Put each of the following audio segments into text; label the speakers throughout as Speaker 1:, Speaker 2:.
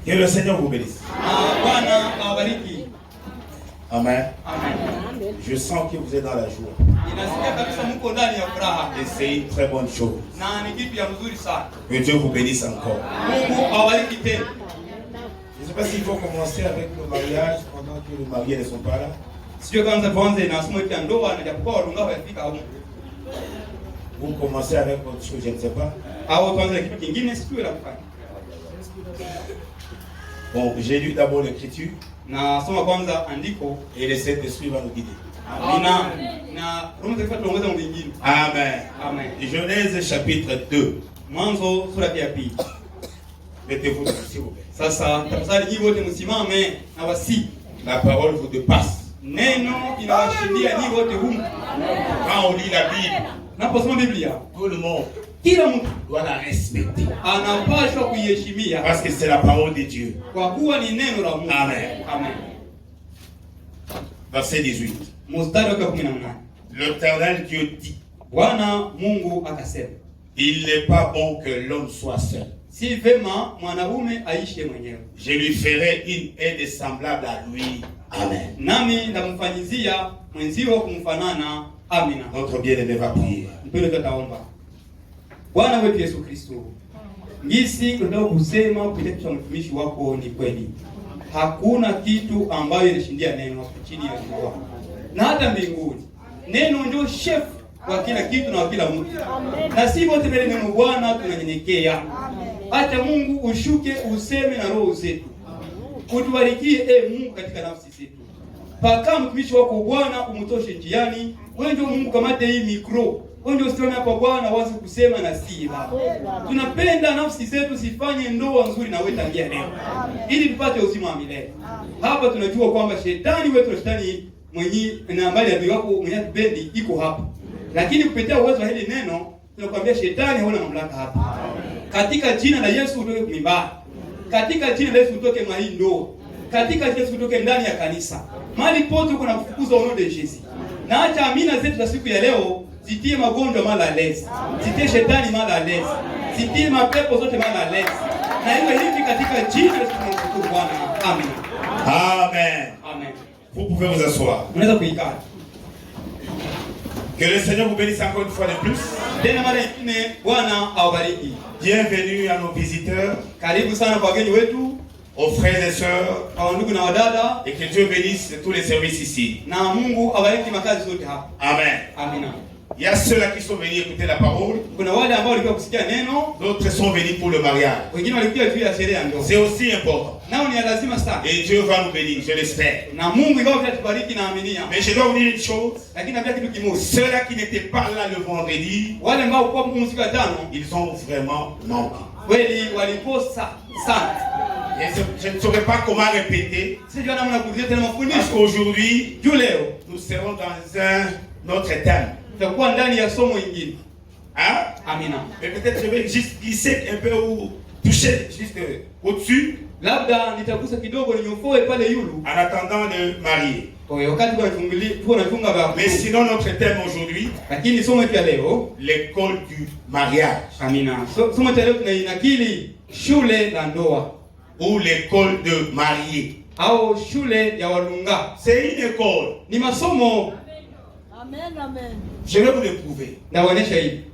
Speaker 1: Que le Seigneur vous bénisse. Amen. Je sens que vous êtes dans la joie. Et c'est une très bonne chose. Que Dieu vous bénisse encore. Je ne sais pas s'il faut commencer avec le mariage pendant que les mariés ne sont pas là. Vous commencez avec autre chose, je ne sais pas. Bon, j'ai lu d'abord l'écriture. Et le Saint-Esprit va nous guider. Amen. Genèse chapitre 2. Mettez-vous s'il vous plaît. La parole vous dépasse. Quand on lit la Bible, tout le monde doit la respecter. Parce que c'est la parole de Dieu. Amen. Verset 18. L'Éternel Dieu dit: il n'est pas bon que l'homme soit seul. Je lui ferai une aide semblable à lui. Amen. Notre bien-aimé va prier.
Speaker 2: Bwana wetu Yesu Kristo, ngisi tunataka kusema kupitia kichwa mtumishi wako ni kweli. Hakuna kitu ambayo inashindia neno chini ya jua. Na hata mbinguni. Neno ndio chef wa kila kitu na wa kila mtu. Na si wote mbele neno Bwana tunanyenyekea. Acha Mungu ushuke useme na roho zetu. Utubarikie Mungu katika nafsi zetu. Paka mtumishi wako Bwana umtoshe njiani. Wewe ndio Mungu, kamate hii mikro. Wewe ndio usione hapa Bwana wazi kusema na si Baba. Tunapenda nafsi zetu sifanye ndoa nzuri na wewe tangia leo. Ili tupate uzima wa milele. Hapa tunajua kwamba shetani wetu, shetani mwenye na ambali adui wako mwenye tupendi iko hapa. Lakini kupitia uwezo wa hili neno tunakwambia shetani hauna mamlaka hapa. Katika jina la Yesu utoke kumibaya. Katika jina la Yesu utoke mwa hii ndoa. Katika jina la Yesu utoke ndani ya kanisa. Mahali pote uko na kufukuza ono de Jesus. Na acha amina zetu za siku ya leo zitie magonjwa mala lezi. Zitie shetani mala lezi. Zitie mapepo zote mala lezi. Na iwe hivi katika jina la Yesu tunamshukuru Bwana. Amen.
Speaker 1: Amen. Vous pouvez vous asseoir.
Speaker 2: Unaweza kuikaa.
Speaker 1: Que le Seigneur vous bénisse encore une fois de plus.
Speaker 2: Tena mara nyingine Bwana awabariki.
Speaker 1: Bienvenue à nos visiteurs.
Speaker 2: Karibu sana kwa wageni wetu,
Speaker 1: aux frères et sœurs,
Speaker 2: kwa ndugu na wadada,
Speaker 1: et que Dieu bénisse tous les services ici.
Speaker 2: Na Mungu awabariki makazi zote hapa.
Speaker 1: Amen.
Speaker 2: Amina.
Speaker 1: Il y a ceux-là qui sont venus écouter la parole.
Speaker 2: Kuna wale ambao walikuwa kusikia neno,
Speaker 1: d'autres sont venus pour le mariage.
Speaker 2: Wengine walikuja juu ya sherehe ya ndoa.
Speaker 1: C'est aussi important.
Speaker 2: Nao ni lazima sana.
Speaker 1: Et Dieu va nous bénir, je l'espère.
Speaker 2: Na Mungu ingawa atatubariki na aminia.
Speaker 1: Mais je dois vous dire une chose.
Speaker 2: Lakini napia kitu kimoja.
Speaker 1: Ceux-là qui n'étaient pas là le vendredi,
Speaker 2: wale ambao kwa msiku wa tano,
Speaker 1: ils ont vraiment manqué.
Speaker 2: Kweli walikosa sana.
Speaker 1: Je ne saurais pas comment répéter. Parce qu'aujourd'hui, nous serons dans un autre thème. Hein?
Speaker 2: Amina.
Speaker 1: Mais peut-être je vais juste glisser un peu ou toucher juste au-dessus. En attendant de marier. Mais sinon notre thème aujourd'hui, l'école du mariage.
Speaker 2: Amina.
Speaker 1: Ou l'école de marier. C'est une école.
Speaker 3: Amen.
Speaker 1: Je vais vous le prouver.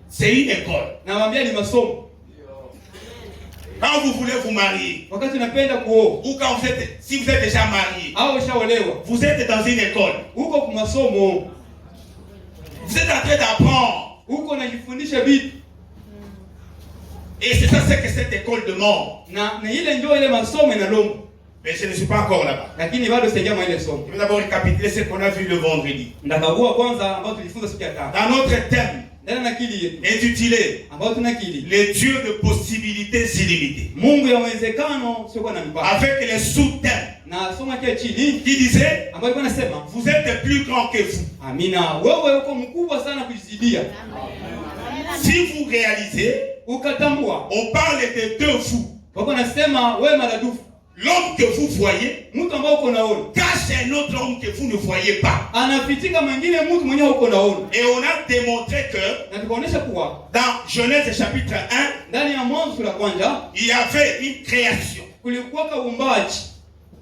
Speaker 1: C'est une école. Quand vous voulez vous marier, ou quand si vous êtes déjà marié, vous êtes dans une école. Vous êtes en train d'apprendre. Et c'est ça, c'est que cette école demande. Mais je ne suis pas encore là-bas. Je vais d'abord récapituler ce qu'on a vu le vendredi. Dans notre thème intitulé les dieux de possibilités illimitées, avec les sous-thèmes qui disaient vous êtes plus grand que vous. Si vous réalisez, on parle de deux vous. L'homme que vous voyez cache un autre homme que vous ne voyez pas. Et on a démontré que dans Genèse chapitre 1, il y avait une création.
Speaker 2: kulikuwa uumbaji.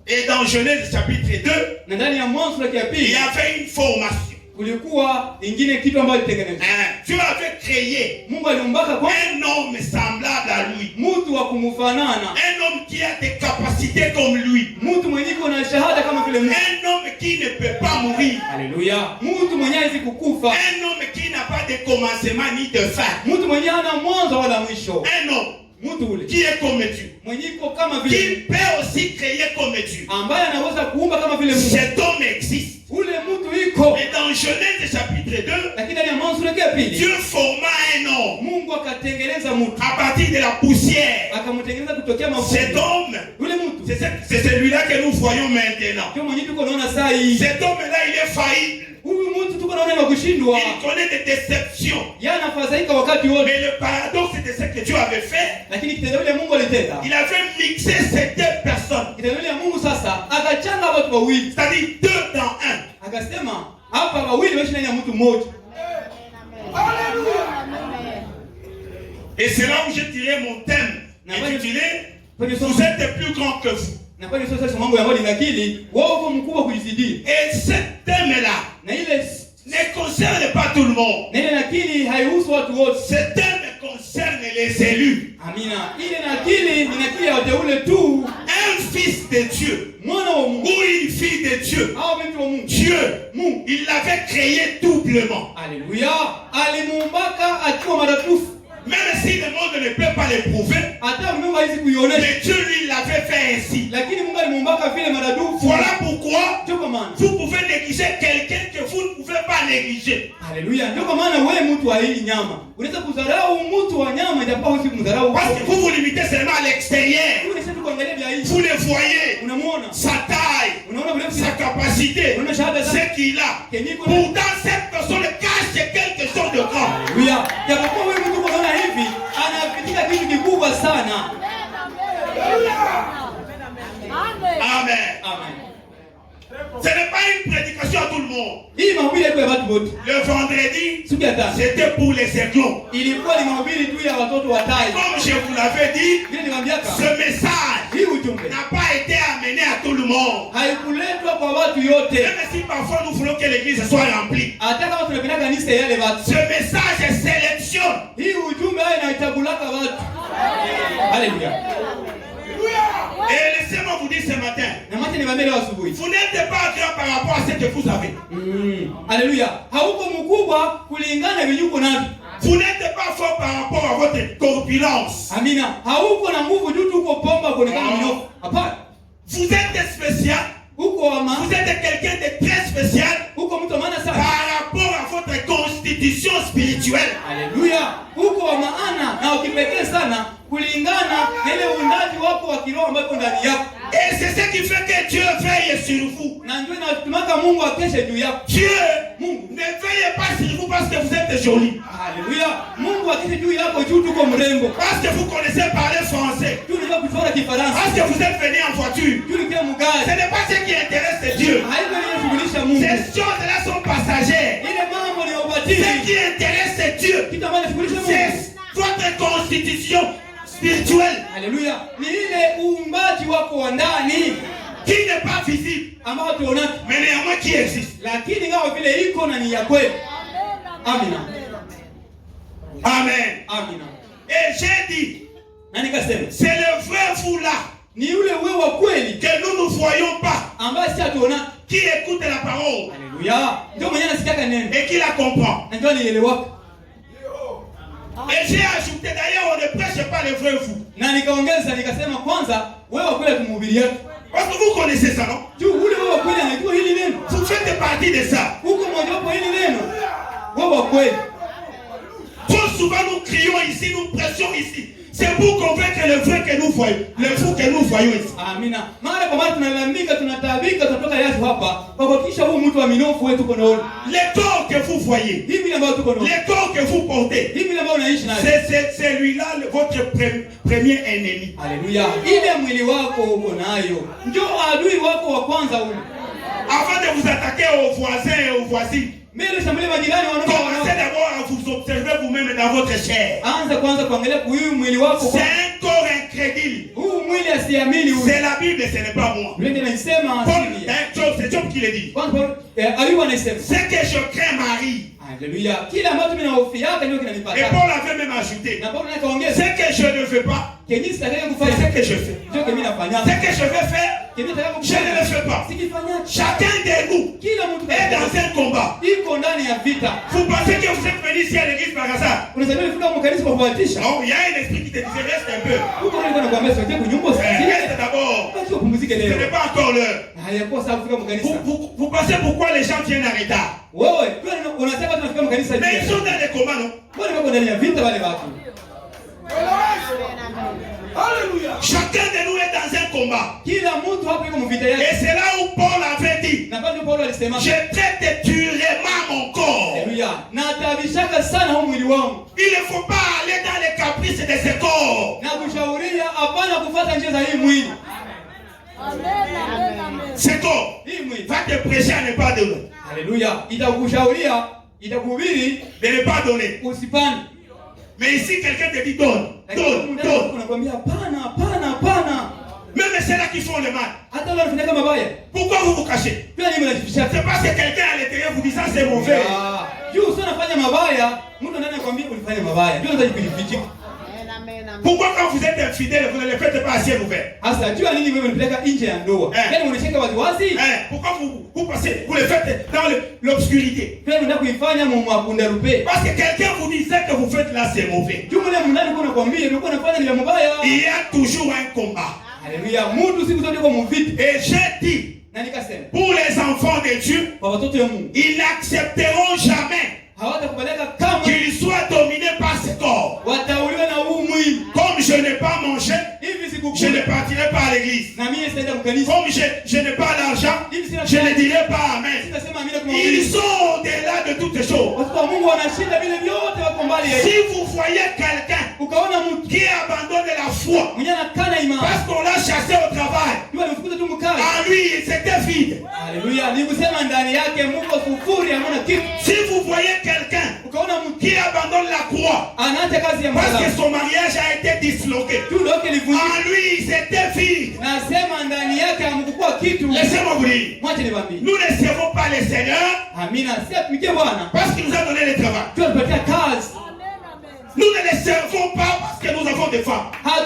Speaker 1: Et dans Genèse chapitre 2,
Speaker 2: na ndani ya Mwanzo sura ya pili,
Speaker 1: il y avait une formation.
Speaker 2: Kulikuwa ingine kitu ambacho kilitengenezwa.
Speaker 1: Dieu avait créé
Speaker 2: Mungu aliumbaka kwa
Speaker 1: un homme semblable à lui.
Speaker 2: Mtu wa kumfanana.
Speaker 1: Un homme qui a des capacités comme lui.
Speaker 2: Mtu mwenye iko na shahada kama vile Mungu.
Speaker 1: Un homme qui ne peut pas mourir.
Speaker 2: Alléluia. Mtu mwenye hawezi kukufa.
Speaker 1: Un homme qui n'a pas de commencement ni de fin.
Speaker 2: Mtu mwenye hana mwanzo wala mwisho.
Speaker 1: Un homme
Speaker 2: mtu ule
Speaker 1: qui est comme Dieu.
Speaker 2: Mwenye iko kama vile
Speaker 1: Qui peut aussi créer comme Dieu.
Speaker 2: Ambaye anaweza kuumba kama vile Mungu.
Speaker 1: Cet homme existe.
Speaker 2: Ule mtu iko.
Speaker 1: Et dans Genèse chapitre 2,
Speaker 2: lakini ndani ya Mwanzo sura ya pili,
Speaker 1: Dieu forma un homme.
Speaker 2: Mungu akatengeneza mtu
Speaker 1: à partir de la poussière.
Speaker 2: Akamtengeneza kutokea mavumbi.
Speaker 1: Cet homme,
Speaker 2: ule mtu,
Speaker 1: c'est celui-là que nous voyons maintenant.
Speaker 2: Ndio mwenye tuko naona saa hii.
Speaker 1: Cet homme-là, il est faillible.
Speaker 2: Huyu mtu tuko naona kushindwa.
Speaker 1: Il connaît des déceptions.
Speaker 2: Yana fadhaika wakati wote.
Speaker 1: Mais le paradoxe de ce que Dieu avait fait,
Speaker 2: lakini kitendo ile Mungu alitenda,
Speaker 1: il avait mixé ces deux personnes.
Speaker 2: Kitendo ile Mungu sasa akachanga watu wawili,
Speaker 1: c'est-à-dire deux dans un.
Speaker 2: Akasema hapa wawili waishi ndani ya mtu mmoja.
Speaker 1: Alléluia. Et c'est là où j'ai tiré mon thème intitulé Vous êtes plus grand que vous.
Speaker 2: Na kwa hiyo sasa mambo ya mwili ngakili, wao kwa mkubwa kujizidi.
Speaker 1: Et ce thème-là ne concerne pas tout le monde.
Speaker 2: Na ile nakili haihusu watu wote.
Speaker 1: Ce thème concerne les élus.
Speaker 2: Amina. Ile nakili ni nakili ya wateule tu.
Speaker 1: Un fils de Dieu.
Speaker 2: Mwana wa Mungu.
Speaker 1: Ou une fille de Dieu. Dieu, il l'avait créé doublement.
Speaker 2: Alléluia. Alimumbaka akiwa maradufu.
Speaker 1: Même si le monde ne peut pas l'éprouver, mais Dieu lui l'avait fait ainsi. Voilà pourquoi vous pouvez négliger quelqu'un que vous ne pouvez pas négliger.
Speaker 2: Alléluia.
Speaker 1: Parce que vous vous limitez seulement à l'extérieur. Vous le voyez, sa taille, sa capacité, ce qu'il a. Pourtant cette personne cache quelque chose de grand.
Speaker 2: Alléluia. Hivi anapitia kitu kikubwa sana.
Speaker 1: Amen.
Speaker 2: Amen.
Speaker 1: Ce n'est pas une prédication à tout le monde.
Speaker 2: Le
Speaker 1: vendredi, c'était pour les aiglons. Comme je vous l'avais dit, ce message n'a pas été amené à tout le monde. Même si parfois nous voulons que l'église soit remplie. Ce message sélectionne.
Speaker 2: Alléluia.
Speaker 1: Et laissez-moi vous dire ce matin, vous n'êtes pas grand par rapport à ce que vous avez.
Speaker 2: Alléluia.
Speaker 1: Vous n'êtes pas fort par rapport à votre corpulence.
Speaker 2: Amina.
Speaker 1: Vous êtes spécial. Vous êtes quelqu'un de très spécial par rapport à votre constitution spirituelle.
Speaker 2: Alléluia.
Speaker 1: Et c'est ce qui fait que Dieu veille sur vous. Dieu ne veille pas sur vous parce que vous êtes joli.
Speaker 2: Alléluia.
Speaker 1: Parce que vous connaissez parler français. Parce que vous êtes venu en voiture. Ce n'est pas ce qui intéresse Dieu. Ces choses-là sont passagères. Ce qui intéresse Dieu, c'est votre constitution spirituelle.
Speaker 2: Alléluia.
Speaker 1: Qui n'est pas visible, mais néanmoins qui existe.
Speaker 2: Amina.
Speaker 1: Amen.
Speaker 2: Amina.
Speaker 1: Et j'ai dit, c'est le vrai vous là que nous ne voyons pas, qui écoute la parole.
Speaker 2: Alléluia.
Speaker 1: Et qui la comprend. Et j'ai ajouté, d'ailleurs on ne prêche pas le vrai vous. Parce que vous connaissez ça, non? Vous faites partie de ça. Trop souvent nous crions ici, nous prêchons ici. C'est pour convaincre le vrai que nous voyons, le fou que nous voyons ici.
Speaker 2: Amina. Mara kwa mara tunalalamika, tunatabika, tunatoka Yesu hapa. Kwa kuhakikisha huyu mtu wa minofu wetu tuko naona.
Speaker 1: Les corps que vous voyez,
Speaker 2: hivi ambao tuko naona.
Speaker 1: Les corps que vous portez,
Speaker 2: hivi ambao unaishi nayo.
Speaker 1: C'est celui-là votre premier ennemi.
Speaker 2: Alléluia. Ile mwili wako uko nayo. Ndio adui wako wa kwanza huyo.
Speaker 1: Avant de vous attaquer aux voisins et aux voisines, commencez d'abord à vous observer vous-même dans votre chair. C'est un corps incrédule. C'est la Bible, ce n'est pas moi. C'est Job qui le dit. C'est que je crains Marie.
Speaker 2: Alléluia. Et
Speaker 1: Paul avait même ajouté. C'est que je ne veux pas. C'est ce que je fais. Ce que je veux faire, je ne le fais pas. Chacun de nous est dans un combat. Vous pensez que vous êtes venu ici à l'église par hasard? Non, il y a un esprit qui te disait reste un peu. Reste d'abord. Ce n'est pas encore l'heure. Vous pensez pourquoi les gens viennent en retard? Mais ils sont dans les combats, non? Alléluia. Chacun de nous est dans un combat. Et c'est là où Paul avait dit, je traite durement mon corps. Il ne faut pas aller dans les caprices de ce corps. Ce corps va te prêcher à ne pas donner.
Speaker 2: Alléluia.
Speaker 1: De ne pas donner. Mais ici, quelqu'un te dit donne. Même ceux-là qui font le mal. Pourquoi vous vous cachez? C'est parce que quelqu'un à l'intérieur vous dit ça c'est mauvais. Pourquoi quand vous êtes infidèle, vous ne le faites pas assez ouvert? Pourquoi vous passez, vous le faites dans l'obscurité? Parce que quelqu'un vous disait que vous faites là, c'est mauvais. Il y a toujours un combat. Et j'ai dit, pour les enfants de Dieu, ils n'accepteront jamais qu'il soit dominé par ce corps. Comme je n'ai pas mangé, je ne partirai pas à l'église. Comme je n'ai pas l'argent, je ne dirai pas amen. Ils sont au-delà de toutes choses. Si vous voyez quelqu'un qui abandonne la foi parce qu'on l'a chassé au travail, en lui c'était vide. Si vous voyez quelqu'un qui abandonne la croix parce que son mariage a été disloqué, en lui c'était vide. Laissez-moi vous dire, nous ne servons pas le Seigneur parce qu'il nous a donné le travail. Nous ne les servons pas parce que nous avons des femmes, parce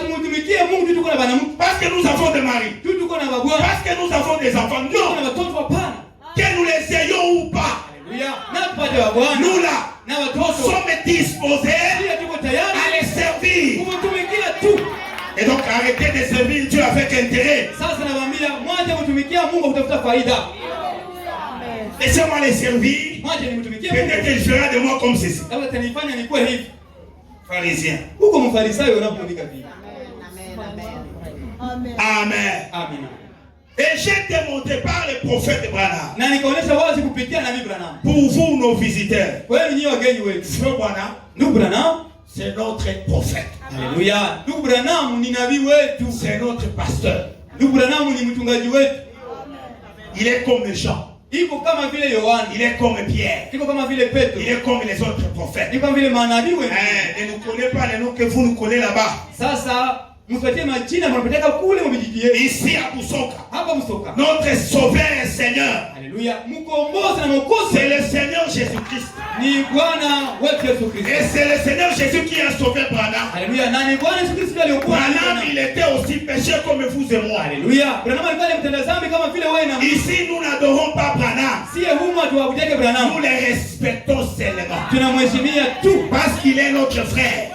Speaker 1: que nous avons des maris, parce que nous avons des enfants. Non, que nous les ayons ou pas, nous là, nous sommes disposés à les servir. Et donc arrêtez de servir Dieu avec intérêt. Laissez-moi les servir. Peut-être qu'il fera de moi comme ceci. Pharisien. Amen. Et j'ai démontré par le prophète Branham. Pour vous, nos visiteurs, Frère Branham, c'est notre prophète.
Speaker 2: Alléluia.
Speaker 1: C'est notre pasteur. Il est comme Jean. Il est comme Pierre. Il est comme les autres prophètes. Ne nous connaît pas les noms que vous nous connaissez là-bas. Ici à Busoka, notre sauveur et Seigneur, c'est le Seigneur Jésus-Christ. Et c'est le Seigneur Jésus qui a sauvé Branham. Branham, il était aussi péché comme vous et moi. Ici, nous n'adorons pas Branham. Nous les respectons seulement parce qu'il est notre frère.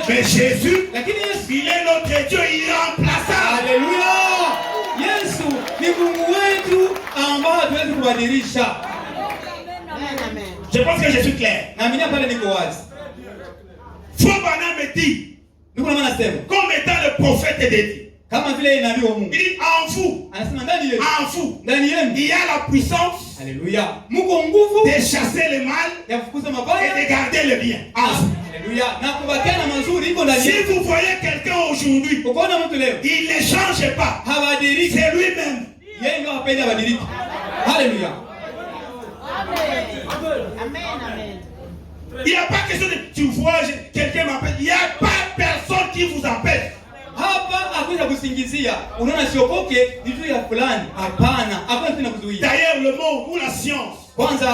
Speaker 1: Mais Jésus, il est notre Dieu irremplaçable.
Speaker 2: Alléluia. Yesu ni Mungu wetu ambao hatuwezi kubadilisha.
Speaker 1: Je pense que je suis clair.
Speaker 2: Naamini pale niko wazi.
Speaker 1: Frère Branham me dit, comme étant le prophète de Dieu,
Speaker 2: kama vile nabii wa Mungu.
Speaker 1: Il dit en vous.
Speaker 2: Anasema ndani yetu.
Speaker 1: En vous.
Speaker 2: Ndani yenu.
Speaker 1: Il y a la puissance.
Speaker 2: Alléluia. Mungu nguvu
Speaker 1: de chasser le mal
Speaker 2: ya kufukuza mabaya
Speaker 1: et de garder le bien.
Speaker 2: Alléluia. Na kubakia na mazuri iko ndani.
Speaker 1: Si vous voyez quelqu'un aujourd'hui,
Speaker 2: ukoona mtu leo,
Speaker 1: il ne change pas.
Speaker 2: Habadiliki.
Speaker 1: C'est lui-même.
Speaker 2: Yeye ndio hapendi abadiliki. Alléluia.
Speaker 1: Amen. Il n'y a pas question de tu vois quelqu'un m'appelle. Il n'y a pas personne qui vous appelle.
Speaker 2: Hapa akuja kusingizia. Unaona siokoke ni juu ya fulani. Hapana, hapana tunakuzuia.
Speaker 1: D'ailleurs le monde ou la science
Speaker 2: Kwanza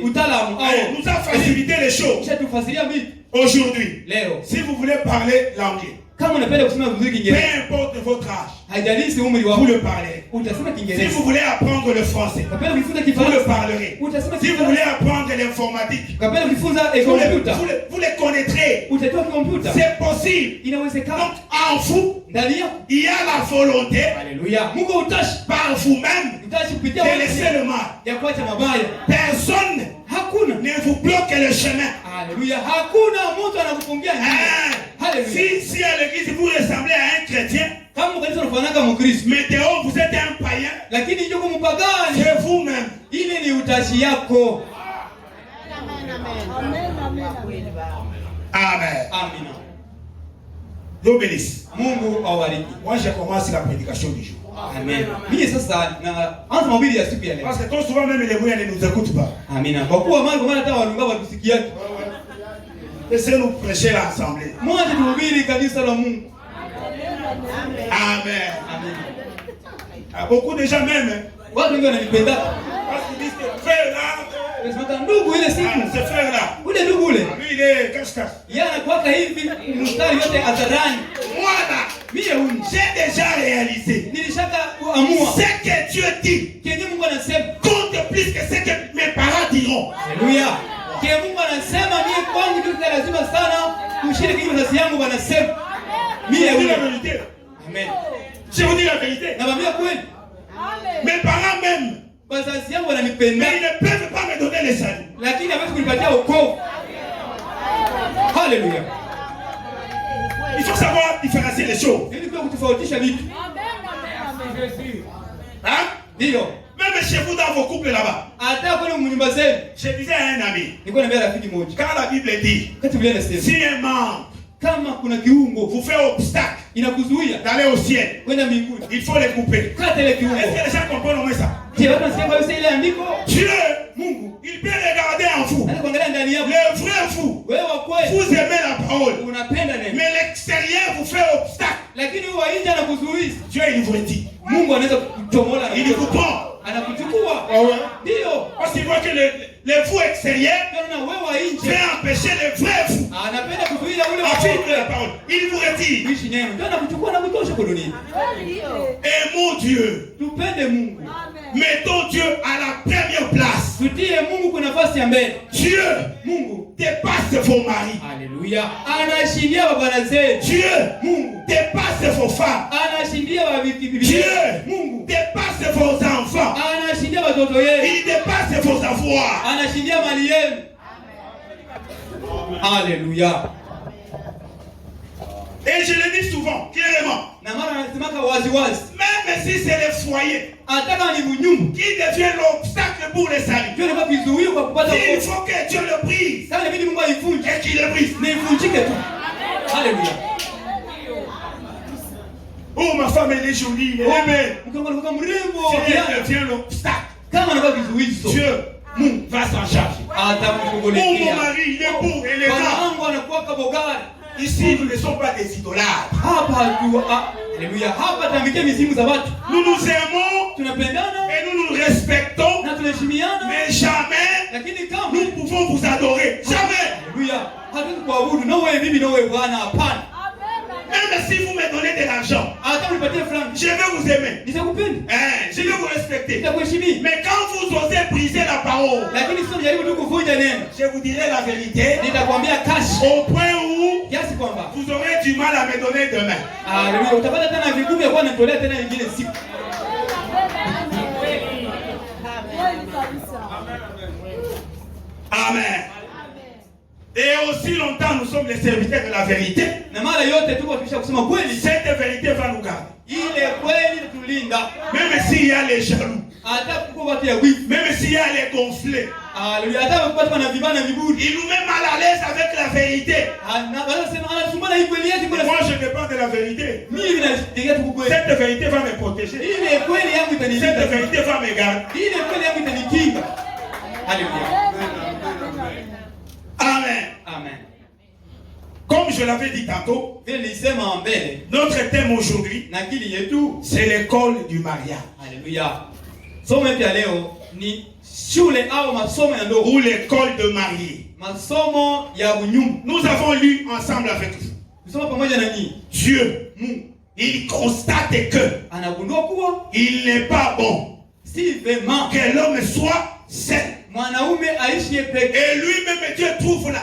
Speaker 2: utaalamu au
Speaker 1: nous a facilité les choses.
Speaker 2: Shatufasiria vipi?
Speaker 1: Aujourd'hui,
Speaker 2: Leo,
Speaker 1: si vous voulez parler l'anglais,
Speaker 2: kama unapenda kusema vizuri
Speaker 1: peu
Speaker 2: Kiingereza,
Speaker 1: importe votre âge,
Speaker 2: haijalishi umri wako,
Speaker 1: vous le parlez.
Speaker 2: utasema
Speaker 1: Si
Speaker 2: Kiingereza.
Speaker 1: vous voulez apprendre le français,
Speaker 2: Unapenda kujifunza
Speaker 1: vous le
Speaker 2: Kifaransa,
Speaker 1: parlerez.
Speaker 2: utasema
Speaker 1: Si vous voulez apprendre l'informatique,
Speaker 2: unapenda kujifunza kompyuta,
Speaker 1: vous les connaîtrez.
Speaker 2: utajua kompyuta.
Speaker 1: C'est possible.
Speaker 2: Inawezekana.
Speaker 1: Donc en vous,
Speaker 2: Ndani yako.
Speaker 1: il y a la volonté
Speaker 2: Haleluya. Mungu utashi
Speaker 1: par vous-même
Speaker 2: utashi kupitia
Speaker 1: de laisser le mal.
Speaker 2: ya kuacha mabaya.
Speaker 1: Personne
Speaker 2: Hakuna.
Speaker 1: ne vous bloque le chemin.
Speaker 2: Haleluya. Hakuna mtu anakufungia njia. Haleluya.
Speaker 1: Si à l'église vous ressemblez à un chrétien,
Speaker 2: kama kanisa unafanana Mkristo,
Speaker 1: mais dehors vous êtes un païen,
Speaker 2: lakini ndio kwa mpagani,
Speaker 1: c'est vous-même.
Speaker 2: ile ni utashi yako.
Speaker 1: Amen.
Speaker 2: Amina.
Speaker 1: Dieu bénisse.
Speaker 2: Mungu awabariki.
Speaker 1: Moi je commence la prédication du jour.
Speaker 2: Amen. Mimi sasa na anza mahubiri ya siku ya leo.
Speaker 1: Parce que trop souvent même les moyens ne nous écoutent pas.
Speaker 2: Amina. Kwa kuwa mara kwa mara hata walunga watusikia.
Speaker 1: Laissez-nous prêcher l'assemblée.
Speaker 2: Mmoja tuhubiri kanisa la Mungu.
Speaker 1: Amen.
Speaker 2: Amen.
Speaker 1: Beaucoup de gens même.
Speaker 2: Watu wengi wananipenda.
Speaker 1: Parce qu'ils disent que frère là,
Speaker 2: Unasema ndugu ile siku.
Speaker 1: ce frère là,
Speaker 2: Ule ndugu ule.
Speaker 1: lui il est cache-cache.
Speaker 2: Yeye anakuwaka hivi mstari yote hadharani.
Speaker 1: Moi là,
Speaker 2: Mimi
Speaker 1: j'ai déjà réalisé.
Speaker 2: nilishaka kuamua.
Speaker 1: Ce que Dieu dit
Speaker 2: Kenye Mungu anasema
Speaker 1: compte plus que ce que mes parents diront.
Speaker 2: Haleluya. Kile Mungu anasema mimi kwangu ndio lazima sana kushiriki kile wazazi yangu wanasema.
Speaker 1: Je vous dis la vérité.
Speaker 2: Amen.
Speaker 1: Je vous dis la vérité.
Speaker 2: Nawaambia kweli.
Speaker 1: Mes parents même,
Speaker 2: Wazazi yangu wananipenda.
Speaker 1: mais ils ne peuvent pas me donner le salut.
Speaker 2: Lakini hawezi kunipatia wokovu. Haleluya.
Speaker 1: Il faut savoir différencier les choses.
Speaker 2: Ili kwa kutofautisha vitu.
Speaker 1: Hein?
Speaker 2: Ndio.
Speaker 1: Même chez vous dans vos couples là-bas.
Speaker 2: Hata kwa nyumba zenu.
Speaker 1: Je disais à un ami,
Speaker 2: Nilikuwa naambia rafiki mmoja.
Speaker 1: quand la Bible dit,
Speaker 2: Kati vile nasema.
Speaker 1: si un membre
Speaker 2: Kama kuna kiungo
Speaker 1: vous fait obstacle
Speaker 2: inakuzuia
Speaker 1: d'aller au ciel,
Speaker 2: kwenda mbinguni.
Speaker 1: il faut les couper.
Speaker 2: Kata ile kiungo.
Speaker 1: Est-ce que les gens comprennent au moins ça?
Speaker 2: Je watu nasikia kwa ile andiko.
Speaker 1: Dieu,
Speaker 2: Mungu
Speaker 1: il peut regarder en vous.
Speaker 2: anakuangalia ndani yako.
Speaker 1: Le vrai vous,
Speaker 2: Wewe wa kweli
Speaker 1: vous aimez la parole.
Speaker 2: unapenda neno.
Speaker 1: Mais l'extérieur vous fait obstacle.
Speaker 2: Lakini wewe wa nje anakuzuia.
Speaker 1: Dieu, il vous retire.
Speaker 2: Mungu anaweza kuchomola.
Speaker 1: Il vous prend.
Speaker 2: Anakuchukua.
Speaker 1: Ah ouais.
Speaker 2: Ndio.
Speaker 1: Parce qu'il voit que le vous extérieur
Speaker 2: Kana wewe wa nje
Speaker 1: fait empêcher le vrai vous
Speaker 2: anapenda kuzuia ule
Speaker 1: à
Speaker 2: wa
Speaker 1: vivre la
Speaker 2: nje.
Speaker 1: parole. Il vous retire.
Speaker 2: Kuishi neno. Ndio anakuchukua na kutosha kwa dunia.
Speaker 1: Aimons Dieu.
Speaker 2: Tupende Mungu.
Speaker 1: Mettons Dieu à la première place.
Speaker 2: Tutie Mungu kwa nafasi ya mbele.
Speaker 1: Dieu
Speaker 2: Mungu
Speaker 1: dépasse vos maris.
Speaker 2: haleluya anashindia baba zetu.
Speaker 1: Dieu
Speaker 2: Mungu
Speaker 1: dépasse vos femmes.
Speaker 2: anashindia bibi.
Speaker 1: Dieu
Speaker 2: Mungu
Speaker 1: dépasse vos enfants.
Speaker 2: anashindia watoto yenu.
Speaker 1: Il dépasse vos avoirs.
Speaker 2: Anashindia mali yenu. Haleluya.
Speaker 1: Et je le dis souvent, clairement.
Speaker 2: Na mara anasemaka wazi wazi.
Speaker 1: Même si c'est le foyer
Speaker 2: Ataka ni bunyumba.
Speaker 1: qui devient l'obstacle pour le salut.
Speaker 2: Ndio ndio kizuio kwa kupata
Speaker 1: Il
Speaker 2: wokovu.
Speaker 1: faut que Dieu le brise.
Speaker 2: Sasa inabidi Mungu aivunje.
Speaker 1: Et qu'il le brise.
Speaker 2: Na ivunjike tu. Haleluya.
Speaker 1: Oh, ma femme, elle est jolie. Elle est belle.
Speaker 2: Mkiongoza kwa mrembo.
Speaker 1: Si elle devient l'obstacle,
Speaker 2: Kama anakuwa kizuizo.
Speaker 1: Dieu va s'en charger. Oh, mon
Speaker 2: Atamshughulikia.
Speaker 1: mari, il est beau, elle est
Speaker 2: Bwana
Speaker 1: là.
Speaker 2: wangu anakuwa kabogari.
Speaker 1: Ici, nous ne sommes pas des idolâtres.
Speaker 2: Hapa tu haleluya. Hapa tambikia mizimu za watu.
Speaker 1: Nous nous aimons
Speaker 2: Tunapendana
Speaker 1: et nous nous respectons,
Speaker 2: na tunaheshimiana.
Speaker 1: mais jamais
Speaker 2: Lakini kama
Speaker 1: nous pouvons vous adorer. Jamais.
Speaker 2: haleluya. Hatuwezi kuabudu na wewe bibi na wewe bwana hapana.
Speaker 1: Même si vous me donnez de l'argent,
Speaker 2: Hata unipatie fulani.
Speaker 1: je vais vous aimer.
Speaker 2: Nitakupenda.
Speaker 1: Je vais vous respecter.
Speaker 2: Nitakuheshimia.
Speaker 1: Mais quand vous osez briser la parole,
Speaker 2: Lakini sio jaribu tu kuvunja neno.
Speaker 1: je vous dirai la vérité
Speaker 2: Nitakwambia kashi.
Speaker 1: au point où
Speaker 2: Kiasi kwamba
Speaker 1: vous aurez du mal à me donner demain.
Speaker 2: haleluya utapata tena vigumu ya kuwa natolea tena nyingine siku.
Speaker 1: Amen. Et aussi longtemps nous sommes les serviteurs de la vérité,
Speaker 2: Na mara yote tuko tukisha kusema kweli.
Speaker 1: cette vérité va nous garder.
Speaker 2: Ile kweli tulinda.
Speaker 1: Même s'il y a les jaloux,
Speaker 2: Hata kuko watu ya wivu.
Speaker 1: même s'il y a les gonflés,
Speaker 2: Haleluya. Hata kupata na vibana viburi.
Speaker 1: il nous met mal à l'aise avec la vérité.
Speaker 2: Anasema anasumana hii kweli yetu kwa
Speaker 1: Moi je dépends de la vérité.
Speaker 2: mimi ninategea tu kweli.
Speaker 1: Cette vérité va me protéger.
Speaker 2: Ile kweli yangu
Speaker 1: Cette
Speaker 2: itanilinda.
Speaker 1: vérité va me garder.
Speaker 2: Ile kweli yangu itanikinga. Haleluya.
Speaker 1: Amen.
Speaker 2: Amen.
Speaker 1: Comme je l'avais dit tantôt,
Speaker 2: vile nilisema mbele,
Speaker 1: notre thème aujourd'hui,
Speaker 2: na akili yetu,
Speaker 1: c'est l'école du mariage.
Speaker 2: Alléluia. Somo ya leo ni shule au masomo ya ndoa,
Speaker 1: ou l'école de mariée.
Speaker 2: Masomo ya unyumba.
Speaker 1: Nous avons lu ensemble avec vous.
Speaker 2: Tusoma pamoja na nyinyi.
Speaker 1: Dieu, il constate que
Speaker 2: anagundua kuwa
Speaker 1: il n'est pas bon
Speaker 2: si vema
Speaker 1: que l'homme soit seul.
Speaker 2: Mwanaume aishi peke.
Speaker 1: Et lui-même Dieu trouve la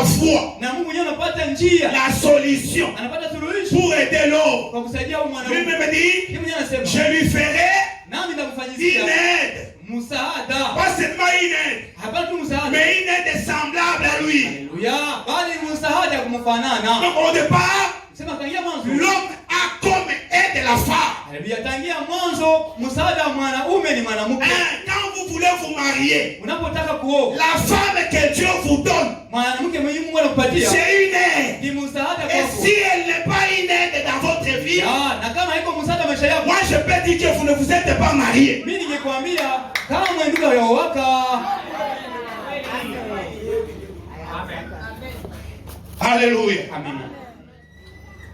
Speaker 1: voie,
Speaker 2: na Mungu yeye anapata njia,
Speaker 1: la solution
Speaker 2: anapata suluhisho
Speaker 1: pour aider l'homme.
Speaker 2: Kwa kusaidia mwanaume.
Speaker 1: Lui-même dit,
Speaker 2: yeye anasema,
Speaker 1: je lui ferai
Speaker 2: nami nitamfanyia
Speaker 1: une aide.
Speaker 2: Musaada.
Speaker 1: Pas seulement une aide,
Speaker 2: hapana tu musaada,
Speaker 1: mais une aide semblable à lui.
Speaker 2: Alléluia. Bali musaada kumfanana.
Speaker 1: Donc au départ,
Speaker 2: sema tangia mwanzo
Speaker 1: l'homme a comme aide la femme.
Speaker 2: Alléluia. Tangia mwanzo musaada mwanaume ni mwanamke.
Speaker 1: Quand vous voulez vous marier,
Speaker 2: unapotaka kuoa,
Speaker 1: la femme que Dieu vous donne,
Speaker 2: mwanamke mwenye Mungu anakupatia,
Speaker 1: c'est une aide.
Speaker 2: ni musaada
Speaker 1: kwako. Et si elle n'est pas une aide dans votre vie,
Speaker 2: na kama haiko musaada maisha yako,
Speaker 1: moi je peux dire que vous ne vous êtes pas marié.
Speaker 2: Mimi ningekwambia kama mwenduka yowaka.
Speaker 1: Alléluia.
Speaker 2: Amen.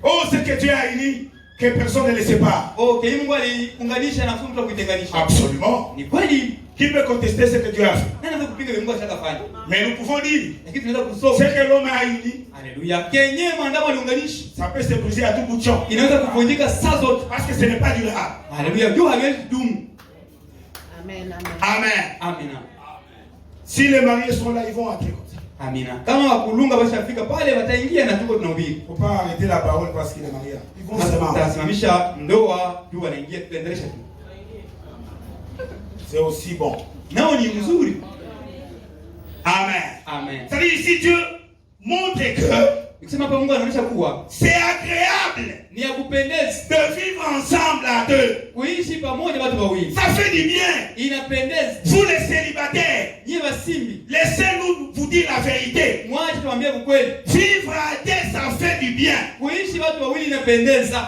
Speaker 1: Oh, ce que Dieu a uni, que personne ne le sépare.
Speaker 2: Oh, que Mungu aliunganisha na mtu kutenganisha.
Speaker 1: Absolument.
Speaker 2: Ni kweli.
Speaker 1: Qui peut contester ce que Dieu a fait?
Speaker 2: Nani kupinga Mungu ashakafanya?
Speaker 1: Mais nous pouvons dire,
Speaker 2: lakini tunaweza kusoma
Speaker 1: ce que l'homme a uni.
Speaker 2: Alléluia. Kenye mandamo aliunganisha,
Speaker 1: ça peut se briser à tout bout de champ.
Speaker 2: Inaweza kuvunjika saa zote.
Speaker 1: Parce que ce n'est pas durable.
Speaker 2: Alléluia. Dieu hawezi dumu.
Speaker 1: Amen. Amen.
Speaker 2: Amen.
Speaker 1: Si les mariés sont là, ils vont entrer comme ça.
Speaker 2: Amina. Kama wakulunga bashafika pale wataingia na tuko tunahubiri.
Speaker 1: Faut pas arrêter la parole parce qu'il est marié. Ils vont se marier.
Speaker 2: Tasimamisha ndoa, tu wanaingia tuendelesha tu.
Speaker 1: C'est aussi bon.
Speaker 2: Nao ni mzuri.
Speaker 1: Amen.
Speaker 2: Amen.
Speaker 1: C'est-à-dire ici Dieu montre que
Speaker 2: c'est
Speaker 1: agréable
Speaker 2: ni ya kupendeza
Speaker 1: de vivre ensemble à deux.
Speaker 2: Kuishi pamoja watu wawili.
Speaker 1: Ça fait du bien.
Speaker 2: Inapendeza.
Speaker 1: Vous les célibataires,
Speaker 2: nyie wasimbi,
Speaker 1: laissez-nous vous dire la vérité.
Speaker 2: Mwache tuambie ukweli.
Speaker 1: Vivre à deux, ça fait du bien.
Speaker 2: Kuishi watu wawili inapendeza.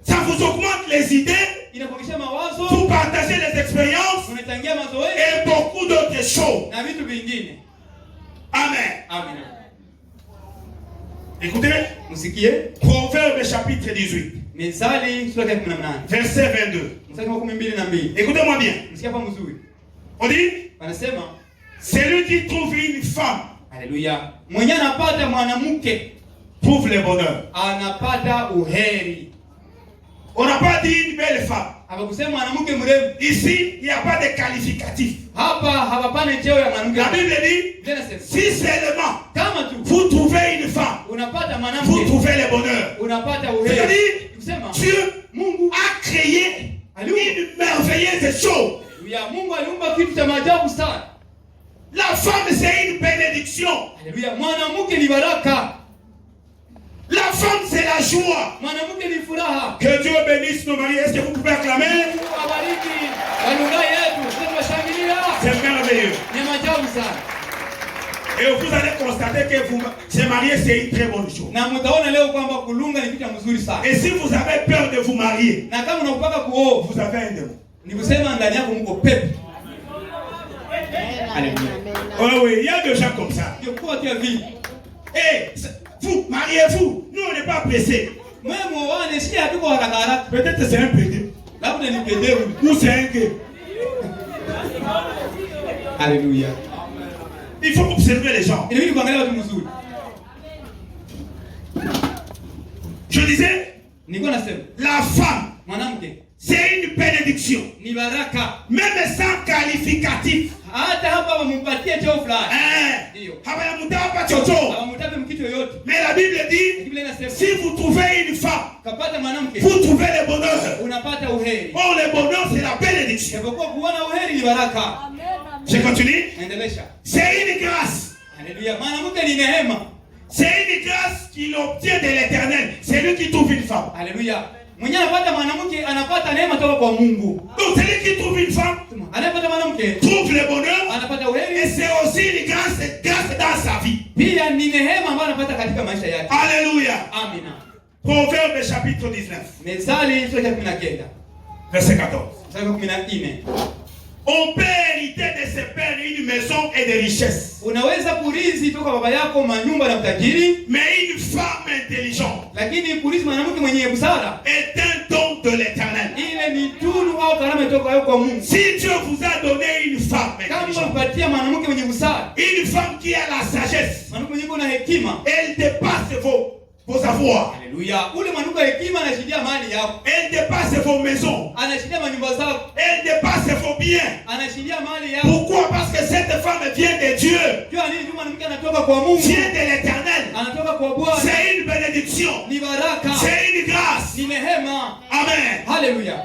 Speaker 1: Ça vous augmente les idées.
Speaker 2: Inakuongezea mawazo.
Speaker 1: Vous partagez les expériences.
Speaker 2: Unachangia mazoezi.
Speaker 1: Et beaucoup d'autres choses.
Speaker 2: Na vitu vingine.
Speaker 1: Amen.
Speaker 2: Amen.
Speaker 1: Écoutez.
Speaker 2: Musikie.
Speaker 1: Proverbe chapitre 18.
Speaker 2: Mithali sura ya 18.
Speaker 1: Verset 22.
Speaker 2: Mstari wa 12.
Speaker 1: Écoutez-moi bien.
Speaker 2: Msikia hapa mzuri.
Speaker 1: On dit,
Speaker 2: wanasema,
Speaker 1: celui qui trouve une femme.
Speaker 2: Alléluia. Mwenye anapata mwanamke
Speaker 1: trouve le bonheur.
Speaker 2: Anapata uheri.
Speaker 1: On n'a pas dit une belle femme. Ici, il n'y a pas de qualificatif. La Bible dit, si seulement vous trouvez une femme, vous trouvez le bonheur. C'est-à-dire, Dieu a créé une merveilleuse chose. La femme, c'est une bénédiction. La femme, c'est la joie. Que Dieu bénisse nos maris. Est-ce que vous pouvez acclamer? C'est merveilleux. Et vous allez constater que vous se marier, c'est une très bonne chose. Et si vous avez peur de vous marier, vous avez un démon. Oui, oui, il y a des gens comme ça. Et vous, mariez-vous. Nous, on n'est pas pressés. Peut-être c'est un PD. Ou c'est un gay.
Speaker 2: Alléluia.
Speaker 1: Il faut observer les gens. Je disais, la femme, c'est une bénédiction. Même sans qualificatif. Mais la Bible dit, si vous trouvez une femme, vous trouvez le bonheur. Oh, le bonheur, c'est la bénédiction. Je continue. C'est une grâce. C'est une grâce qu'il obtient de l'Éternel. C'est lui qui trouve une femme.
Speaker 2: Alléluia. Donc
Speaker 1: celui qui trouve une femme trouve le bonheur. Et c'est aussi une grâce dans sa vie. Alléluia.
Speaker 2: Amen.
Speaker 1: Proverbe chapitre 19. Verset 14. On peut hériter de ses pères une maison et des richesses.
Speaker 2: Unaweza kurithi toka baba yako manyumba na utajiri.
Speaker 1: Mais une femme intelligente,
Speaker 2: lakini kurithi mwanamke mwenye busara,
Speaker 1: est un don de l'Éternel.
Speaker 2: ile ni tunu au karama toka kwa Mungu.
Speaker 1: Si Dieu vous a donné une femme intelligente,
Speaker 2: kupatia mwanamke mwenye busara,
Speaker 1: une femme qui a la sagesse,
Speaker 2: mwanamke mwenye na hekima,
Speaker 1: elle dépasse vos avoirs.
Speaker 2: Alléluia. Ule mwanamke wa hekima anashidia mali yako.
Speaker 1: Elle dépasse vos maisons.
Speaker 2: Anashidia manyumba zako.
Speaker 1: Elle dépasse vos biens.
Speaker 2: Anashidia mali yako.
Speaker 1: Pourquoi? Parce que cette femme vient de Dieu.
Speaker 2: Kwa nini mwanamke anatoka kwa Mungu?
Speaker 1: Vient de l'Éternel.
Speaker 2: Anatoka kwa Bwana.
Speaker 1: C'est une bénédiction.
Speaker 2: Ni baraka.
Speaker 1: C'est une grâce.
Speaker 2: Ni neema.
Speaker 1: Amen.
Speaker 2: Alléluia.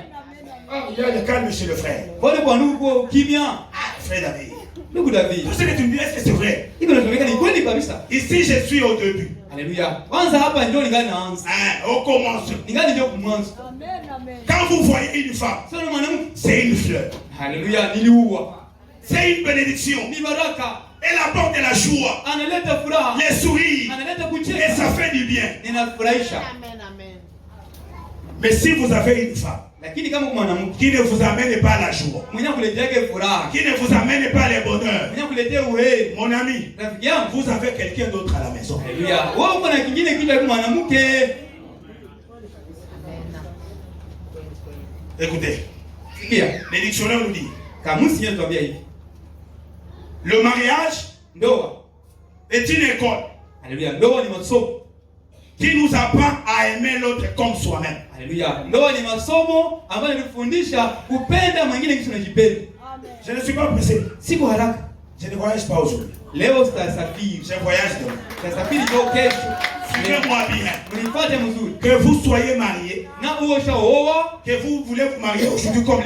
Speaker 1: Il y a le calme chez le frère.
Speaker 2: Pole kwa ndugu kimya.
Speaker 1: Frère David.
Speaker 2: Ndugu David.
Speaker 1: Tout ce que tu me dis, est-ce que c'est vrai?
Speaker 2: Hivyo natumika ni kweli kabisa.
Speaker 1: Ici je suis au début.
Speaker 2: Alléluia. Kwanza hapa ndio ningali naanza.
Speaker 1: Au commencement.
Speaker 2: Ningali ndio mwanzo.
Speaker 3: Amen, amen.
Speaker 1: Quand vous voyez une femme,
Speaker 2: Sio mwanamke,
Speaker 1: c'est une fleur.
Speaker 2: Alléluia, niliua.
Speaker 1: C'est une bénédiction.
Speaker 2: Ni baraka.
Speaker 1: Elle apporte la joie,
Speaker 2: Analeta furaha.
Speaker 1: les sourires,
Speaker 2: Analeta
Speaker 1: et
Speaker 2: kucheka.
Speaker 1: ça fait du bien.
Speaker 2: Ninafurahisha.
Speaker 3: Amen, amen.
Speaker 1: Mais si vous avez une femme
Speaker 2: Lakini kama mwanamke
Speaker 1: qui ne vous amène pas la joie,
Speaker 2: mwenye kuletea furaha,
Speaker 1: qui ne vous amène pas le bonheur,
Speaker 2: mwenye kuletea uheri,
Speaker 1: mon ami,
Speaker 2: rafiki yangu,
Speaker 1: vous avez quelqu'un d'autre à la maison.
Speaker 2: Alléluia. Wewe uko na kingine kitu kama mwanamke.
Speaker 1: Écoutez,
Speaker 2: Sikia.
Speaker 1: les dictionnaires nous disent,
Speaker 2: Kamusi yanatuambia hivi.
Speaker 1: le mariage
Speaker 2: Ndoa.
Speaker 1: est une école
Speaker 2: Alléluia. Ndoa ni masomo.
Speaker 1: qui nous apprend à aimer l'autre comme soi-même.
Speaker 2: Alléluia. Ndoa ni masomo ambayo yanatufundisha kupenda mwingine kama tunajipenda.
Speaker 3: Amen.
Speaker 1: Je ne suis pas pressé.
Speaker 2: Siko haraka.
Speaker 1: Je ne voyage pas aujourd'hui.
Speaker 2: Leo sitasafiri.
Speaker 1: Je voyage demain.
Speaker 2: Sitasafiri leo kesho.
Speaker 1: Suivez-moi bien.
Speaker 2: Mnifuate mzuri.
Speaker 1: Que vous soyez mariés,
Speaker 2: Na uwe shaoa,
Speaker 1: que vous voulez vous marier aujourd'hui comme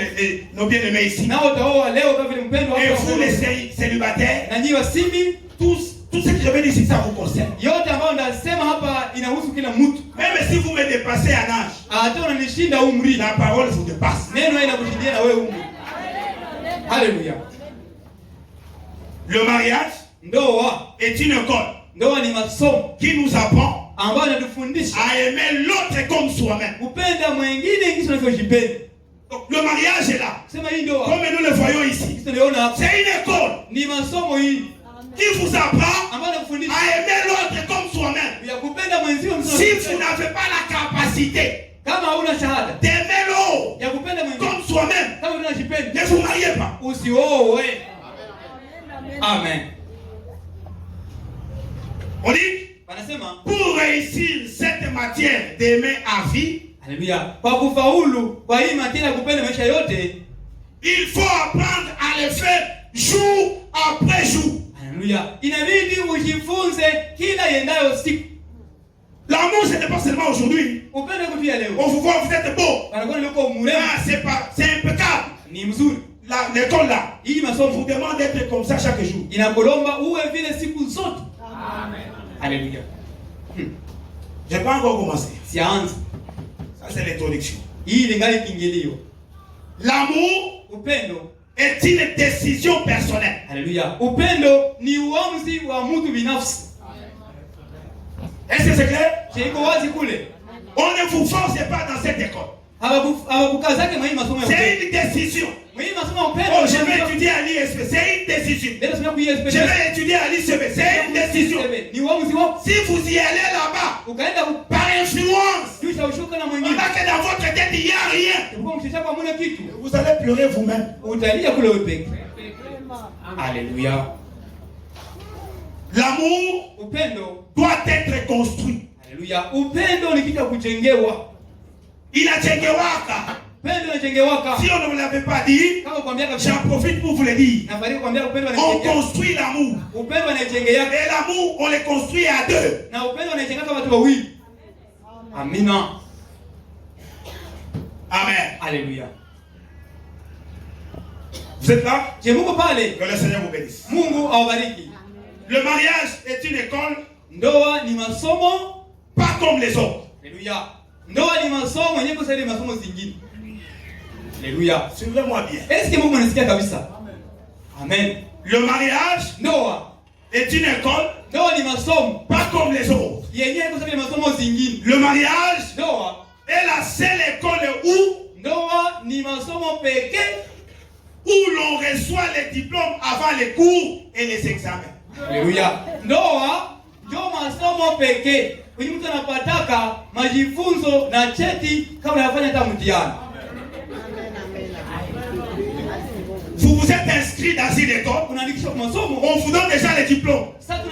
Speaker 1: nos bien-aimés ici.
Speaker 2: na utaoa leo kama vile mpendwa
Speaker 1: Et
Speaker 2: wako.
Speaker 1: vous les célibataires,
Speaker 2: Na nyinyi wasimi,
Speaker 1: tout ce que je vais dire ici, ça vous concerne.
Speaker 2: yote ambayo ndasema hapa inahusu kila mtu.
Speaker 1: Même si vous me dépassez en âge,
Speaker 2: Hata unanishinda umri,
Speaker 1: la parole vous dépasse.
Speaker 2: neno haina kushindia na wewe umri. Haleluya.
Speaker 1: Le mariage
Speaker 2: Ndoa,
Speaker 1: est une école
Speaker 2: ndoa ni masomo
Speaker 1: qui nous apprend
Speaker 2: ambayo yanatufundisha
Speaker 1: à aimer l'autre comme soi-même.
Speaker 2: kupenda mwingine kisi tunavyojipenda.
Speaker 1: Donc, le mariage est là.
Speaker 2: Sema hii ndoa,
Speaker 1: Comme nous le voyons ici.
Speaker 2: kisi tunaona hapa,
Speaker 1: C'est une école
Speaker 2: ni masomo hii
Speaker 1: qui vous apprend
Speaker 2: ambayo yanakufundisha
Speaker 1: à aimer l'autre comme soi-même.
Speaker 2: ya kupenda mwenzio
Speaker 1: Si vous n'avez pas la capacité
Speaker 2: kama hauna shahada
Speaker 1: d'aimer l'autre
Speaker 2: ya kupenda mwingine
Speaker 1: comme soi-même,
Speaker 2: kama unajipenda,
Speaker 1: ne vous mariez pas.
Speaker 2: usioe. Amen.
Speaker 1: On dit,
Speaker 2: Wanasema
Speaker 1: pour réussir cette matière d'aimer à vie,
Speaker 2: haleluya, kwa kufaulu kwa hii matendo ya kupenda maisha yote,
Speaker 1: il faut apprendre à le faire jour après jour.
Speaker 2: haleluya, inabidi ujifunze kila yendayo siku.
Speaker 1: L'amour, ce n'est pas seulement aujourd'hui.
Speaker 2: Upende kutia leo,
Speaker 1: On vous voit, vous êtes beau.
Speaker 2: wanakuwa niko murembo,
Speaker 1: Ah, c'est impeccable.
Speaker 2: ni mzuri.
Speaker 1: L'école là,
Speaker 2: Hii
Speaker 1: on
Speaker 2: masomo
Speaker 1: vous demande d'être comme ça chaque jour.
Speaker 2: inakolomba uwe vile siku zote.
Speaker 3: Amen.
Speaker 2: Haleluya.
Speaker 1: Je n'ai pas encore commencé.
Speaker 2: Sianzi.
Speaker 1: Ça, c'est l'introduction.
Speaker 2: Hii lingali kiingilio.
Speaker 1: L'amour
Speaker 2: Upendo,
Speaker 1: est une décision personnelle.
Speaker 2: haleluya, upendo ni uamuzi wa mtu binafsi.
Speaker 1: Est-ce que c'est clair?
Speaker 2: Iko wazi kule.
Speaker 1: On ne vous force pas dans cette école.
Speaker 2: Hawakukazake mwa hii masomo ya upendo.
Speaker 1: C'est une décision.
Speaker 2: Mwa hii masomo ya upendo.
Speaker 1: Oh, je vais étudier à l'ISP. C'est une décision.
Speaker 2: Leo sema kuiespenda.
Speaker 1: Je vais étudier à l'ICB. C'est une décision.
Speaker 2: Ni uamuzi wako.
Speaker 1: Si vous y allez là-bas,
Speaker 2: Ukaenda
Speaker 1: par influence,
Speaker 2: kisha ushuka na mwingine.
Speaker 1: pendant que dans votre tête il n'y a rien,
Speaker 2: Uko mshishako hamuna kitu.
Speaker 1: vous allez pleurer vous-même.
Speaker 2: Utalia kule wewe peke.
Speaker 3: Amen.
Speaker 2: Haleluya.
Speaker 1: L'amour
Speaker 2: Upendo,
Speaker 1: doit être construit.
Speaker 2: haleluya. Upendo ni kitu cha kujengewa.
Speaker 1: Inajengewaka.
Speaker 2: Upendo unajengewaka.
Speaker 1: Si on ne vous l'avait pas dit,
Speaker 2: Kama kwambia kabisa.
Speaker 1: j'en profite pour vous le dire.
Speaker 2: Nafariki kwambia upendo
Speaker 1: On
Speaker 2: unajengea.
Speaker 1: construit l'amour.
Speaker 2: Upendo unajengea.
Speaker 1: Et l'amour, on le construit à deux.
Speaker 2: Na upendo unajenga kama watu wawili. Amina.
Speaker 1: Amen.
Speaker 2: Haleluya.
Speaker 1: Vous êtes là?
Speaker 2: Je Mungu pale.
Speaker 1: Que le Seigneur vous bénisse.
Speaker 2: Mungu awabariki.
Speaker 1: Le mariage est une école
Speaker 2: Ndoa ni masomo,
Speaker 1: pas comme les autres.
Speaker 2: haleluya. Ndoa ni masomo yenyewe kusaidia masomo zingine. Haleluya.
Speaker 1: Suivez-moi bien.
Speaker 2: Est-ce que Mungu anasikia kabisa? Amen.
Speaker 1: Le mariage
Speaker 2: Ndoa,
Speaker 1: est une école
Speaker 2: ndoa ni masomo
Speaker 1: pas comme les autres.
Speaker 2: yenyewe kusaidia masomo zingine.
Speaker 1: Le mariage
Speaker 2: Ndoa,
Speaker 1: est la seule école où
Speaker 2: ndoa ni masomo pekee
Speaker 1: l'on reçoit les diplômes avant les cours et les examens.
Speaker 2: Alléluia. Ndoa ndio masomo pekee. Kwenye mtu anapataka majifunzo na cheti kabla yafanya hata mtihani.
Speaker 1: Vous vous êtes inscrit dans une école. On vous donne déjà les diplômes. Avant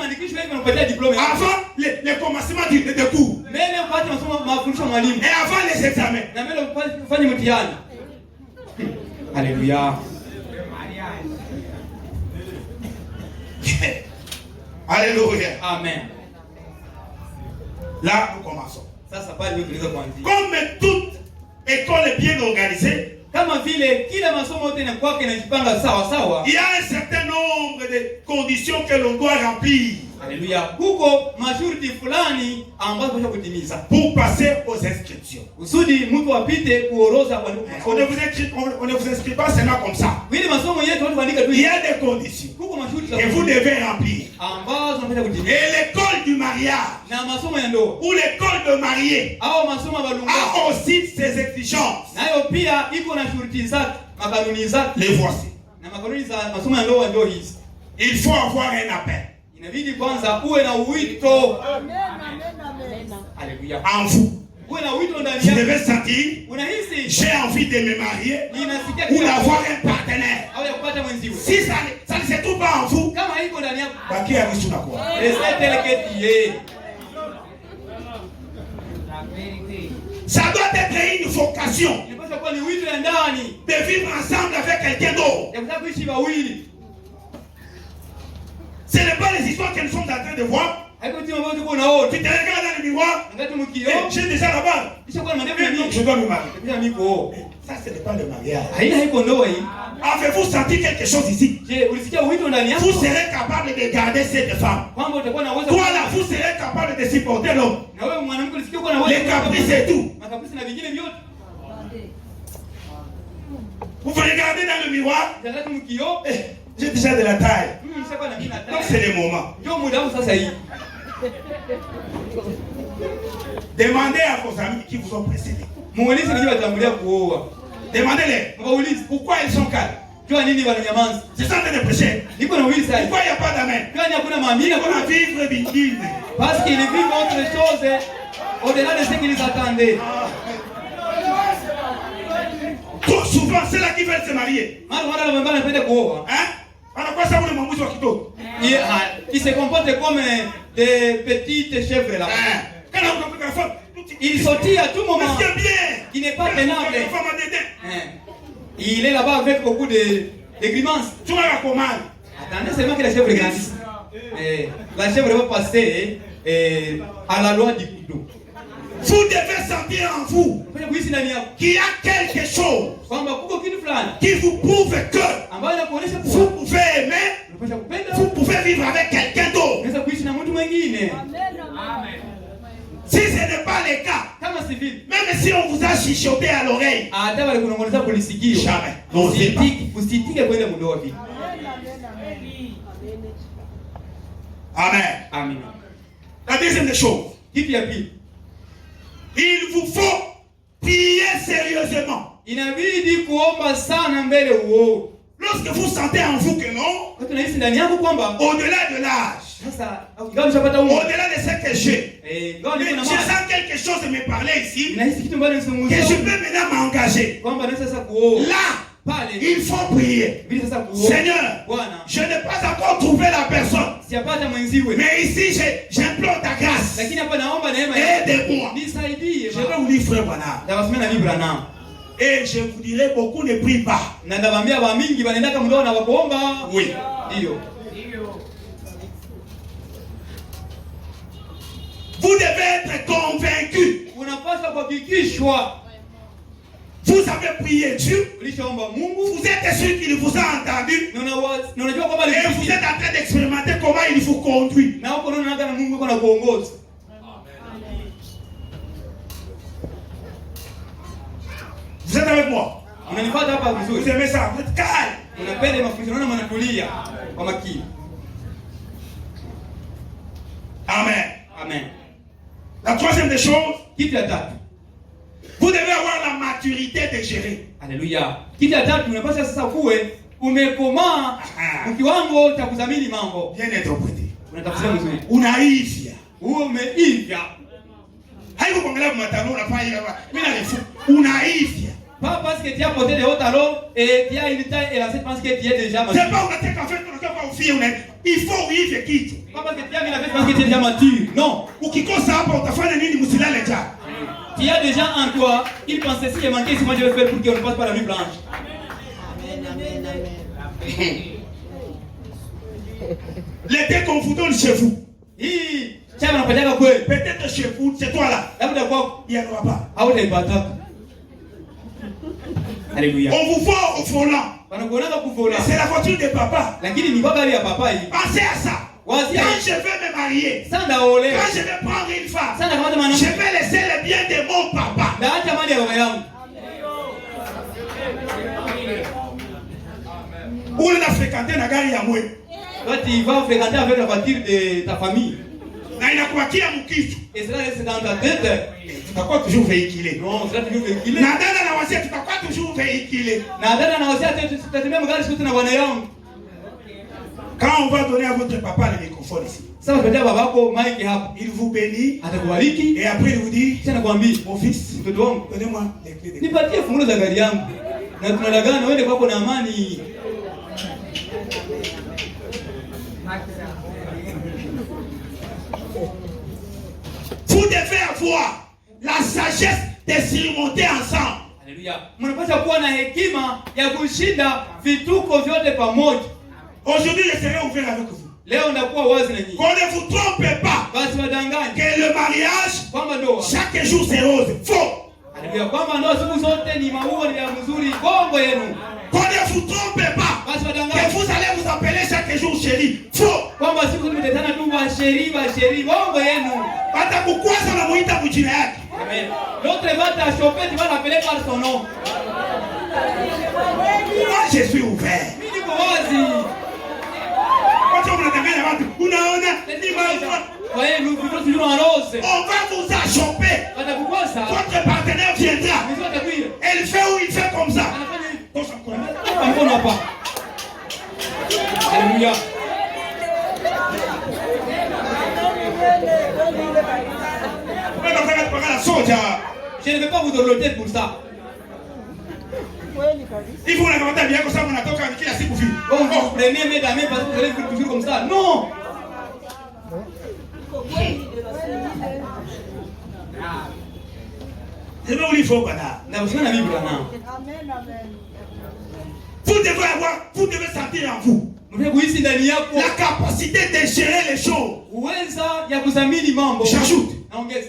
Speaker 1: les commencements de cours. Et avant les examens.
Speaker 2: Alléluia.
Speaker 1: Alléluia.
Speaker 2: Amen.
Speaker 1: Là, nous commençons.
Speaker 2: Comme
Speaker 1: toute école est bien organisée, il y a un certain nombre de conditions que l'on doit remplir.
Speaker 2: Alléluia.
Speaker 1: Pour passer aux inscriptions. On ne vous inscrit pas seulement comme ça. Il y a des conditions que vous devez remplir. Et l'école du mariage ou l'école de mariés a aussi ses exigences. Les voici. Il faut avoir un appel. En vous. Vous devez sentir, j'ai envie de me marier ou d'avoir un partenaire. Si ça ne se trouve pas en vous, ça doit être une vocation de vivre ensemble avec quelqu'un d'autre. Ce n'est pas les histoires que nous sommes en train de voir. Tu te regardes dans le miroir. J'ai déjà la balle. Je dois me marier. Ça, ce n'est pas le mariage. Avez-vous senti quelque chose ici? Vous serez capable de garder cette femme. Toi là, vous serez capable de supporter l'homme. Les caprices et tout. Vous vous regardez dans le miroir. J'ai déjà de la taille. Donc c'est le moment. Demandez à vos amis qui vous ont précédé. Demandez-les pourquoi ils sont calmes. C'est ça de prêcher. Pourquoi il n'y a pas d'amen? On va vivre bingine.
Speaker 2: Parce qu'ils vivent autre chose au-delà de ce qu'ils attendaient.
Speaker 1: Trop souvent, c'est là qu'ils veulent se marier. Hein?
Speaker 2: Ils se comportent comme des petites chèvres là. Il sortit à tout moment. Il n'est pas tenable. Il est là-bas avec beaucoup de grimaces. Attendez seulement que la chèvre grandisse. La chèvre va passer à la loi du couteau.
Speaker 1: Vous devez sentir en vous qu'il y a quelque chose qui vous prouve que vous pouvez aimer, vous pouvez vivre avec quelqu'un d'autre. Si ce n'est pas le cas, même si on vous a chuchoté à l'oreille, jamais. Amen.
Speaker 2: Amen.
Speaker 1: La deuxième des choses, il vous faut prier sérieusement. Lorsque vous sentez en vous que non, au-delà de l'âge, au-delà de ce que j'ai, je sens quelque chose me parler ici, que je peux maintenant m'engager. Là, il faut prier. Seigneur, je n'ai pas encore trouvé la personne. Mais ici, j'implore ta grâce. Aidez-moi. Je vais vous dire, frère Branham. Et je vous dirai, beaucoup ne prient pas. Oui. Vous devez être convaincu. Vous avez prié Dieu. Vous êtes sûr qu'il vous a entendu. Et vous êtes en train d'expérimenter comment il vous conduit. Vous êtes avec moi? Vous aimez ça? Vous êtes calme. Amen.
Speaker 2: Amen.
Speaker 1: La troisième des choses, vous devez avoir la maturité de gérer.
Speaker 2: Alléluia. Umekomaa kiwango cha kudhamini mambo.
Speaker 1: Bien interprété.
Speaker 2: Unatafsiri mzuri.
Speaker 1: Unaivya.
Speaker 2: Umeivya.
Speaker 1: Haiko kuangalia matano unafanya hivi. Mimi nalifu. Unaivya.
Speaker 2: Pas parce que tu as porté des hauts talons et tu as une taille élancée parce que tu es déjà mature.
Speaker 1: C'est pas unataka fait unataka ufie una. Il faut uivye kitu.
Speaker 2: Pas parce que tu as mis la veste parce que tu es déjà mature. Non.
Speaker 1: Ukikosa hapa utafanya nini msilale ja?
Speaker 2: Tu as déjà en toi, il pensait si j'ai manqué, si moi je vais faire pour qu'on ne passe pas la nuit blanche.
Speaker 3: Amen, amen, amen.
Speaker 1: L'été qu'on vous donne chez vous. Peut-être chez vous, c'est toi là. Il y a pas.
Speaker 2: Alléluia.
Speaker 1: On vous voit au volant. C'est la voiture de papa. Pensez à ça. Quand je vais me marier, quand je vais prendre une femme, je vais laisser le bien de mon papa. Où on a fréquenté la gare à moi.
Speaker 2: Toi, tu vas fréquenter avec la voiture de ta famille. Et cela reste dans ta tête.
Speaker 1: Tu vas toujours véhiculer.
Speaker 2: Non, tu vas toujours véhiculer.
Speaker 1: Tu vas toujours véhiculer. Quand on va donner à votre papa le microphone ici, il vous bénit et après il vous dit, mon fils, donnez-moi les clés de vous devez avoir la sagesse de surmonter ensemble.
Speaker 2: Alléluia. Mnapaswa kuwa na hekima ya kushinda vituko vyote pamoja.
Speaker 1: Aujourd'hui, je serai ouvert avec vous.
Speaker 2: Leo ndakuwa wazi na nyinyi.
Speaker 1: Qu'on ne vous trompe pas.
Speaker 2: Basi wadanganye.
Speaker 1: Que le mariage,
Speaker 2: kwamba ndoa
Speaker 1: chaque jour c'est rose. Faux.
Speaker 2: Alléluia. Kwamba ndoa siku zote ni maua ni ya mzuri. Bongo yenu.
Speaker 1: Qu'on ne vous trompe pas.
Speaker 2: Basi wadanganye.
Speaker 1: Que vous allez vous appeler chaque jour chérie. Faux.
Speaker 2: Kwamba siku zote mtetana tu wa sheri. Bongo yenu.
Speaker 1: Hata kukwaza na muita mjina yake.
Speaker 2: Amen. L'autre va t'achoper, tu vas l'appeler par son nom.
Speaker 1: Moi je suis ouvert.
Speaker 2: Mimi niko wazi.
Speaker 1: Wacha mnadanganya watu. Unaona? Ni maisha.
Speaker 2: Kwa hiyo nous vivons toujours en rose.
Speaker 1: On va vous achoper.
Speaker 2: Watakukosa.
Speaker 1: Votre partenaire viendra. Elle fait ou il fait comme ça.
Speaker 2: Mkono hapa. Alléluia. Je ne vais pas vous dorloter pour ça.
Speaker 1: Il faut la commenter bien comme ça, on attend quand il a si pour vivre.
Speaker 2: Bon, vous prenez mes dames parce que vous allez vivre toujours comme ça. Non.
Speaker 1: Je vais vous dire, il faut pas. Vous devez sentir en vous la capacité de gérer les choses. J'ajoute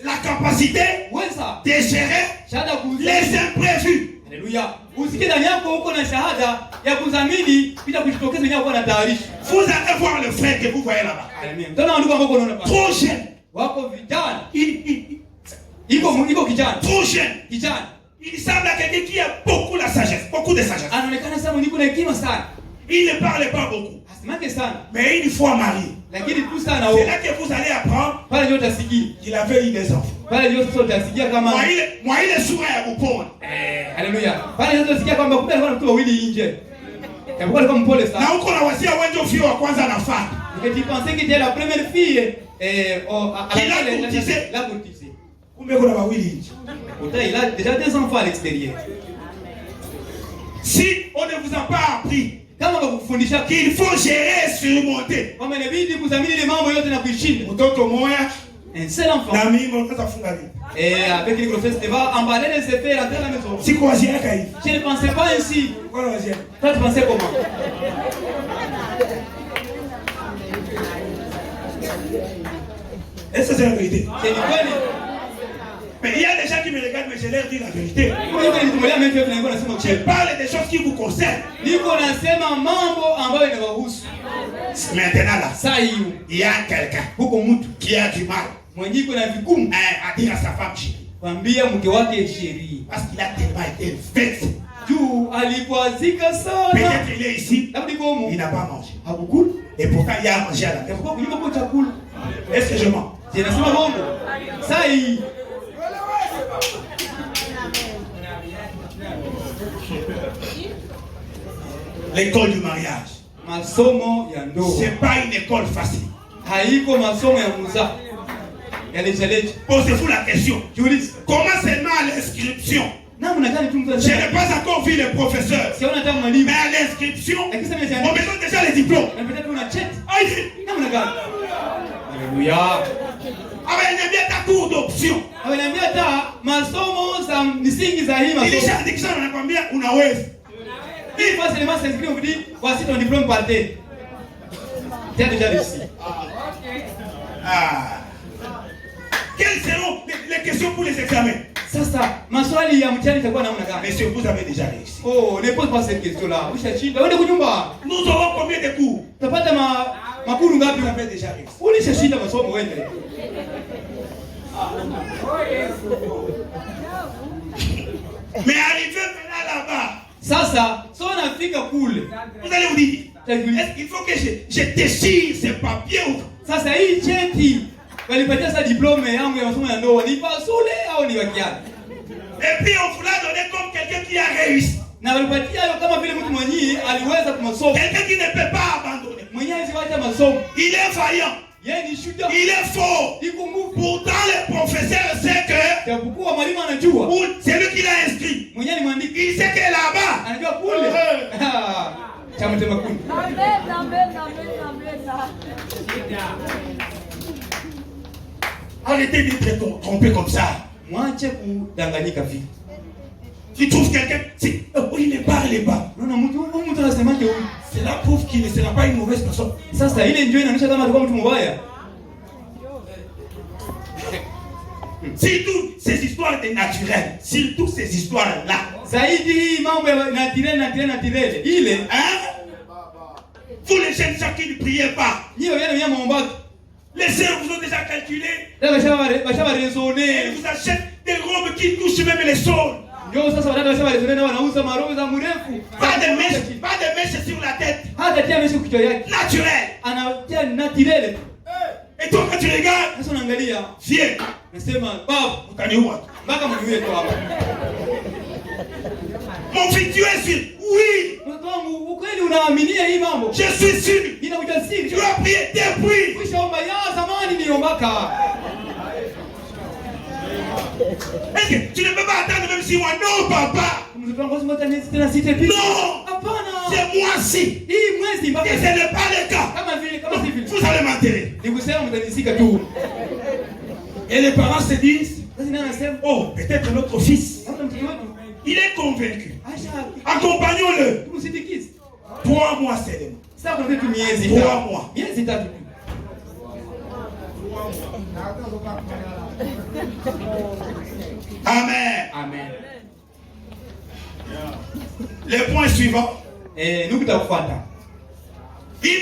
Speaker 1: la capacité de gérer les imprévus.
Speaker 2: Alléluia. Usikie ndani yako uko na shahada ya kudhamini bila kujitokeza wenyewe kwa na taarifa.
Speaker 1: Vous allez voir le frère que vous voyez là-bas.
Speaker 2: Amen. Tuna ndugu ambao unaona pale.
Speaker 1: Trop jeune.
Speaker 2: Wako vijana. Iko kijana.
Speaker 1: Trop jeune.
Speaker 2: Kijana.
Speaker 1: Il semble à quelqu'un qui a beaucoup la sagesse, beaucoup de sagesse.
Speaker 2: Anaonekana sana mwenye kuna hekima sana.
Speaker 1: Il ne parle pas beaucoup.
Speaker 2: Asimake sana.
Speaker 1: Mais une fois marié.
Speaker 2: Lakini tu sana
Speaker 1: c'est là que vous allez apprendre.
Speaker 2: Pale ndio utasikia.
Speaker 1: Il avait eu des enfants.
Speaker 2: Pale ndio sasa utasikia kama
Speaker 1: moi ile sura ya kupona.
Speaker 2: Haleluya. Pale ndio utasikia kwamba kumbe alikuwa na watu wawili nje. Alikuwa alikuwa mpole sana.
Speaker 1: Na uko na wasia wewe ndio wa kwanza anafaa.
Speaker 2: Parce que tu pensais que tu es la première fille à la courtisée.
Speaker 1: Kumbe kuna wawili nje.
Speaker 2: Pourtant il a déjà des enfants à l'extérieur.
Speaker 1: Si on ne vous a pas appris
Speaker 2: kama bakufundisha
Speaker 1: qu'il faut gérer et surmonter.
Speaker 2: Kama inabidi kudhamini ile mambo yote na kuishinda.
Speaker 1: Mtoto moya
Speaker 2: un seul enfant.
Speaker 1: Na mimi unataka kufunga nini?
Speaker 2: Avec une grossesse tu vas emballer les effets rentrer à la maison.
Speaker 1: Si quoi gérer kai?
Speaker 2: Je ne pensais pas ainsi.
Speaker 1: Quoi va gérer?
Speaker 2: Toi tu pensais comment?
Speaker 1: Est-ce que c'est la vérité?
Speaker 2: C'est du kweli.
Speaker 1: Mais il y a des gens qui me regardent, mais je leur dis la vérité.
Speaker 2: Je
Speaker 1: parle des choses qui vous concernent. Maintenant là, il y a quelqu'un qui a du mal à dire à sa femme chérie. Parce qu'il a tellement été vexé. Peut-être il est ici, il n'a pas mangé. Et pourtant il y a à manger à la table. Est-ce que je mens? L'école du mariage.
Speaker 2: Masomo ya ndoa.
Speaker 1: C'est pas une école facile.
Speaker 2: Haiko masomo ya muza.
Speaker 1: Posez-vous la question. Comment seulement à l'inscription? Je n'ai pas encore vu les professeurs. Mais à l'inscription, on besoin déjà les diplômes.
Speaker 2: Alléluia.
Speaker 1: Il y a bien ta cours d'option. Il dit ça, on a combien?
Speaker 2: Il faut seulement s'inscrire, on vous dit, voici ton diplôme, partez. Tu as déjà réussi.
Speaker 1: Quelles seront les questions pour les examens? Messieurs, vous avez déjà réussi.
Speaker 2: Oh, ne pose pas cette question-là.
Speaker 1: Nous aurons combien de cours? Vous avez déjà réussi. Mais arrivé maintenant là-bas, vous allez vous dire, est-ce qu'il faut que je déchire ces papiers ou
Speaker 2: walipatia sa diplome yangu ya masomo ya ndoa ni pasule au ni wakiana.
Speaker 1: Et puis on vous l'a donné comme quelqu'un qui a réussi.
Speaker 2: Na walipatia hayo kama vile mtu mwenyewe aliweza kumasomo.
Speaker 1: Quelqu'un qui ne peut pas abandonner.
Speaker 2: Mwenyewe asiwacha masomo.
Speaker 1: Il est vaillant.
Speaker 2: Yeye ni shujaa.
Speaker 1: Il est fort.
Speaker 2: Iko nguvu.
Speaker 1: Pourtant le professeur sait que
Speaker 2: japokuwa mwalimu anajua.
Speaker 1: C'est lui qui l'a inscrit.
Speaker 2: Mwenyewe ni mwandiki.
Speaker 1: Il sait que là-bas.
Speaker 2: Anajua kule. Chama tema kule.
Speaker 4: Amen.
Speaker 1: Arrêtez d'être trompé comme ça.
Speaker 2: Mwache kudanganyika vipi.
Speaker 1: Tu trouves quelqu'un, il ne parle pas. Cela prouve qu'il ne sera pas une mauvaise personne.
Speaker 2: Sasa ile ndio inaonyesha kama alikuwa mtu mbaya.
Speaker 1: Surtout ces histoires de naturel, surtout ces histoires là.
Speaker 2: Zaidi mambo ya naturel. Ile,
Speaker 1: vous les jeunes gens qui ne priez pas. Les sœurs vous ont déjà calculé. Et vous achètent des robes qui touchent même les sols. Pas de mèches sur la tête. Naturel. Et toi quand tu regardes, viens. Mon fils, tu es sûr? Oui. Je suis sûr. Tu as prié depuis. Est-ce que tu ne peux pas attendre même 6 mois? Non, papa. Non. C'est moi-ci. Et ce n'est pas le cas. Vous allez m'enterrer. Et les parents se disent, oh, peut-être notre fils. Il est convaincu. Accompagnons-le. 3 mois seulement. 3 mois. Amen.
Speaker 2: Amen.
Speaker 1: Le point suivant.
Speaker 2: Il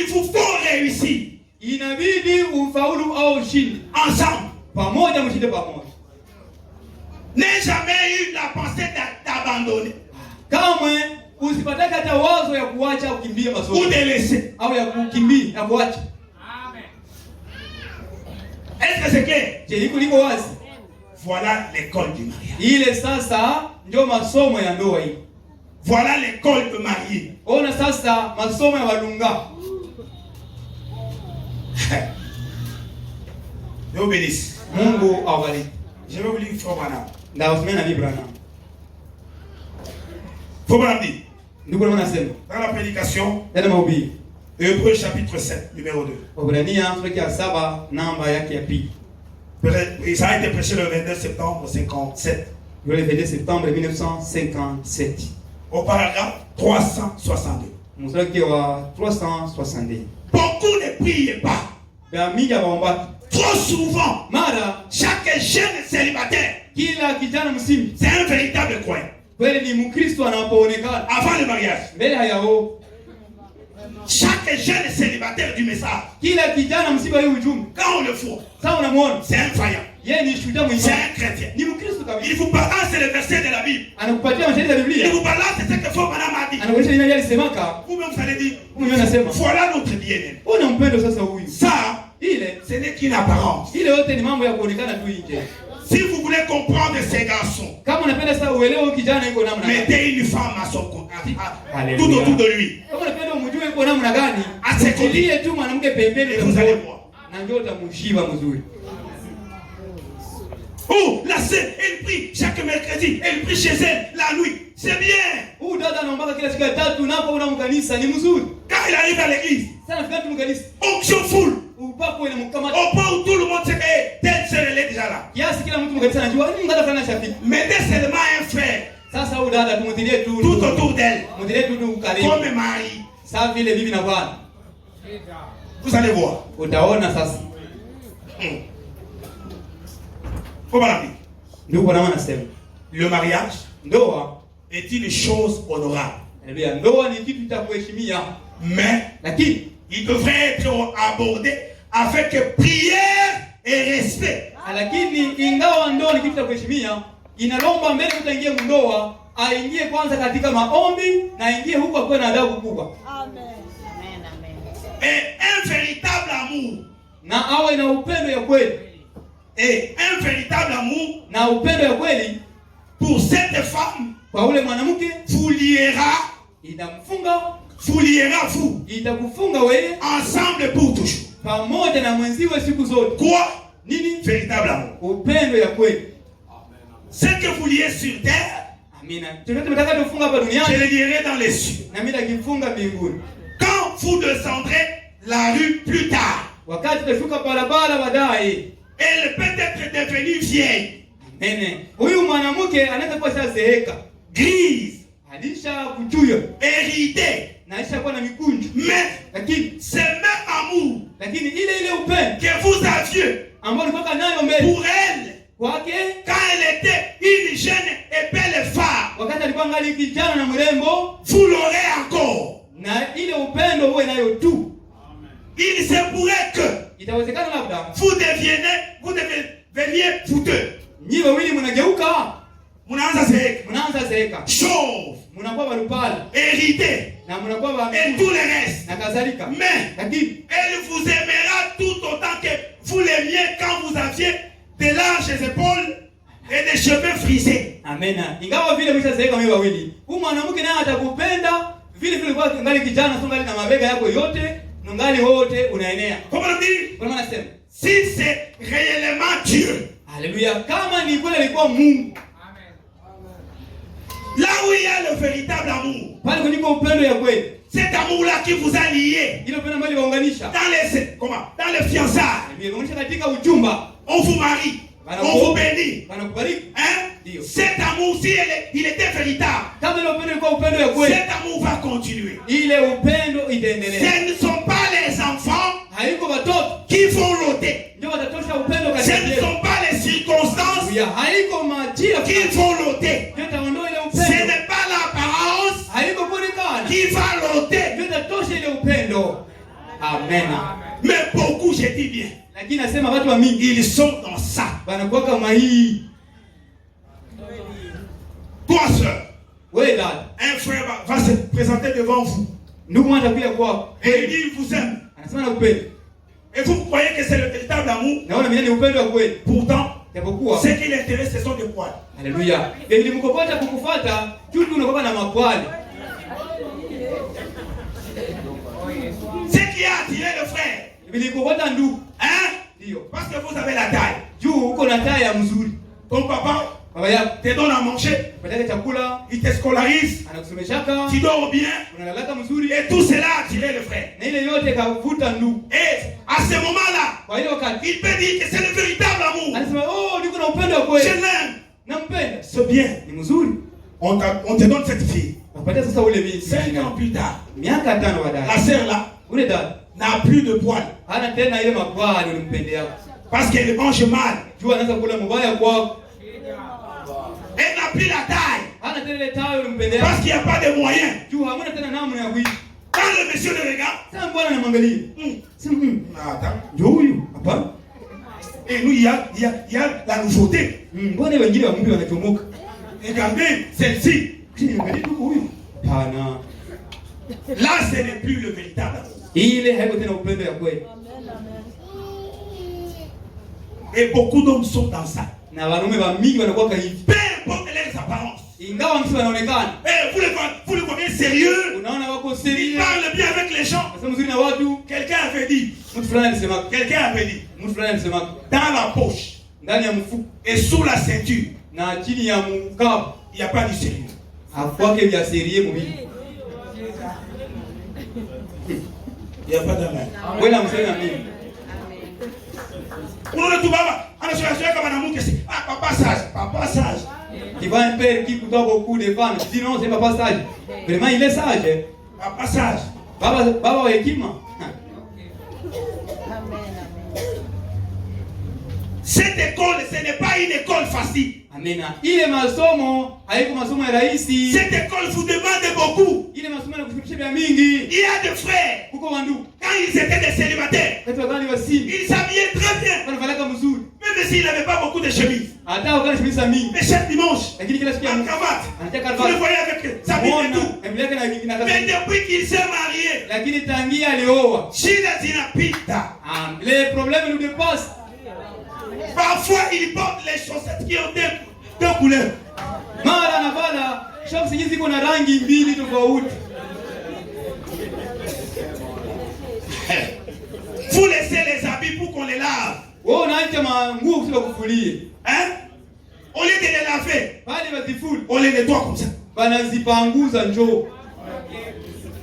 Speaker 1: vous faut réussir. Ensemble. N'ai jamais eu la pensée d'abandonner. Ou de laisser. Est-ce que c'est clair? Voilà l'école du mariage. Voilà l'école de marier. Dieu bénisse. Je vais vous lire Frère Branham. Frère Branham dit dans la prédication, Hébreux chapitre 7, numéro 2. Ça a été prêché le 22 septembre 57.
Speaker 2: Le 22 septembre 1957.
Speaker 1: Au paragraphe 362. Beaucoup ne prient pas. Trop souvent, chaque jeune célibataire, c'est un véritable croyant. Avant le mariage, chaque jeune célibataire du message, quand on le voit, c'est un croyant, c'est un chrétien. Il vous balance le verset de la Bible. Il vous balance ce que Frère Branham a dit. Vous-même vous allez dire, voilà notre bien-aimé. Ça, ce n'est qu'une apparence. Si vous voulez comprendre ces garçons, mettez une femme à son côté, tout autour de lui. À ses côtés. Et vous allez voir. Oh, la sœur, elle prie chaque mercredi, elle prie chez elle la nuit. C'est bien. Quand il arrive à l'église, onction full. Au point où tout le monde sait que telle sœur elle est déjà là. Mettez seulement un frère tout autour d'elle, comme Marie. Vous allez voir. Le mariage est une chose honorable. Mais il devrait être abordé avec prière et respect.
Speaker 2: Aingie kwanza katika maombi na aingie huko kwa na adabu kubwa.
Speaker 3: Amen.
Speaker 1: Et un véritable amour.
Speaker 2: Na awe na upendo ya kweli.
Speaker 1: Et un véritable amour
Speaker 2: na upendo ya kweli
Speaker 1: pour cette femme
Speaker 2: kwa ule mwanamke
Speaker 1: vous liera,
Speaker 2: itamfunga,
Speaker 1: vous liera vous,
Speaker 2: itakufunga wewe
Speaker 1: ensemble pour toujours.
Speaker 2: Pamoja na mwenziwe siku zote.
Speaker 1: Quoi?
Speaker 2: Nini?
Speaker 1: Véritable amour.
Speaker 2: Upendo ya kweli.
Speaker 1: Ce que vous liez sur terre,
Speaker 2: amina. Tunataka tufunga hapa duniani,
Speaker 1: je le lierai dans les cieux.
Speaker 2: Na mimi nakifunga mbinguni.
Speaker 1: Quand vous descendrez la rue plus tard,
Speaker 2: wakati tutashuka barabara baadaye,
Speaker 1: elle peut être devenue vieille.
Speaker 2: Amen. Huyu mwanamke anaweza kuwa shazeeka,
Speaker 1: grise,
Speaker 2: alisha kuchuya,
Speaker 1: héritée,
Speaker 2: na alishakuwa na mikunjo.
Speaker 1: Mais
Speaker 2: lakini
Speaker 1: ce même amour,
Speaker 2: lakini ile upendo
Speaker 1: que vous aviez
Speaker 2: ambao ulikuwa nayo mbele
Speaker 1: pour elle,
Speaker 2: kwake,
Speaker 1: quand elle était une jeune et belle femme,
Speaker 2: wakati alikuwa ngali kijana na mrembo,
Speaker 1: vous l'aurez encore.
Speaker 2: Na ile upendo uwe nayo tu.
Speaker 1: Il se pourrait que
Speaker 2: itawezekana labda
Speaker 1: vous deveniez fouteux.
Speaker 2: Nyi wawili mnageuka,
Speaker 1: mnaanza zeeka, chauve,
Speaker 2: mnakuwa barupala,
Speaker 1: hérité,
Speaker 2: na mnakuwa ba
Speaker 1: et tout le reste,
Speaker 2: na kadhalika.
Speaker 1: Mais elle vous aimera tout autant que vous l'aimiez quand vous aviez de larges épaules et des cheveux frisés.
Speaker 2: Amen. Ingawa vile mshazeeka mimi wawili, huyu mwanamke naye atakupenda vile vile kwa ngali kijana, songali na mabega yako yote, nungali wote unaenea.
Speaker 1: Comment dire?
Speaker 2: Comment nasema?
Speaker 1: Si c'est réellement Dieu.
Speaker 2: Alléluia. Kama ni kweli alikuwa Mungu.
Speaker 1: Amen. Là où il y a le véritable amour.
Speaker 2: Pale kuniko upendo ya kweli.
Speaker 1: Cet amour-là qui vous a lié.
Speaker 2: Ile upendo ambao unaunganisha.
Speaker 1: Dans les fiançailles.
Speaker 2: Unaunganisha katika uchumba.
Speaker 1: On vous marie. On vous bénit. Hein? Cet amour, si il était véritable, cet amour va continuer. Ce ne sont pas les enfants qui vont l'ôter. Ce ne sont pas les circonstances qui vont l'ôter. Ce n'est pas l'apparence qui va l'ôter.
Speaker 2: Amen.
Speaker 1: Mais beaucoup, je dis bien, ils sont dans ça. Toi, sœur, un frère va se présenter devant vous. Et il dit il vous aime. Et vous croyez que c'est le véritable amour? Pourtant, ce qui l'intéresse, ce sont des poils.
Speaker 2: Alléluia.
Speaker 1: Ce qui a attiré le frère, hein? Parce que vous avez la taille. Ton papa te donne à manger, il te scolarise, tu dors bien, et tout cela a attiré le frère. Et à ce moment-là, il peut dire que c'est le véritable amour. Je l'aime. C'est bien. On te donne cette fille. 5 ans plus tard, la sœur là n'a plus de poils. Parce qu'elle mange mal. Elle n'a plus la taille. Parce qu'il n'y a pas de moyens. Quand le monsieur le regarde, et nous, il y a la nouveauté. Regardez celle-ci. Là, ce n'est plus le véritable amour. Et beaucoup d'hommes sont dans ça.
Speaker 2: Na wanaume wa mingi wanakuwa hivi.
Speaker 1: Peu importe les apparences.
Speaker 2: Ingawa mtu anaonekana.
Speaker 1: Vous le voyez sérieux?
Speaker 2: Unaona wako sérieux.
Speaker 1: Il parle bien avec les gens.
Speaker 2: Sasa mzuri na watu.
Speaker 1: Quelqu'un avait dit.
Speaker 2: Mtu fulani alisema.
Speaker 1: Quelqu'un avait dit.
Speaker 2: Mtu fulani alisema.
Speaker 1: Dans la poche.
Speaker 2: Ndani ya mfuko.
Speaker 1: Et sous la ceinture.
Speaker 2: Na chini ya mkaba.
Speaker 1: Il n'y a pas du sérieux.
Speaker 2: Hakwake vya sérieux mwili.
Speaker 1: Il n'y a pas d'amen.
Speaker 2: Wewe msema mimi.
Speaker 1: Unaona tu baba anasema kama mwanamke si papa sage.
Speaker 2: Qui va un père qui coûte beaucoup de femmes. Je dis non, c'est papa sage. Vraiment il est sage.
Speaker 1: Papa sage.
Speaker 2: Baba wa hekima.
Speaker 1: Cette école, ce n'est pas une école facile.
Speaker 2: Amina. Ile masomo haiko masomo ya rahisi.
Speaker 1: Cette école vous demande beaucoup.
Speaker 2: Ile masomo yanakufikisha vya mingi.
Speaker 1: Il y a des frères.
Speaker 2: Kuko wandugu.
Speaker 1: Quand ils étaient des célibataires,
Speaker 2: Watu wagani wasimi.
Speaker 1: ils s'habillaient très bien.
Speaker 2: Wanavalaka mzuri.
Speaker 1: Même s'ils n'avaient pas beaucoup de chemises.
Speaker 2: Hata wakati shemisa mingi.
Speaker 1: Mais chaque dimanche,
Speaker 2: Lakini kila siku ya
Speaker 1: en cravate.
Speaker 2: anataka
Speaker 1: Vous le
Speaker 2: cravate.
Speaker 1: voyez avec sa Bible et tout.
Speaker 2: Emileka na
Speaker 1: Mais depuis qu'il s'est marié,
Speaker 2: lakini tangia alioa.
Speaker 1: shida zinapita.
Speaker 2: Les problèmes nous dépassent.
Speaker 1: Parfois, il porte les chaussettes qui ont deux couleurs.
Speaker 2: Mara anavala shoksi hizi ziko na rangi mbili tofauti.
Speaker 1: Vous laissez les habits pour qu'on les lave.
Speaker 2: Wewe unaacha manguo kusema kufulie.
Speaker 1: Hein? Au lieu de les laver,
Speaker 2: Bali wazifuli.
Speaker 1: on les nettoie comme ça.
Speaker 2: Banazipanguza njoo.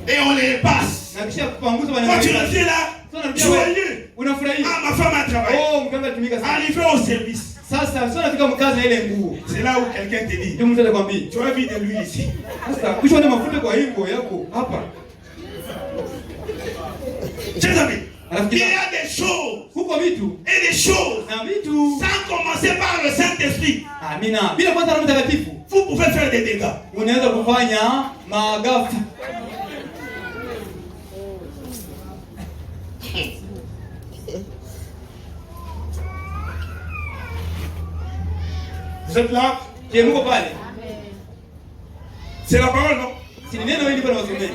Speaker 1: Et on les passe.
Speaker 2: Na kisha kupanguza
Speaker 1: Quand tu reviens là, joyeux.
Speaker 2: Unafurahia.
Speaker 1: Ah, ma femme a travaillé.
Speaker 2: Oh, mkanga tumika sana.
Speaker 1: Arrivé au service.
Speaker 2: Sasa sio nafika mkazi na ile nguo.
Speaker 1: C'est là où quelqu'un te dit.
Speaker 2: Ndio mtu atakwambia.
Speaker 1: Tu as vu de lui ici.
Speaker 2: Sasa kisha na mafuta kwa hii nguo yako hapa.
Speaker 1: Chers amis, il y a des choses
Speaker 2: Huko vitu
Speaker 1: et des choses
Speaker 2: na vitu
Speaker 1: sans commencer par le Saint-Esprit.
Speaker 2: Amina. Bila kwanza Roho Mtakatifu.
Speaker 1: Vous pouvez faire des dégâts.
Speaker 2: Unaweza kufanya maagafu.
Speaker 1: Vous êtes là?
Speaker 2: Je muko pale.
Speaker 1: C'est la parole, non?
Speaker 2: Si neno hili kwa wasomeni.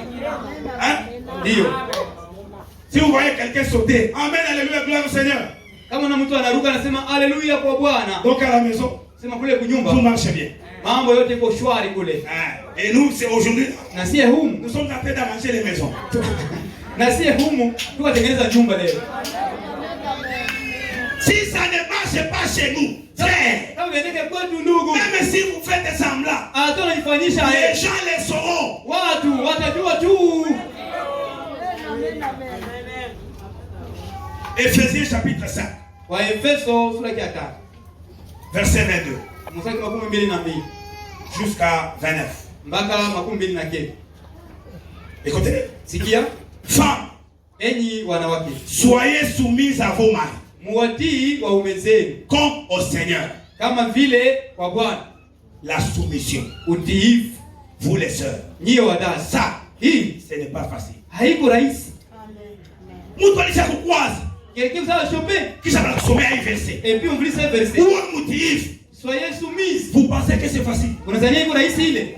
Speaker 1: Hein?
Speaker 2: Ndio.
Speaker 1: Si vous voyez quelqu'un sauter, amen, alléluia, gloire au Seigneur.
Speaker 2: Kama na mtu anaruka anasema haleluya kwa Bwana.
Speaker 1: Donc à la maison,
Speaker 2: Sema kule kunyumba.
Speaker 1: tout marche bien.
Speaker 2: Mambo yote iko shwari kule.
Speaker 1: Et nous, c'est aujourd'hui,
Speaker 2: Na sie humu.
Speaker 1: nous sommes en train d'arranger les maisons.
Speaker 2: Na sie humu tukatengeneza nyumba leo.
Speaker 1: Si ça ne marche pas chez nous, frère,
Speaker 2: Kama vendeke kwetu ndugu.
Speaker 1: même si vous faites semblant,
Speaker 2: Hata unajifanyisha
Speaker 1: les gens les sauront.
Speaker 2: watu watajua tu.
Speaker 1: Éphésiens chapitre 5,
Speaker 2: Waefeso sura ya 5.
Speaker 1: verset 22
Speaker 2: Mstari wa 22
Speaker 1: jusqu'à 29.
Speaker 2: mpaka 29.
Speaker 1: Écoutez,
Speaker 2: Sikia,
Speaker 1: femmes,
Speaker 2: enyi wanawake,
Speaker 1: soyez soumises à vos maris,
Speaker 2: muwatii waume zenu
Speaker 1: comme au Seigneur.
Speaker 2: kama vile kwa Bwana.
Speaker 1: La soumission,
Speaker 2: Utiifu,
Speaker 1: vous les sœurs.
Speaker 2: nyie wadada.
Speaker 1: Ça,
Speaker 2: Hii
Speaker 1: ce n'est pas facile.
Speaker 2: haiko rahisi.
Speaker 1: Mtu alishakukwaza
Speaker 2: Quelqu'un vous a chopé
Speaker 1: kisha anakusomea hii verset.
Speaker 2: et puis on vous dit ce verset.
Speaker 1: Uwe mtiifu.
Speaker 2: Soyez soumise.
Speaker 1: Vous pensez que c'est facile?
Speaker 2: Unadhania iko rahisi ile?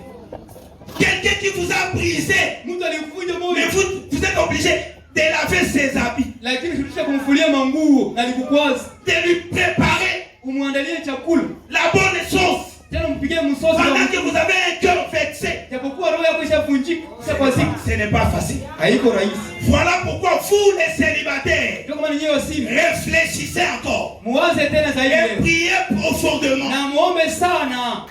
Speaker 1: Quelqu'un qui vous a brisé,
Speaker 2: Mtu alikuja
Speaker 1: mais
Speaker 2: moyo.
Speaker 1: vous êtes obligé de laver ses habits,
Speaker 2: Lakini tulisha kumfulia manguo na alikukwaza.
Speaker 1: de lui préparer
Speaker 2: Umwandalie chakula.
Speaker 1: la bonne sauce.
Speaker 2: Tena mpigie msosi
Speaker 1: Pendant que vous avez un cœur vexé,
Speaker 2: japokuwa roho yako ishavunjika kwa siku.
Speaker 1: ce n'est pas facile.
Speaker 2: Haiko rahisi.
Speaker 1: Voilà pourquoi vous les célibataires,
Speaker 2: Ndio kama ninyi wasimu.
Speaker 1: réfléchissez encore
Speaker 2: Muwaze tena
Speaker 1: et
Speaker 2: zaidi.
Speaker 1: priez profondément.
Speaker 2: Na muombe sana.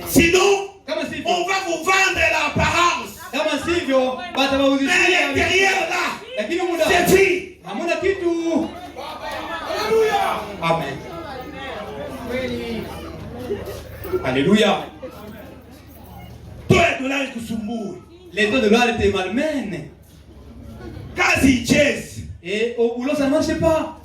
Speaker 1: Sinon,
Speaker 2: Kama sivyo,
Speaker 1: on va vous vendre l'apparence.
Speaker 2: kama sivyo
Speaker 1: Mais à
Speaker 2: batawauzishia.
Speaker 1: l'intérieur là,
Speaker 2: Lakini muda
Speaker 1: c'est fini.
Speaker 2: hamuna kitu. Amen. Alléluia.
Speaker 1: Toi, dollar kusumbui.
Speaker 2: Les taux de l'art étaient malmènes.
Speaker 1: Kazi chase.
Speaker 2: Et au boulot, ça ne marche pas.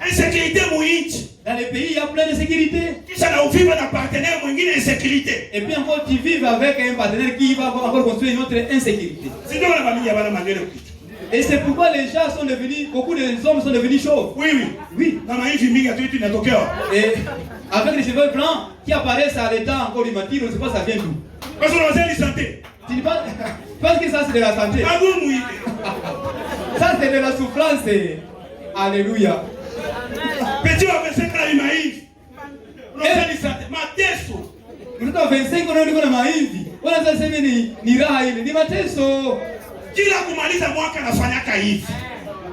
Speaker 1: Insécurité mouinchi.
Speaker 2: Dans les pays, il y a plein de sécurité.
Speaker 1: Kisha na uvivre na partenaire mwingine insécurité.
Speaker 2: Et puis encore, tu vives avec un partenaire qui va encore construire une autre insécurité.
Speaker 1: Sio na mamii ya bana magere kitu.
Speaker 2: Et c'est pourquoi les gens sont devenus, beaucoup de hommes sont devenus chauves.
Speaker 1: Oui, oui.
Speaker 2: Oui.
Speaker 1: Na mahivi mingi tu inatokea.
Speaker 2: Et avec les cheveux blancs qui apparaissent à l'état encore du matin, on ne sait pas ça vient d'où.
Speaker 1: Parce qu'on a une santé.
Speaker 2: Tu penses que ça c'est de la santé?
Speaker 1: Magumu hivi.
Speaker 2: Ça c'est de la souffrance. Alléluia.
Speaker 1: Petit wa meseka na mahivi. mateso.
Speaker 2: Mtoto 25 ndio niko na mahivi. Wala sasa ni raha ile, ni mateso.
Speaker 1: Kila kumaliza mwaka anafanyaka hivi.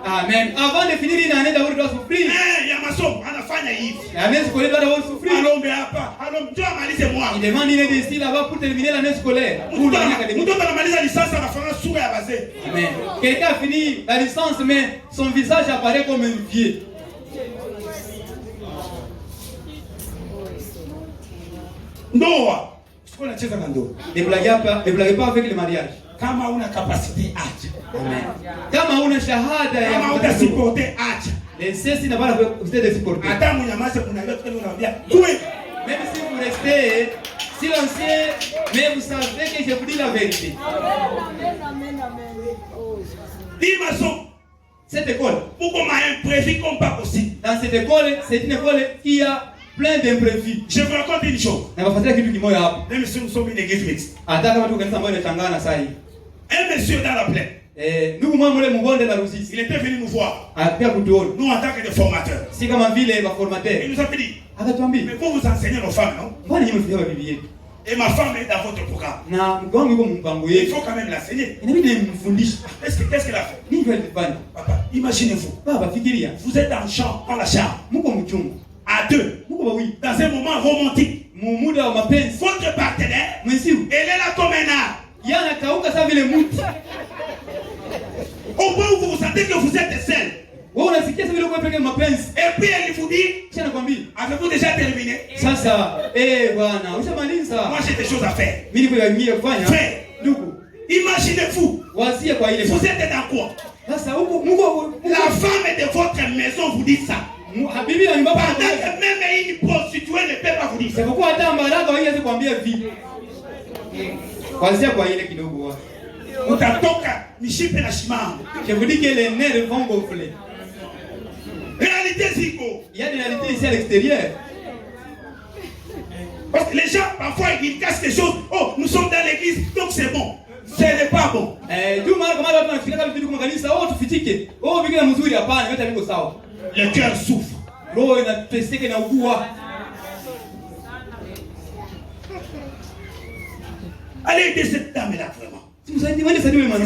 Speaker 2: Amen. Avant de finir une année d'abord doit souffrir.
Speaker 1: Ya masomo anafanya hivi.
Speaker 2: L'année scolaire doit d'abord souffrir.
Speaker 1: Alombe hapa, alombe amalize mwaka.
Speaker 2: Il demande une année ici là-bas pour terminer l'année scolaire.
Speaker 1: Mtoto anamaliza licence anafanya sura ya bazee.
Speaker 2: Amen. Quelqu'un a fini la licence mais son visage apparaît comme un vieux.
Speaker 1: Ndoa. Siko nacheza na ndoa.
Speaker 2: Ne blaguez pas avec le mariage.
Speaker 1: Kama una capacité acha.
Speaker 2: Amen. Kama una shahada ya
Speaker 1: kama uta supporter acha.
Speaker 2: Et ceci n'a pas la possibilité de supporter.
Speaker 1: Hata mnyamaze kuna yote kile unaambia. Oui.
Speaker 2: Même si vous restez silencieux, mais vous savez que je vous dis la vérité.
Speaker 3: Amen.
Speaker 1: Dis-moi
Speaker 2: cette école,
Speaker 1: pourquoi m'a imprévu comme pas possible.
Speaker 2: Dans cette école, c'est une école qui a plein d'imprévus.
Speaker 1: Je vous raconte une chose.
Speaker 2: Même
Speaker 1: si nous sommes une église mixte.
Speaker 2: Un
Speaker 1: monsieur dans la plaine. Il était venu nous voir. Nous en tant que des formateurs. Il nous a dit, mais vous enseignez nos femmes, non? Et ma femme est dans votre programme. Il faut quand même l'enseigner. Qu'est-ce qu'elle a fait? Papa, imaginez-vous. Vous êtes dans le champ, dans la chambre. À deux. Dans un moment romantique. Votre partenaire, elle est là comme un arbre. Au point où vous vous sentez que vous êtes seul. Et puis elle vous dit, avez-vous déjà terminé? Moi j'ai des choses à faire. Frère, imaginez-vous, vous êtes dans quoi? La femme de votre maison vous dit ça. Pendant que même une prostituée ne peut pas vous dire ça.
Speaker 2: Je vous dis que les nerfs vont gonfler.
Speaker 1: Réalité Zico.
Speaker 2: Il y a des réalités ici à l'extérieur.
Speaker 1: Parce que les gens parfois ils cassent des choses. Oh, nous sommes dans l'église, donc c'est bon. Ce n'est pas bon. Le cœur souffre. Allez aider cette dame là vraiment.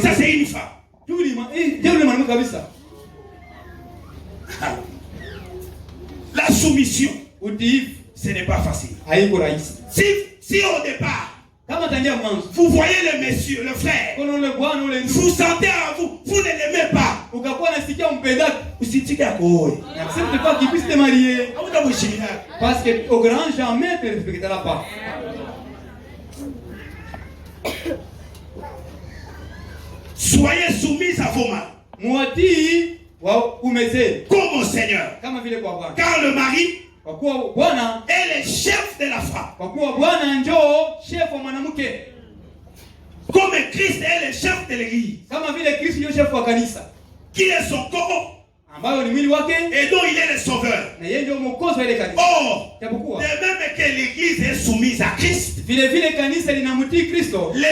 Speaker 1: Ça c'est une femme. La soumission, ce n'est pas facile. Si au départ, vous voyez le monsieur, le frère, vous sentez à vous, vous ne l'aimez pas.
Speaker 2: Parce qu'au grand jamais ne respectera pas.
Speaker 1: Soyez soumis à vos maris. Comme au Seigneur. Car le mari est le chef de la femme. Comme Christ est le chef de l'église. Qui est son corps. Et dont il est le sauveur. Or, de même que l'église est soumise à Christ, les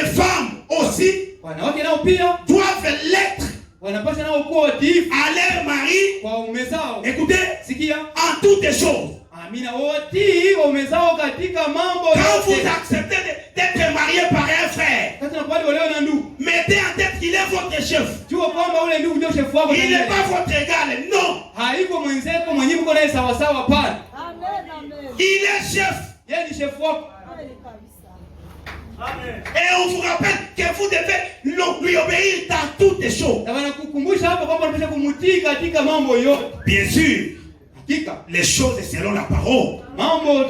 Speaker 1: femmes aussi doivent l'être à leur mari. Écoutez, en toutes les choses. Quand vous acceptez d'être marié par un frère, mettez en tête qu'il est votre chef. Il n'est pas votre égal, non. Il est chef. Et on vous rappelle que vous devez lui obéir dans toutes les choses. Bien sûr, les choses selon la parole. Pas en dehors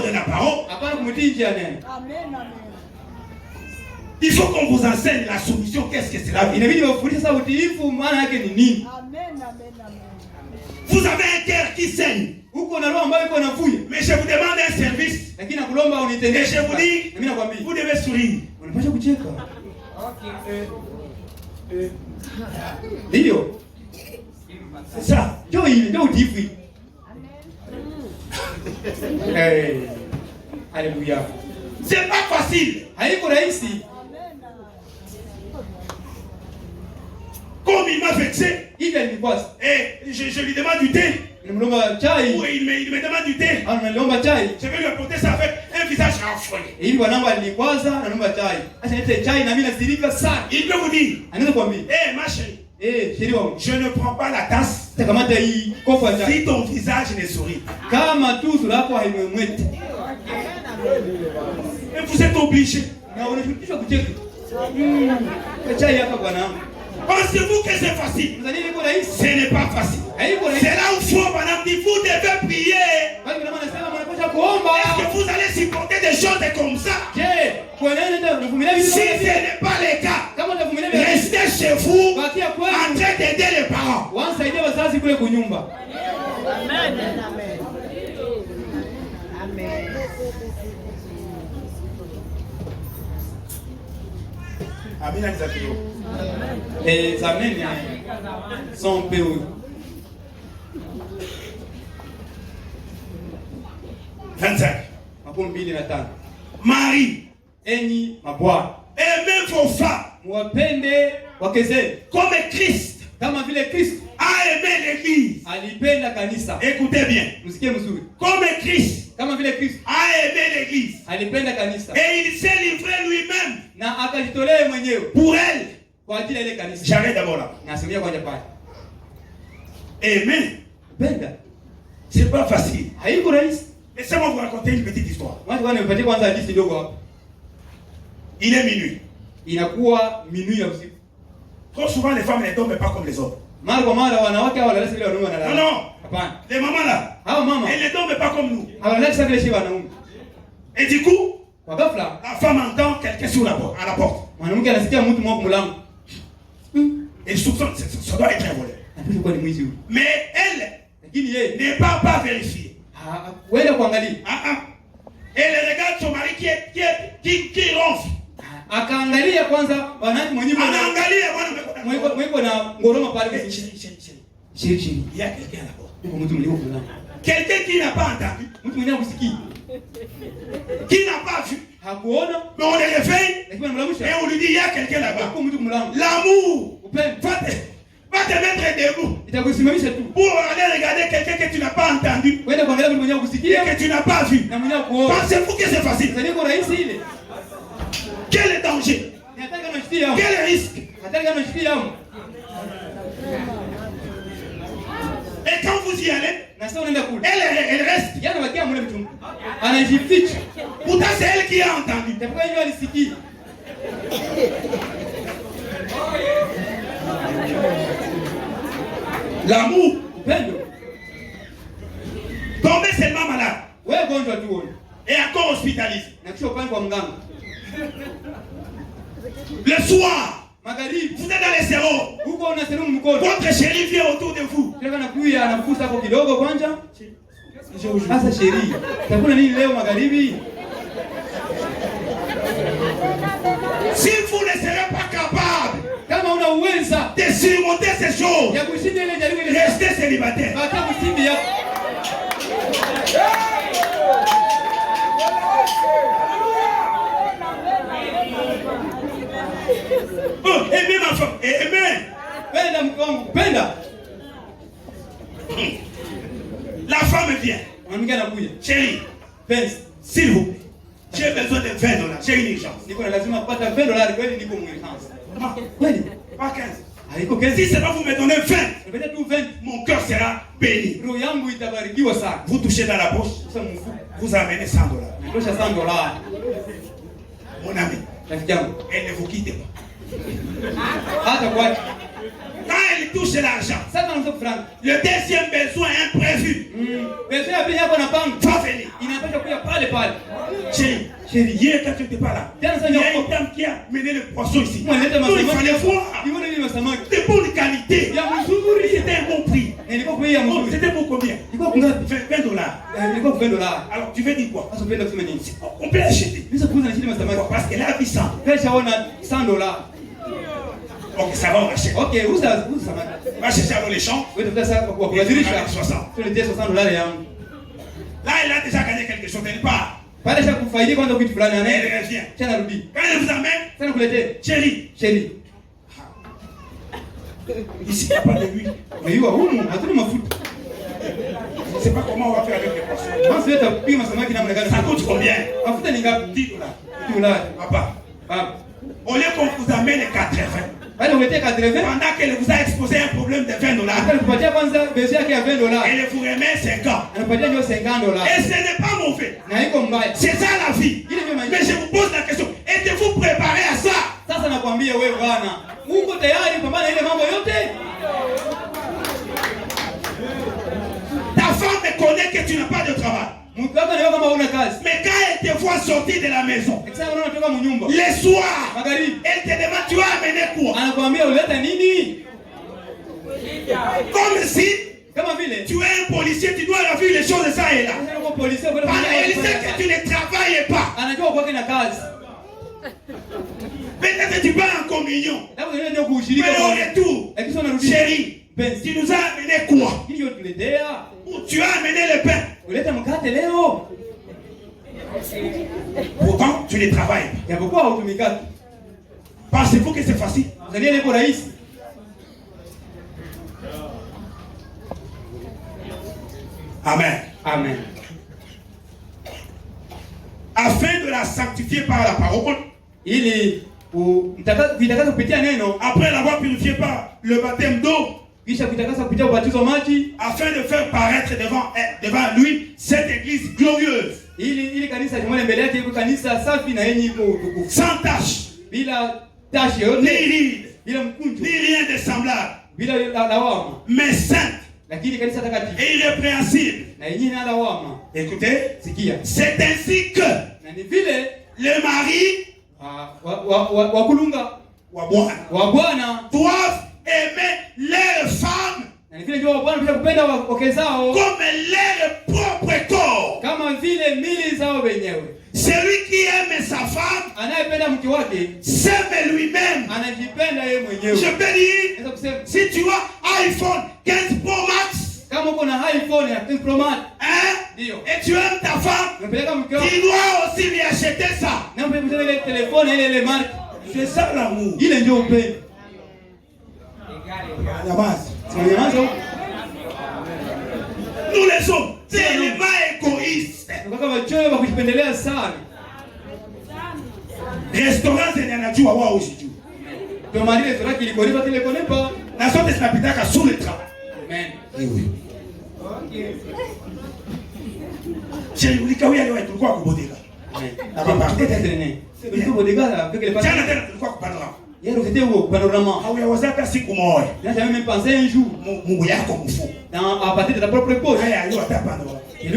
Speaker 1: de la parole. Il faut qu'on vous enseigne la soumission. Qu'est-ce que c'est la vie? Vous avez un cœur qui saigne. Mais je vous demande un service. Et je vous dis, vous devez sourire. C'est ça.
Speaker 2: Alléluia.
Speaker 1: C'est pas facile. Comme il m'a vexé. Et je lui demande du thé.
Speaker 2: Nimlomba chai.
Speaker 1: Ou il me demande du thé.
Speaker 2: Nimlomba chai.
Speaker 1: Je vais lui apporter ça avec un visage renfroyé.
Speaker 2: Hivi bwanangu alikwaza na naomba chai. Acha nilete chai na mimi nasirika sana.
Speaker 1: Il peut vous dire.
Speaker 2: Anaweza kuambia.
Speaker 1: Ma chérie.
Speaker 2: Chérie wangu.
Speaker 1: Je ne prends pas la tasse.
Speaker 2: Takamata hii kofa chai.
Speaker 1: Si ton visage ne sourit.
Speaker 2: Kama tu sura yako haimwemweti.
Speaker 1: Et vous êtes obligé.
Speaker 2: Na unashurutishwa kucheka. Chai hapa bwanangu.
Speaker 1: Pensez-vous que c'est facile? Ce n'est pas facile. C'est là où faut, madame, dit vous devez prier. Est-ce que vous allez supporter des choses comme ça? Si ce n'est pas le cas, restez chez vous en train d'aider les parents. Amen.
Speaker 2: Les amens sont peu.
Speaker 1: Marie,
Speaker 2: enyi mabwana,
Speaker 1: aimez vos femmes,
Speaker 2: muwapende wake zenu
Speaker 1: comme Christ
Speaker 2: kama vile Kristo
Speaker 1: a aimé l'église.
Speaker 2: alipenda kanisa.
Speaker 1: Écoutez bien.
Speaker 2: Msikie mzuri.
Speaker 1: Comme Christ
Speaker 2: kama vile Kristo
Speaker 1: a aimé l'église.
Speaker 2: alipenda kanisa.
Speaker 1: Et il s'est livré lui-même.
Speaker 2: Na akajitolea mwenyewe
Speaker 1: pour elle.
Speaker 2: Kwa ajili ya ile kanisa.
Speaker 1: J'arrête d'abord là.
Speaker 2: Nasemea kwanza pale.
Speaker 1: Amen.
Speaker 2: Penda.
Speaker 1: C'est pas facile.
Speaker 2: Haiko rahisi.
Speaker 1: Laissez-moi vous raconter une petite histoire.
Speaker 2: Nipatie kwanza hadithi kidogo hapa.
Speaker 1: Il est minuit.
Speaker 2: Inakuwa minuit ya usiku.
Speaker 1: Trop souvent les femmes ne dorment pas comme les hommes.
Speaker 2: Mara kwa mara wanawake hawa wanalala vile wanaume wanalala.
Speaker 1: Non.
Speaker 2: Hapana.
Speaker 1: Les mamans là.
Speaker 2: Hao mama.
Speaker 1: Elles ne dorment pas comme nous.
Speaker 2: Hawalala vile vile wanaume.
Speaker 1: Et du coup,
Speaker 2: kwa ghafla
Speaker 1: la femme entend quelqu'un sur la porte, à la porte.
Speaker 2: Mwanamke anasikia mtu mmoja mlango.
Speaker 1: Et soupçonne, ça doit être un voleur. Mais elle n'est pas vérifiée. Elle regarde son mari qui ronfle.
Speaker 2: Akaangalia kwanza wanani mwenyewe.
Speaker 1: Anaangalia bwana
Speaker 2: mwiko na ngoroma pale.
Speaker 1: Chérie, il y a quelqu'un là-bas. Quelqu'un qui n'a pas entendu.
Speaker 2: Mtu mwenyewe kusikia.
Speaker 1: Qui n'a pas vu.
Speaker 2: Hakuona.
Speaker 1: Mais on le réveille. Et on lui dit il y a quelqu'un là-bas. L'amour. Va te mettre debout. Pour aller regarder quelqu'un que tu n'as pas entendu. Et que tu n'as pas vu. Pensez-vous que c'est facile? Quel est le danger? Quel risque? Et quand vous y allez, elle reste. Pourtant c'est elle qui a entendu. L'amour. Tomber seulement malade. Et encore hospitalisé. Le soir, vous êtes dans les séros. Votre chérie vient autour de vous. Si vous ne serez pas capable de surmonter ces choses, restez célibataire. Oh, aimez ma femme. Aimez. La femme vient. Chérie, s'il vous plaît, j'ai besoin de $20. J'ai une urgence. Pas 15. Si c'est pas vous me donnez 20, mon cœur sera béni. Vous touchez dans la poche, vous amenez $100. Mon ami, elle ne vous quitte pas. Quand elle touche l'argent, le deuxième besoin imprévu va venir. Chérie, hier quand tu n'étais pas là, il y a une dame qui a mené le poisson ici. Il fallait voir. C'était pour une qualité. C'était un bon prix. C'était pour combien? $20. Alors tu veux dire quoi? On peut l'acheter. Parce qu'elle a vu ça. Ok, ça va, on achète.
Speaker 2: Ok, où ça
Speaker 1: On va chercher avant les champs.
Speaker 2: Oui, c'est ça. Quoi?
Speaker 1: Il y a 60.
Speaker 2: $60.
Speaker 1: Là, elle a déjà gagné quelque chose. Elle part.
Speaker 2: Elle revient.
Speaker 1: Quand elle vous amène, chérie. Ici, il n'y a pas de lui.
Speaker 2: Mais il y a
Speaker 1: Je ne sais pas comment on va faire avec les poissons. Ça coûte combien? $10. Papa. Au lieu qu'on vous amène 80. Pendant qu'elle vous a exposé un problème de $20. Elle vous remet 50. Et ce n'est pas mauvais. C'est ça la vie. Mais je vous pose la question. Êtes-vous préparé à ça? Ta femme te connaît que tu n'as pas de travail. Mais quand elle te voit sortir de la maison, le soir, elle te demande tu as amené quoi? Comme si tu es un policier, tu dois avoir les choses de ça et là. Elle sait que tu ne travailles pas. Peut-être tu vas en communion. Mais au retour, chérie, tu nous as amené quoi? Tu as amené le pain. Pourtant, tu ne travailles pas. Pensez-vous que c'est facile? Amen.
Speaker 2: Amen.
Speaker 1: Afin de la sanctifier par la parole, après l'avoir purifié par le baptême d'eau, afin de faire paraître devant lui cette église glorieuse, sans tache, ni ride, ni rien de semblable, mais sainte et irrépréhensible. Écoutez, c'est ainsi que le mari doivent aimer leurs femmes comme leur propre corps. Celui qui aime sa femme s'aime lui-même. Je peux dire, si tu as iPhone 15 Pro Max, et tu aimes ta femme, tu dois aussi lui acheter ça. C'est ça l'amour. Nous les hommes, tellement égoïstes. Restaurant zenyanajua wao usijui. Na sote tunapitaka sous le travail. Amen. Oui. Chez ulikawia leo tulikuwa kubodega. Na baba tulikuwa bodega avec les patients. Jana tulikuwa kupanorama.
Speaker 2: Hier c'était au panorama.
Speaker 1: Hauyawaza siku moja.
Speaker 2: Là j'avais même pensé un jour.
Speaker 1: Mungu yako mfuko.
Speaker 2: À partir de ta propre poche.
Speaker 1: Haya leo atapanorama.
Speaker 2: Il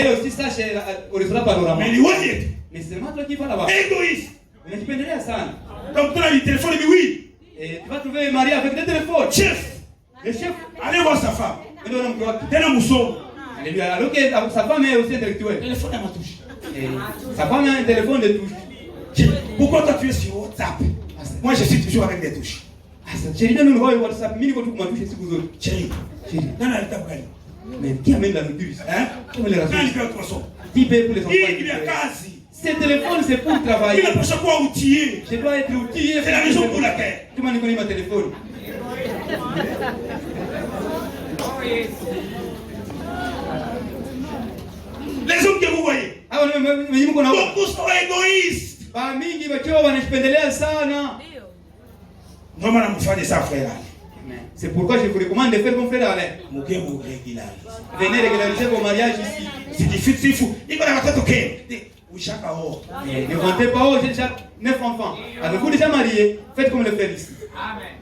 Speaker 2: aussi ça chez au restaurant panorama.
Speaker 1: Mais liweje?
Speaker 2: Mais c'est moi qui va là-bas.
Speaker 1: Égoïste.
Speaker 2: Unajipendelea sana.
Speaker 1: Donc tu as le téléphone, mais oui.
Speaker 2: Et tu vas trouver Marie avec des téléphones.
Speaker 1: Chef.
Speaker 2: Le chef.
Speaker 1: Allez voir sa femme. Tena muso.
Speaker 2: Alors que sa femme est aussi intellectuelle.
Speaker 1: Téléphone à ma touche.
Speaker 2: Sa femme a un téléphone de touche.
Speaker 1: Pourquoi toi tu es sur WhatsApp? Moi je suis toujours avec des touches.
Speaker 2: Chérie, nous voyons WhatsApp. Mini quand tu m'as touché, c'est vous autres.
Speaker 1: Chérie. Dans la table.
Speaker 2: Mais qui amène la nourriture?
Speaker 1: Hein?
Speaker 2: Qui amène la
Speaker 1: nourriture?
Speaker 2: Qui paye pour les enfants?
Speaker 1: Il y a quasi.
Speaker 2: Ce téléphone, c'est pour travailler.
Speaker 1: Il n'a pas chaque fois outillé.
Speaker 2: Je dois être outillé.
Speaker 1: C'est la raison pour laquelle.
Speaker 2: Tu m'as donné ma téléphone.
Speaker 1: Les hommes que vous voyez, beaucoup sont égoïstes. Vraiment, nous faisons ça, frère.
Speaker 2: C'est pourquoi je vous recommande de faire mon frère Alain. Venez régulariser vos mariages ici.
Speaker 1: C'est difficile, c'est fou. Il va y avoir tout ok.
Speaker 2: Ne comptez pas haut, j'ai déjà 9 enfants. Avez-vous déjà marié? Faites comme le frère ici. Amen.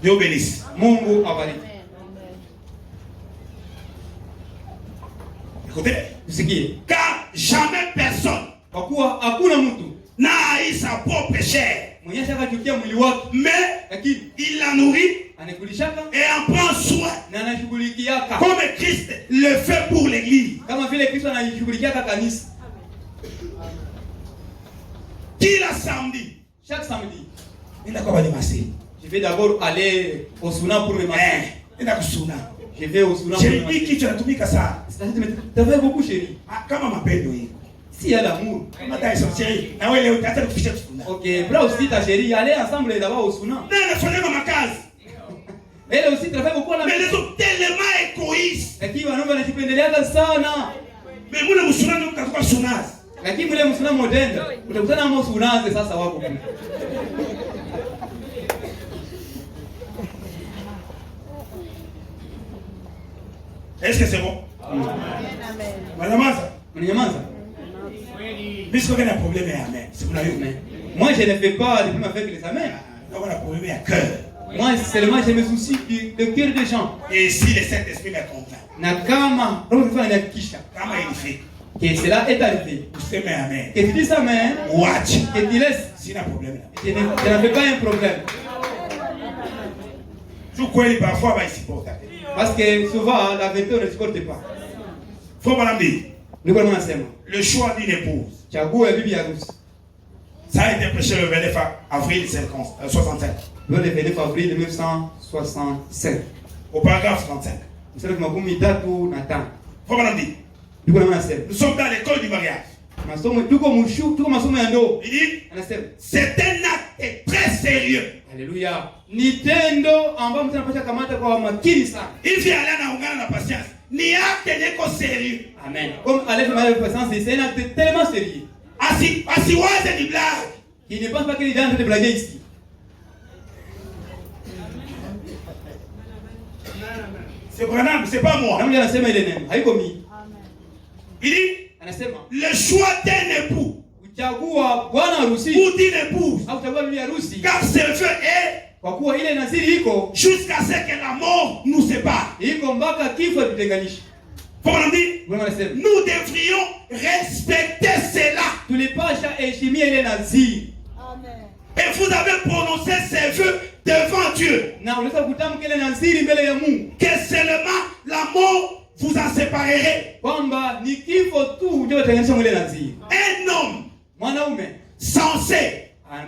Speaker 1: Dieu bénisse.
Speaker 2: Mungu abariki.
Speaker 1: Écoutez, car jamais personne n'a haï sa propre chair, mais il la nourrit et en prend soin, comme Christ le fait pour l'église. Qui la samedi?
Speaker 2: Chaque samedi,
Speaker 1: je
Speaker 2: vais d'abord aller au Souna pour le matin. Je vais au Souna pour le matin. Ça fait beaucoup, chérie. S'il y a l'amour. Ok, là aussi ta chérie, allez ensemble là-bas au Souna. Elle aussi travaille beaucoup à la
Speaker 1: Mais
Speaker 2: maison.
Speaker 1: les autres tellement égoïstes.
Speaker 2: Lakini wanaume wanajipendeleaga sana.
Speaker 1: Mais mule musulani mtakuwa sunazi.
Speaker 2: Lakini mule msulamu modenda, utakutana na sunaze sasa wako kule.
Speaker 1: Est-ce que c'est bon? Manyamaza.
Speaker 2: Mnyamaza.
Speaker 1: Puisque il y a un problème et amen. C'est pour la vie.
Speaker 2: Moi je ne fais pas de problème avec les amens.
Speaker 1: On a un problème à cœur.
Speaker 2: Moi seulement je me soucie du cœur des gens.
Speaker 1: Et si le Saint-Esprit me convainc.
Speaker 2: Na kama roho mfano inakisha.
Speaker 1: Comment il fait?
Speaker 2: Que cela est arrivé.
Speaker 1: Vous aimez amen.
Speaker 2: Que tu dis amen.
Speaker 1: Watch.
Speaker 2: Que tu laisses.
Speaker 1: C'est un problème là.
Speaker 2: Je n'avais pas un problème.
Speaker 1: Tu crois parfois va supporter.
Speaker 2: Parce que souvent la vérité on ne supporte pas.
Speaker 1: Faut pas dire.
Speaker 2: Nous allons ensemble.
Speaker 1: Le choix d'une épouse.
Speaker 2: Chagua bibi harusi.
Speaker 1: Ça a été prêché le 29 avril 65.
Speaker 2: Le 29 avril 1965.
Speaker 1: Au paragraphe 35.
Speaker 2: Mstari makumi tatu na tano.
Speaker 1: Faut pas dire.
Speaker 2: Nous allons ensemble.
Speaker 1: Nous sommes dans l'école du mariage.
Speaker 2: Masomo tuko masomo ya ndoa.
Speaker 1: Il dit
Speaker 2: Anasema
Speaker 1: c'est un acte très sérieux.
Speaker 2: Alléluia. Ni tendo ambalo mtu anapaswa kamata kwa makini sana.
Speaker 1: Il vient aller na ungana na patience. Ni acte neko sérieux.
Speaker 2: Amen. Comme à l'aide de patience, c'est un acte tellement sérieux.
Speaker 1: Asiwaze ni blague.
Speaker 2: Il ne pense pas qu'il est en train de blaguer ici.
Speaker 1: C'est Branham, c'est pas moi.
Speaker 2: Namu anasema ile neno. Haiko mimi.
Speaker 1: Il dit
Speaker 2: Anasema
Speaker 1: le choix d'un époux
Speaker 2: uchagua bwana harusi
Speaker 1: ou d'une épouse.
Speaker 2: au uchagua bibi harusi.
Speaker 1: Car ce feu est
Speaker 2: Kwa kuwa ile naziri iko
Speaker 1: jusqu'à ce que la mort nous sépare.
Speaker 2: iko mpaka kifo tutenganishe.
Speaker 1: Comment on dit?
Speaker 2: Bwana anasema
Speaker 1: Nous devrions respecter cela.
Speaker 2: tulipasha heshimia ile naziri.
Speaker 3: Amen.
Speaker 1: Et vous avez prononcé ces vœux devant Dieu.
Speaker 2: Na unaweza kutamka ile naziri mbele ya Mungu.
Speaker 1: Que seulement la mort vous en séparerez.
Speaker 2: Kwamba ni kifo tu ndio tutenganisha ile naziri.
Speaker 1: Un homme
Speaker 2: Mwanaume
Speaker 1: sensé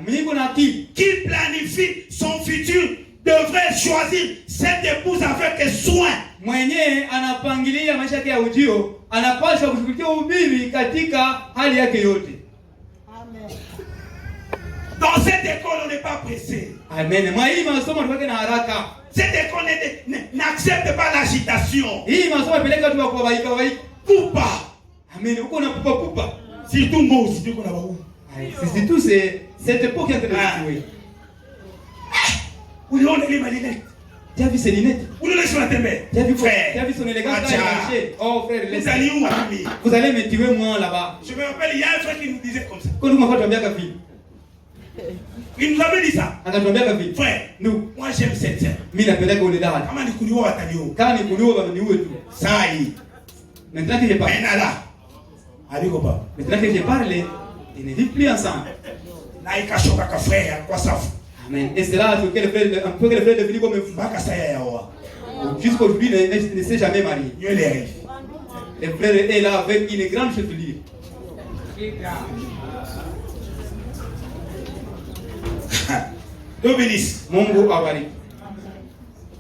Speaker 2: Mungu na akili
Speaker 1: qui planifie son futur devrait choisir cette épouse avec soin.
Speaker 2: mwenyewe anapangilia maisha yake ya ujio, anapaswa kushughulikia ubibi katika hali yake yote.
Speaker 3: Amen.
Speaker 1: Dans cette école, on n'est pas pressé.
Speaker 2: Amen. Mwa hii masomo tuweke na haraka.
Speaker 1: Cette école n'accepte pas l'agitation.
Speaker 2: Hii masomo peleka watu kwa baika baika.
Speaker 1: Poupa.
Speaker 2: Amen. Uko na pupa pupa.
Speaker 1: Surtout moi aussi, tu connais pas.
Speaker 2: C'est tout cette époque qui est en train de jouer.
Speaker 1: Où est-ce que les lunettes?
Speaker 2: Tu as vu ses lunettes?
Speaker 1: Où est-ce que tu
Speaker 2: Tu as vu son élégance quand il marchait? Oh frère,
Speaker 1: vous allez où, ami?
Speaker 2: Vous allez me tuer moi là-bas.
Speaker 1: Je me rappelle, il y a un frère qui nous disait comme ça.
Speaker 2: Quand nous m'avons tombé à la ville.
Speaker 1: Il nous avait dit ça.
Speaker 2: On a tombé à la ville.
Speaker 1: Frère,
Speaker 2: Nous.
Speaker 1: moi j'aime cette scène.
Speaker 2: Mimi napenda kwa dada.
Speaker 1: Kama nikuliwa watalio.
Speaker 2: Kama nikuliwa bameniue tu.
Speaker 1: Ça y est.
Speaker 2: Maintenant que je parle.
Speaker 1: Mais là. Aliko pas.
Speaker 2: Maintenant que je parle, ils ne vivent plus ensemble.
Speaker 1: Na ikashoka ka frère kwa safu.
Speaker 2: Amen. Et c'est là que le frère est devenu comme un fou.
Speaker 1: Baka saya ya wa.
Speaker 2: Jusqu'aujourd'hui, il ne s'est jamais marié.
Speaker 1: Dieu les rêve.
Speaker 2: Le frère est là avec une grande chevelure.
Speaker 1: Dieu bénisse.
Speaker 2: Mungu awabariki.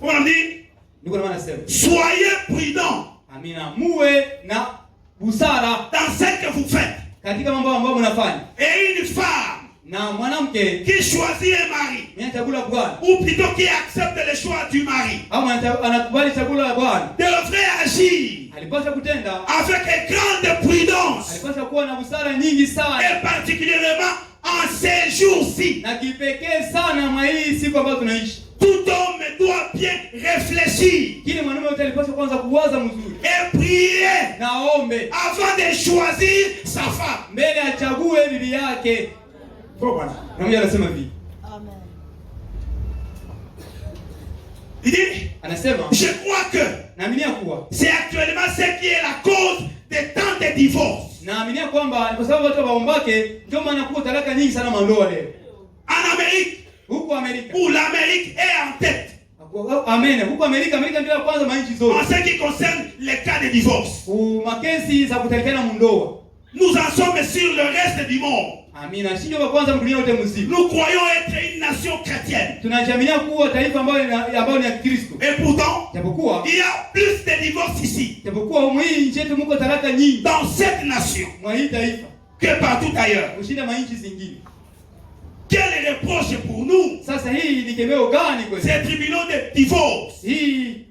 Speaker 1: On dit,
Speaker 2: Niko na maana sema.
Speaker 1: soyez prudents
Speaker 2: Amina. Muwe na busara
Speaker 1: dans ce que vous faites.
Speaker 2: katika mambo ambayo mnafanya.
Speaker 1: Et une femme
Speaker 2: Na mwanamke
Speaker 1: qui choisit un mari,
Speaker 2: anachagua bwana
Speaker 1: ou plutôt qui accepte le choix du mari,
Speaker 2: au anakubali chaguo la bwana,
Speaker 1: devrait agir
Speaker 2: alipaswa kutenda,
Speaker 1: avec grande prudence,
Speaker 2: alipaswa kuwa na busara nyingi sana,
Speaker 1: et particulièrement en ces jours-ci.
Speaker 2: na kipekee sana mwa hii siku ambayo tunaishi.
Speaker 1: Tout homme doit bien réfléchir
Speaker 2: Kile mwanaume yote alipaswa kwanza kuwaza mzuri
Speaker 1: et prier
Speaker 2: na ombe
Speaker 1: avant de choisir sa femme.
Speaker 2: mbele achague bibi yake. Na mimi anasema hivi.
Speaker 3: Amen.
Speaker 1: Il dit,
Speaker 2: Anasema,
Speaker 1: je crois que
Speaker 2: naaminia kuwa
Speaker 1: c'est actuellement ce qui est la cause de tant de divorces.
Speaker 2: naaminia kwamba kwa sababu watu waombake ndio maana kuna talaka nyingi sana mandoa leo.
Speaker 1: En Amérique,
Speaker 2: Huko Amerika.
Speaker 1: où l'Amérique est en tête.
Speaker 2: Amen. Huko Amerika ndio ya kwanza manchi zote.
Speaker 1: En ce qui concerne les cas de divorce.
Speaker 2: Makesi za kutalikana mundoa.
Speaker 1: Nous en sommes sur le reste du monde.
Speaker 2: Amina. Sio kwa kwanza dunia yote mzima.
Speaker 1: Nous croyons être une nation chrétienne.
Speaker 2: Tunajaminia kuwa taifa ambalo ni ya Kristo.
Speaker 1: Et pourtant,
Speaker 2: Japokuwa
Speaker 1: il y a plus de divorces ici,
Speaker 2: japokuwa mwii nchi yetu mko talaka nyingi
Speaker 1: dans cette nation,
Speaker 2: mwa hii taifa
Speaker 1: que partout ailleurs.
Speaker 2: kushinda manchi zingine.
Speaker 1: Quel est le reproche pour nous?
Speaker 2: Sasa hii ni kemeo gani kwetu?
Speaker 1: C'est tribunal de divorce.
Speaker 2: Hii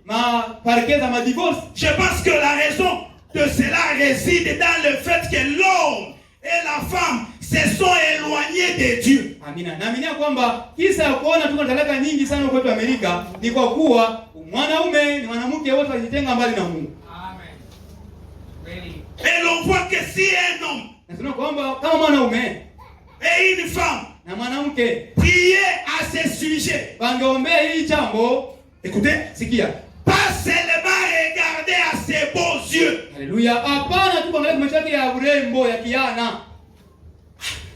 Speaker 2: parquet za divorce.
Speaker 1: Je pense que la raison de cela réside dans le fait que l'homme et la femme se sont éloignés de Dieu.
Speaker 2: Amina. Naamini kwamba kisa ya kuona tuko talaka nyingi sana kwetu Amerika ni kwa kuwa mwanaume na mwanamke wote wajitenga mbali na Mungu.
Speaker 1: Et l'on voit que si un homme
Speaker 2: nasema kwamba kama mwanaume
Speaker 1: et une femme
Speaker 2: na mwanamke
Speaker 1: prier à ce sujet,
Speaker 2: bangeombea hii jambo,
Speaker 1: écoutez,
Speaker 2: sikia,
Speaker 1: pas seulement regarder à ses beaux yeux.
Speaker 2: Alléluia. Hapana tu kuangalia macho yake ya urembo ya kiana.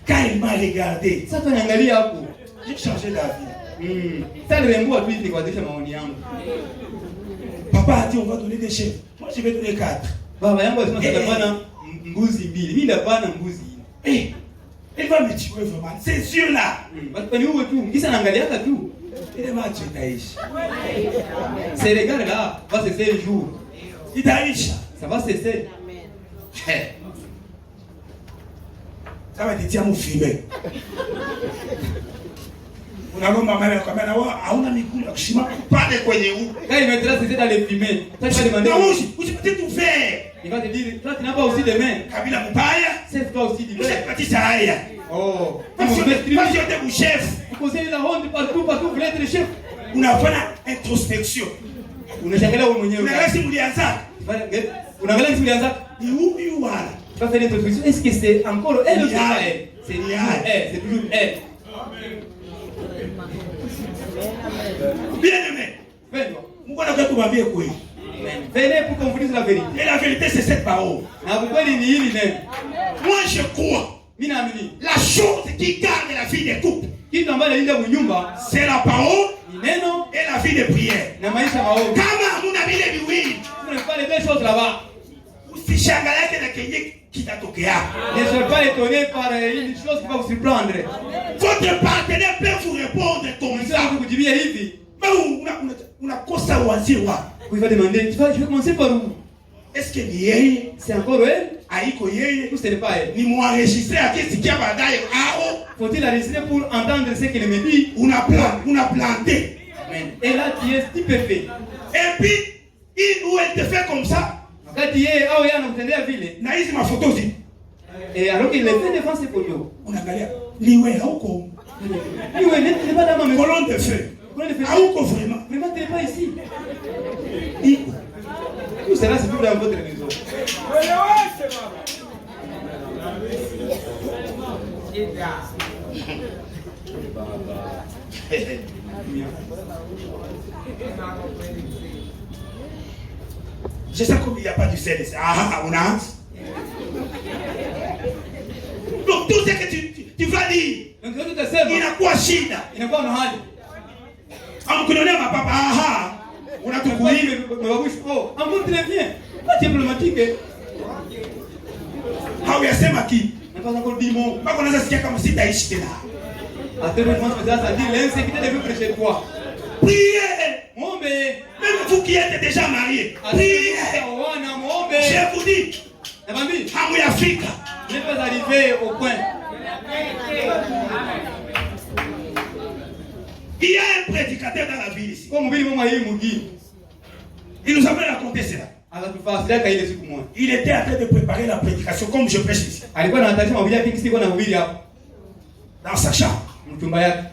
Speaker 1: Quand il m'a regardé,
Speaker 2: Sasa tunaangalia hapo,
Speaker 1: j'ai changé d'avis.
Speaker 2: Sasa rembo tu hivi kuadisha maoni yangu.
Speaker 1: Papa a dit on va donner des chèvres. Moi je vais donner 4.
Speaker 2: Baba yangu alisema tutapana mbuzi 2. Mimi ndapana mbuzi 4.
Speaker 1: Eh, il va me tuer vraiment. Ces yeux-là.
Speaker 2: Basi ni wewe tu, kisa naangalia hata tu.
Speaker 1: Il va tuer Taïch.
Speaker 2: C'est regarde là, va cesser le jour.
Speaker 1: Il Taïch.
Speaker 2: Ça va cesser.
Speaker 1: Amen. Ça va te dire mon filmer. Unaomba mama kwa maana wao hauna miguu ya kushima pale kwenye huu.
Speaker 2: Quand il mettra c'est dans les fumées. Ça va demander.
Speaker 1: Non, je peux tout faire.
Speaker 2: Il va te dire, toi tu n'as pas aussi des mains.
Speaker 1: Kabila mbaya.
Speaker 2: C'est toi aussi du
Speaker 1: Vous êtes petit haya.
Speaker 2: Oh.
Speaker 1: Parce que tu es chef.
Speaker 2: Vous posez la honte partout, vous voulez être le chef.
Speaker 1: Unafanya introspection.
Speaker 2: Unashangalia wewe mwenyewe.
Speaker 1: Unaangalia simu ulianza.
Speaker 2: Unaangalia simu ulianza.
Speaker 1: Ni upi wala.
Speaker 2: Tu vas faire l'introspection. Est-ce que c'est encore elle ou c'est pas elle? C'est elle, c'est toujours elle.
Speaker 1: Bien aimé. Mungu anataka kumwambia kweli.
Speaker 2: Venez pour qu'on vous dise la vérité.
Speaker 1: Et la vérité c'est cette parole.
Speaker 2: Na kweli ni hili neno.
Speaker 1: Moi je crois.
Speaker 2: Mimi naamini.
Speaker 1: La chose qui garde la vie des couples.
Speaker 2: Kitu ambacho linda mnyumba
Speaker 1: c'est la parole
Speaker 2: ni neno
Speaker 1: et la vie de prière.
Speaker 2: Na maisha maombi.
Speaker 1: Kama huna vile viwili,
Speaker 2: tu ne fais pas les deux choses là-bas.
Speaker 1: Usishangalie na kenye kitatokea.
Speaker 2: Ne soyez pas étonné par une chose qui va vous surprendre.
Speaker 1: Votre partenaire peut vous répondre comme ça.
Speaker 2: Kujibia hivi.
Speaker 1: Mais unakosa waziri wa.
Speaker 2: Vous va demander, je vais commencer par où?
Speaker 1: Est-ce que ni yeye?
Speaker 2: C'est encore elle?
Speaker 1: Haiko yeye?
Speaker 2: Ou ce n'est pas elle?
Speaker 1: Ni muenregistrer akisikia baadaye ao.
Speaker 2: Faut-il enregistrer pour entendre ce qu'il me dit?
Speaker 1: Una planté.
Speaker 2: Et là tu es stupéfait.
Speaker 1: Et puis il ou elle te fait comme ça.
Speaker 2: Wakati yeye au yeye anakutendea vile.
Speaker 1: Na hizi mafoto zi.
Speaker 2: Et alors qu'il les fait devant ses photos.
Speaker 1: Unaangalia liwe hauko.
Speaker 2: Liwe n'est pas dans ma maison.
Speaker 1: Colonne de feu.
Speaker 2: Hauko vraiment. Vraiment tu n'es pas ici. Tout cela c'est tout dans votre maison.
Speaker 1: Je sais qu'il n'y a pas du CLS. On a. Donc tout ce que tu vas dire, il n'a quoi shida.
Speaker 2: Il n'a quoi mahali.
Speaker 1: Amkunonea mapapa unatukuive
Speaker 2: oh, ambapo très bien. Pas diplomatique.
Speaker 1: Hauyasema ki?
Speaker 2: Napaswa kudimo.
Speaker 1: Bako naweza sikia kama sitaishi tena.
Speaker 2: Actuellement, je vais dire l'insécurité de vivre chez toi.
Speaker 1: Priez.
Speaker 2: Mombe.
Speaker 1: Même vous qui êtes déjà mariés. Priez. Je vous dis. Hamuyafika.
Speaker 2: Je n'ai pas arrivé au point.
Speaker 1: Il y a un prédicateur dans la ville ici. Il nous avait raconté cela. Il était en train de préparer la prédication comme je prêche ici. Dans sa chambre.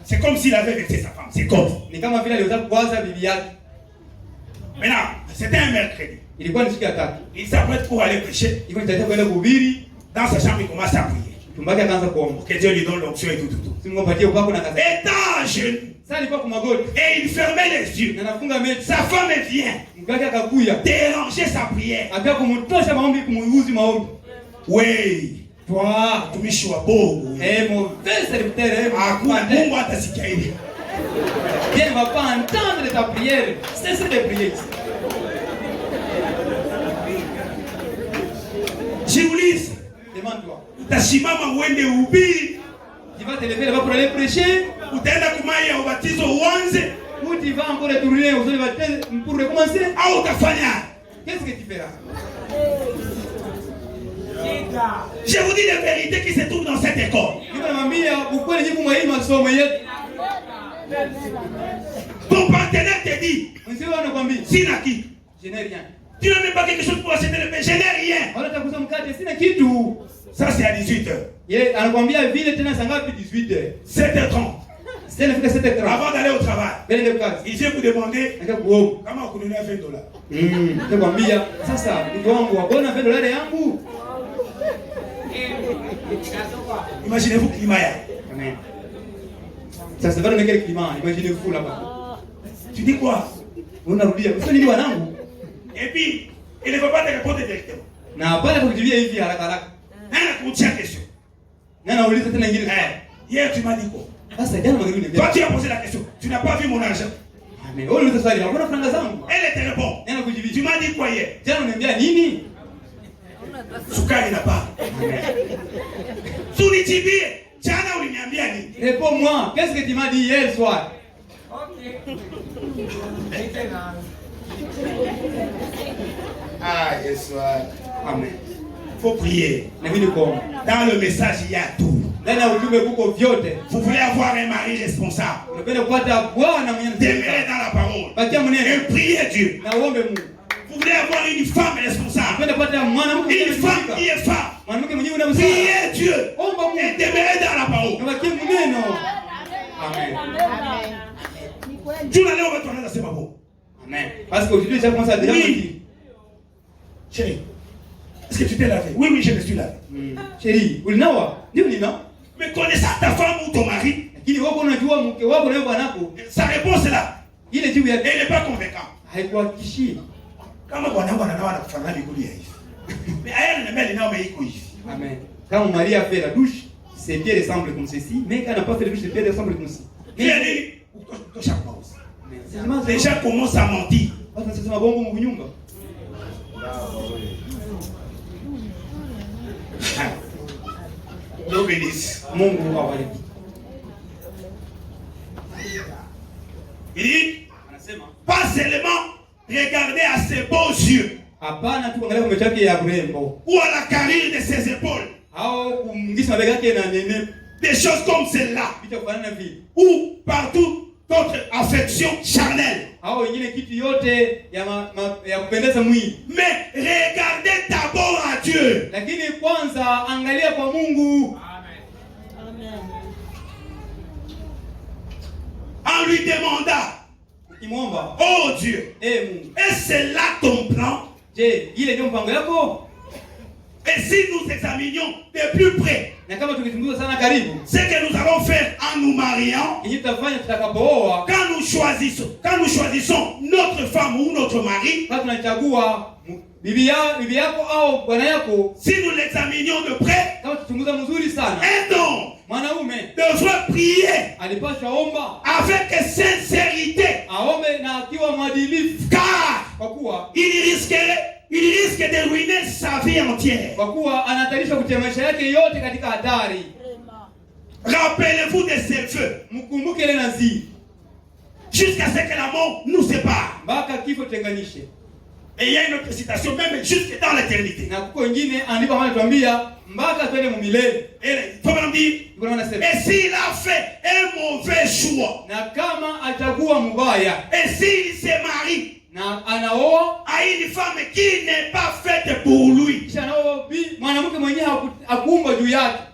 Speaker 1: C'est comme s'il avait vexé sa femme. C'est comme. Maintenant, c'était un mercredi. Il s'apprête pour aller prêcher. Dans sa chambre, il commence à prier. Que Dieu lui donne l'onction et tout. Étant jeune. Et il fermait les yeux. Sa femme vient déranger sa prière. Oui. Toi, tu me choisis beau. Mungu atasikia hili.
Speaker 2: Dieu ne va pas entendre ta prière. Cesse de prier.
Speaker 1: Jiulize.
Speaker 2: Demande-toi.
Speaker 1: Utasimama uende ubiri.
Speaker 2: Tu vas te lever là-bas pour aller prêcher.
Speaker 1: Utaenda kumai ya ubatizo uanze.
Speaker 2: Ou tu vas encore retourner aux autres baptêmes pour recommencer.
Speaker 1: Au utafanya.
Speaker 2: Qu'est-ce que tu feras?
Speaker 1: Je vous dis les vérités qui se trouvent dans cette école. Ton partenaire te dit, Sinaki,
Speaker 2: je n'ai rien.
Speaker 1: Tu n'as même pas quelque chose pour acheter le pain, je n'ai rien. Ça c'est à 18h. 7h30. Avant d'aller au travail, il vient vous demander comment vous donnez $20. Imaginez-vous le climat.
Speaker 2: Amen. Ça se va dans quel climat? Imaginez-vous là-bas.
Speaker 1: Tu dis quoi? Et puis, il ne va pas te répondre directement. Question. Hier, tu m'as dit quoi? Toi, tu as posé la question. Tu n'as pas vu mon argent. Elle te répond. Tu m'as dit quoi hier? Soukari n'a pas.
Speaker 2: Réponds-moi, qu'est-ce que tu m'as dit hier soir?
Speaker 1: Ah, hier soir.
Speaker 2: Amen.
Speaker 1: Il faut prier. Dans le message, il y a tout. Vous voulez avoir un mari responsable. Demeurer dans la parole. Et prier Dieu. Vous voulez avoir une femme responsable. Une femme qui est femme. Priez Dieu. Et demeurer dans la parole.
Speaker 2: Amen.
Speaker 1: Tu l'as dit, on va tourner dans ce babo.
Speaker 2: Amen. Parce qu'aujourd'hui, j'ai commencé à dire.
Speaker 1: Oui. Chérie, est-ce que tu t'es lavé? Oui, je me suis lavé.
Speaker 2: Chérie,
Speaker 1: mais connaissant ta femme ou ton mari, sa réponse est là. Elle n'est pas convaincante. Kama bwana nawa nakufanya miguu ya hivi. Mais aya na mbele nao meiko hivi.
Speaker 2: Amen. Quand mon mari a fait la douche, ses pieds ressemblent comme ceci, mais quand il n'a pas fait la douche, ses pieds ressemblent comme ceci.
Speaker 1: Les gens commencent à mentir. Dieu bénisse. Il dit, pas seulement regarder à ses beaux yeux ou à la carrure de ses épaules, des choses comme celle-là, ou partout d'autres affections charnelles, mais regardez d'abord à Dieu. En lui demandant, oh Dieu, est-ce là ton plan? Et si nous examinions de plus près ce que nous allons faire en nous mariant, quand nous choisissons notre femme ou notre mari, si nous l'examinions de près, un homme devrait prier avec sincérité, car il risque de ruiner sa vie entière. Rappelez-vous de ces feux jusqu'à ce que la mort nous sépare. Et il y a une autre citation, même jusque dans l'éternité. Et s'il a fait un mauvais choix, et s'il se marie à une femme qui n'est pas faite pour lui,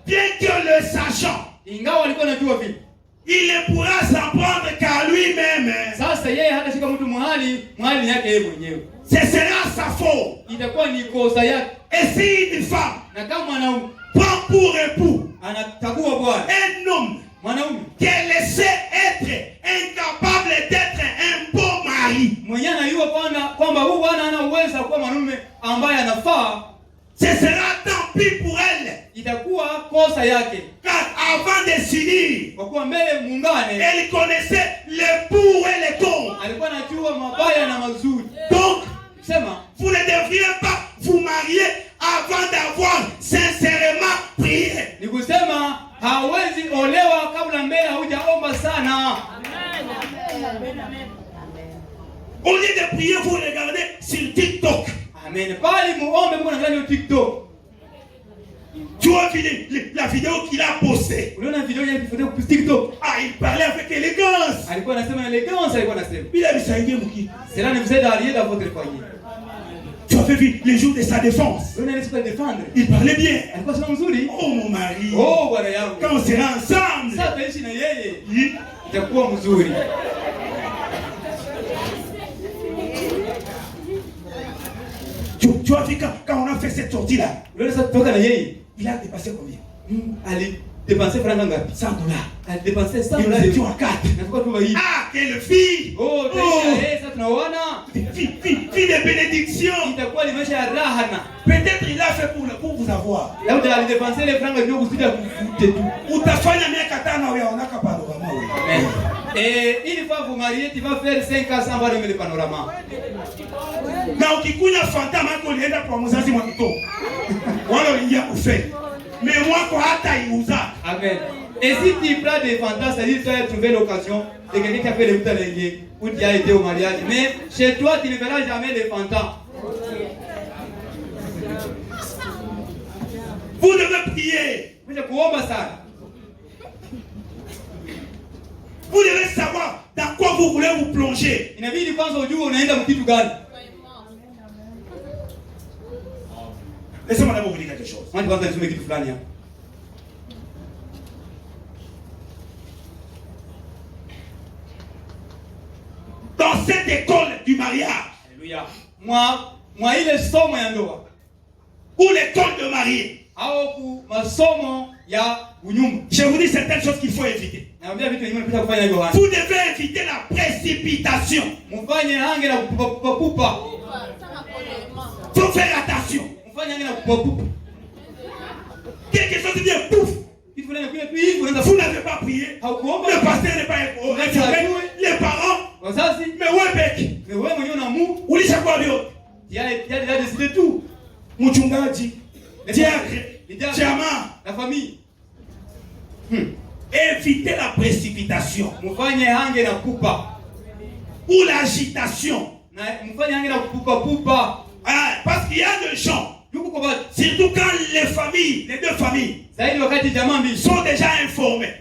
Speaker 1: bien que le sachant, il ne pourra s'en prendre qu'à lui-même. Ce sera sa faute. Et si une femme prend pour époux un homme qu'elle sait être incapable d'être un bon mari, ce sera tant pis pour elle. Car avant de s'unir, elle connaissait le pour et le contre. Donc, vous ne devriez pas vous marier avant d'avoir sincèrement prié. Au lieu de prier, vous regardez sur TikTok.
Speaker 2: Amen.
Speaker 1: as vu la vidéo qu'il a postée. Ah, il parlait avec élégance. Il a dit ça,
Speaker 2: cela ne vous aide à rien dans votre foyer.
Speaker 1: Tu avais vu les jours de sa défense. Il parlait bien. Oh mon mari. Quand on sera ensemble. Tu as vu quand on a fait cette sortie là. Il a dépassé combien?
Speaker 2: Allez, dépenser $100. Elle dépensait $100.
Speaker 1: Nous étions à 4. Ah, quelle fille!
Speaker 2: Oh,
Speaker 1: fille de bénédiction. Peut-être il a fait pour vous avoir. Ou ta femme n'a katana ou on a capable.
Speaker 2: Et une fois vous mariez, tu vas faire 5 ans sans voir le panorama.
Speaker 1: Na ukikunya fantama yako lienda kwa mzazi wa kito. Wala uliingia kufe. Mais moi kwa hata iuza.
Speaker 2: Amen. Et si tu prends des fantasmes, c'est-à-dire tu as trouvé l'occasion de quelqu'un qui a fait le mutalengue ou qui a été au mariage, mais chez toi tu ne verras jamais les fantasmes.
Speaker 1: Vous devez prier. Vous devez savoir dans quoi vous voulez vous plonger. Laissez-moi d'abord vous dire quelque chose. Dans cette école du mariage,
Speaker 2: alléluia. Moi il est somme ya ndoa.
Speaker 1: Ou l'école de mariée. Je vous dis certaines choses qu'il faut éviter. Vous devez éviter la précipitation. Faut faire attention. Quelque chose qui vient pouf. Vous n'avez pas prié. Le pasteur n'est pas informé. Les parents. Mais ouais, où est-ce
Speaker 2: il a décidé tout.
Speaker 1: Mchungaji, diamant,
Speaker 2: la famille.
Speaker 1: Évitez la précipitation ou l'agitation. Parce qu'il y a des gens, surtout quand les deux familles sont déjà informées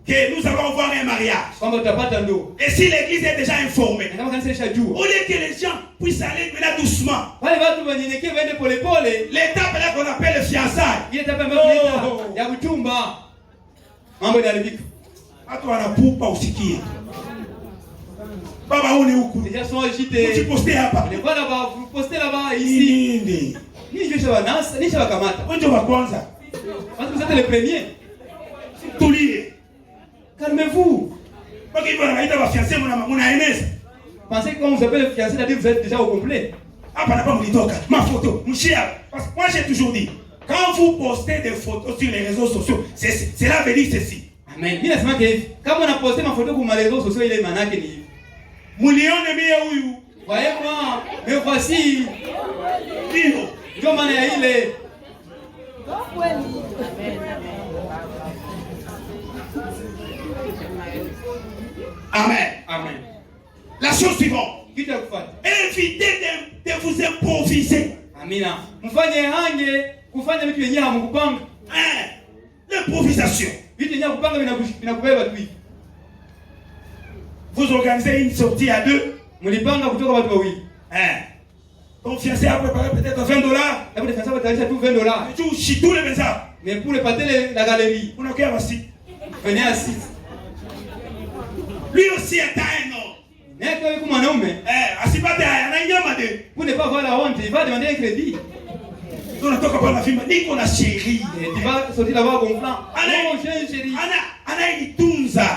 Speaker 1: que nous allons voir un mariage. Et si l'église est déjà informée, au lieu que les gens puissent aller maintenant doucement, l'étape là qu'on appelle le fiançailles. Watu wanapupa usikie. Baba une huku. Tu postes hapa.
Speaker 2: Vous postez là-bas ici. Ni je wakamata.
Speaker 1: Wenjo wa kwanza.
Speaker 2: Parce que vous êtes les premiers.
Speaker 1: Tulie.
Speaker 2: Calmez-vous.
Speaker 1: Parce que vous avez un fiancé mona Enes.
Speaker 2: Pensez que quand vous appelez le fiancé, c'est-à-dire que vous êtes déjà au complet.
Speaker 1: Ah, pas m'litoka. Ma photo, mon cher. Parce que moi j'ai toujours dit, quand vous postez des photos sur les réseaux sociaux, cela veut dire ceci.
Speaker 2: Amen. Quand on a posté ma photo sur les réseaux sociaux, il est manqué ni.
Speaker 1: Mulione mie huyu.
Speaker 2: Voyez-moi, me voici.
Speaker 1: Nino.
Speaker 2: Ndio maana ya ile.
Speaker 1: Amen.
Speaker 2: Amen.
Speaker 1: La chose suivante. Évitez de vous improviser.
Speaker 2: Amina. Mfanye hange kufanya vitu vyenyewe hamkupanga.
Speaker 1: L'improvisation.
Speaker 2: Vitu vyenyewe kupanga vinakubeba tu hivi.
Speaker 1: Vous organisez une sortie à deux.
Speaker 2: Mlipanga kutoka watu wawili.
Speaker 1: Ton fiancé a préparé peut-être $20.
Speaker 2: Et le fiancé va t'acheter tout $20.
Speaker 1: Tu chies tous les maisons.
Speaker 2: Mais pour le pâté la galerie.
Speaker 1: On a qu'à assis.
Speaker 2: Venez assis.
Speaker 1: Lui aussi est un homme.
Speaker 2: N'est-ce pas mwanaume?
Speaker 1: Asipate anaingia de.
Speaker 2: Pour ne pas avoir la honte, il va demander un crédit.
Speaker 1: On a toka pas la fille, niko na chérie.
Speaker 2: Tu vas sortir là-bas gonflant. Oh, j'ai une chérie.
Speaker 1: Ana ilitunza.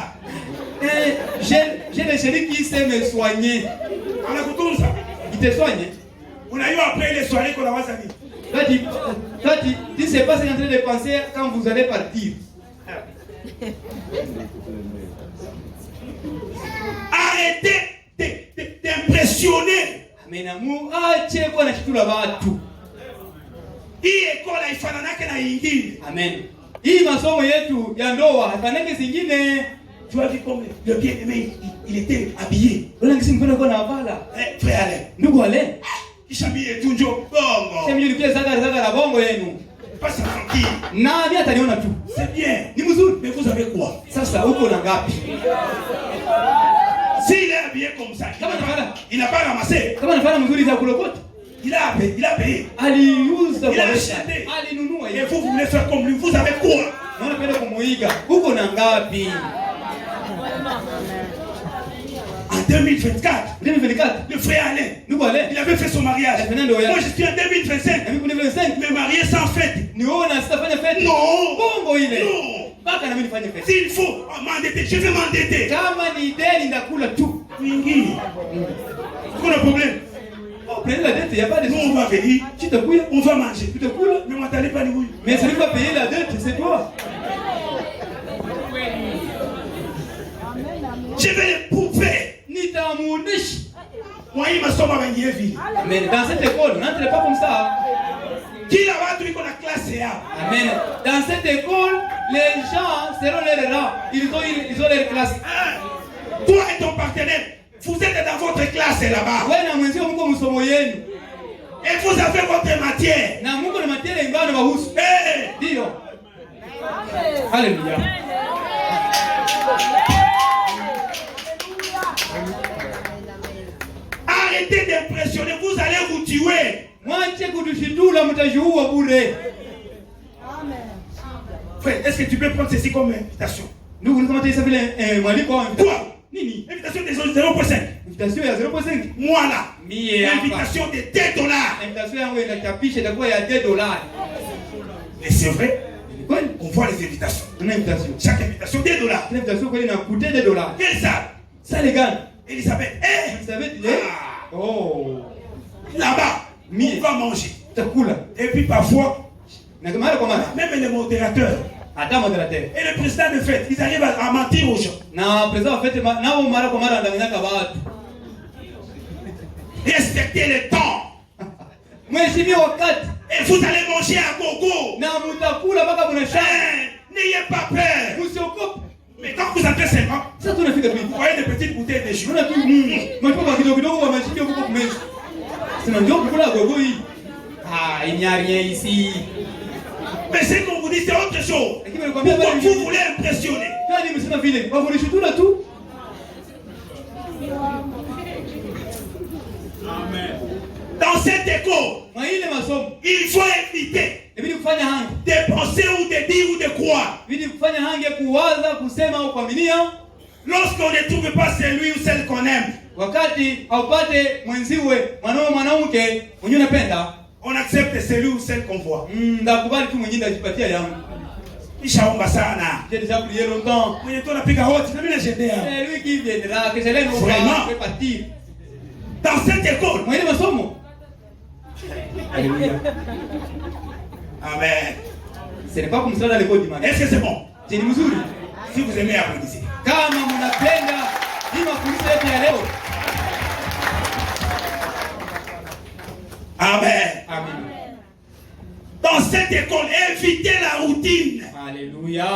Speaker 2: J'ai des chéris qui sait me soigner.
Speaker 1: Ana kutunza.
Speaker 2: Il te soigne.
Speaker 1: On a eu après les soirées qu'on a wasabi.
Speaker 2: Tu sais pas ce que tu es en train de penser quand vous allez partir.
Speaker 1: Arrêtez d'impressionner.
Speaker 2: Amen. Amour, tiens quoi na kitu la watu.
Speaker 1: Hii ekola ifananake na nyingine.
Speaker 2: Amen. Hii masomo yetu ya ndoa hafanake zingine.
Speaker 1: Tu as vu comme le bien-aimé il était habillé.
Speaker 2: Ona kisi mkono kwa na vala.
Speaker 1: Frère Alain.
Speaker 2: Ndugu Alain.
Speaker 1: Kishabie tunjo bongo.
Speaker 2: Sema yule pia zaga la bongo yenu.
Speaker 1: Pas ça tranquille.
Speaker 2: Nani ataniona tu.
Speaker 1: C'est bien.
Speaker 2: Ni mzuri.
Speaker 1: Mais vous avez quoi?
Speaker 2: Sasa uko na ngapi?
Speaker 1: S'il est habillé comme ça, il n'a pas ramassé.
Speaker 2: Kama anafanya mzuri za kulokota.
Speaker 1: Il a payé.
Speaker 2: Aliuza
Speaker 1: Il a
Speaker 2: kwa
Speaker 1: acheté.
Speaker 2: alinunua.
Speaker 1: Et vous voulez faire comme lui. Vous avez quoi?
Speaker 2: Naona penda kumuiga. Uko na ngapi?
Speaker 1: En 2024,
Speaker 2: 2024.
Speaker 1: le frère Alain,
Speaker 2: Alain,
Speaker 1: il avait fait son mariage. Moi je suis en 2025. Mais marié sans fête.
Speaker 2: Non.
Speaker 1: Bongo il est.
Speaker 2: Non.
Speaker 1: S'il faut m'endetter, je vais m'endetter.
Speaker 2: Kama ni deni ndakula tu.
Speaker 1: Mingi. Quoi le problème?
Speaker 2: Prenez la dette, il n'y a pas de
Speaker 1: soucis. Nous on va venir, on va manger.
Speaker 2: Tu te coules.
Speaker 1: Mais on t'allait pas nous.
Speaker 2: Mais celui qui va payer la dette, c'est toi.
Speaker 1: Je vais les poupées. Moi, il m'a sauvé à vie.
Speaker 2: Mais dans cette école, n'entrez pas comme ça.
Speaker 1: Qui là-bas, tu connais la classe A?
Speaker 2: Amen. Dans cette école, les gens seront les rats. Ils ont leur classe.
Speaker 1: Toi et ton partenaire, vous êtes dans votre classe là-bas. Et vous avez votre matière.
Speaker 2: Alléluia.
Speaker 1: Arrêtez d'impressionner, vous allez vous tuer. Frère, est-ce que tu peux prendre ceci comme invitation? Quoi? Invitation des 0.5.
Speaker 2: Invitation à 0.5.
Speaker 1: Moi là. Invitation de $2. Et c'est vrai. On voit les invitations. Chaque invitation $2. Quelle ça?
Speaker 2: Ça les gars.
Speaker 1: Elisabeth.
Speaker 2: Elisabeth.
Speaker 1: Oh. Là-bas, on va manger. Et puis parfois, même les modérateurs. Et le président de fête, ils arrivent à mentir aux gens. Respectez le temps. Et vous allez manger à gogo. N'ayez pas peur. Mais quand vous avez 5 ans, vous voyez des petites bouteilles de jus.
Speaker 2: Il n'y a rien ici.
Speaker 1: Mais ce qu'on vous dit, c'est autre chose. Pourquoi vous voulez impressionner? Dans cette école, il faut éviter de penser ou de dire ou de croire. Lorsqu'on ne trouve pas celui ou celle qu'on aime, on accepte celui ou celle qu'on voit. Ishaomba sana.
Speaker 2: J'ai déjà prié longtemps.
Speaker 1: Mwenye tu anapiga hoti na mimi najedea.
Speaker 2: C'est lui qui viendra, que je l'aime
Speaker 1: vraiment
Speaker 2: partir.
Speaker 1: Dans cette école.
Speaker 2: Mwenye masomo. Alléluia.
Speaker 1: Amen.
Speaker 2: Ce n'est pas comme ça dans l'école du matin.
Speaker 1: Est-ce que c'est bon?
Speaker 2: C'est ni mzuri.
Speaker 1: Si vous aimez applaudissez.
Speaker 2: Kama mnapenda hii mafundisho yetu ya leo.
Speaker 1: Amen.
Speaker 2: Amen.
Speaker 1: Dans cette école, évitez la routine.
Speaker 2: Alléluia.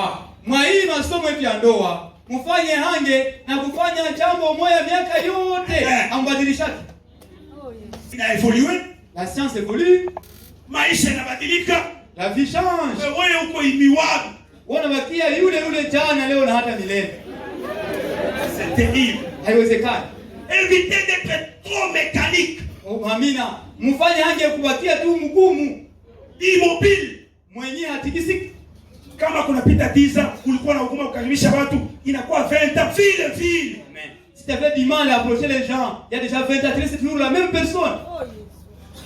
Speaker 2: Mwa hii masomo yetu ya ndoa, mfanye hange na kufanya jambo moja miaka yote. Ambadilishaki.
Speaker 1: Il a évolué.
Speaker 2: La science évolue.
Speaker 1: Maisha yanabadilika.
Speaker 2: La vie change.
Speaker 1: Wewe uko immiwable.
Speaker 2: Wanabakia yule jana leo na hata milele.
Speaker 1: C'est terrible.
Speaker 2: Haiwezekani.
Speaker 1: Évitez d'être trop mécanique.
Speaker 2: Amina. Mfanye hange kubakia tu mgumu.
Speaker 1: Immobile.
Speaker 2: Mwenye hatikisiki.
Speaker 1: Kama kuna pita 10 ans, ulikuwa na hukuma kukaribisha watu, inakuwa 20 ans, vile.
Speaker 2: Amen. Si tu avais du mal à approcher les gens, il y a déjà 20 ans, c'est toujours la même personne.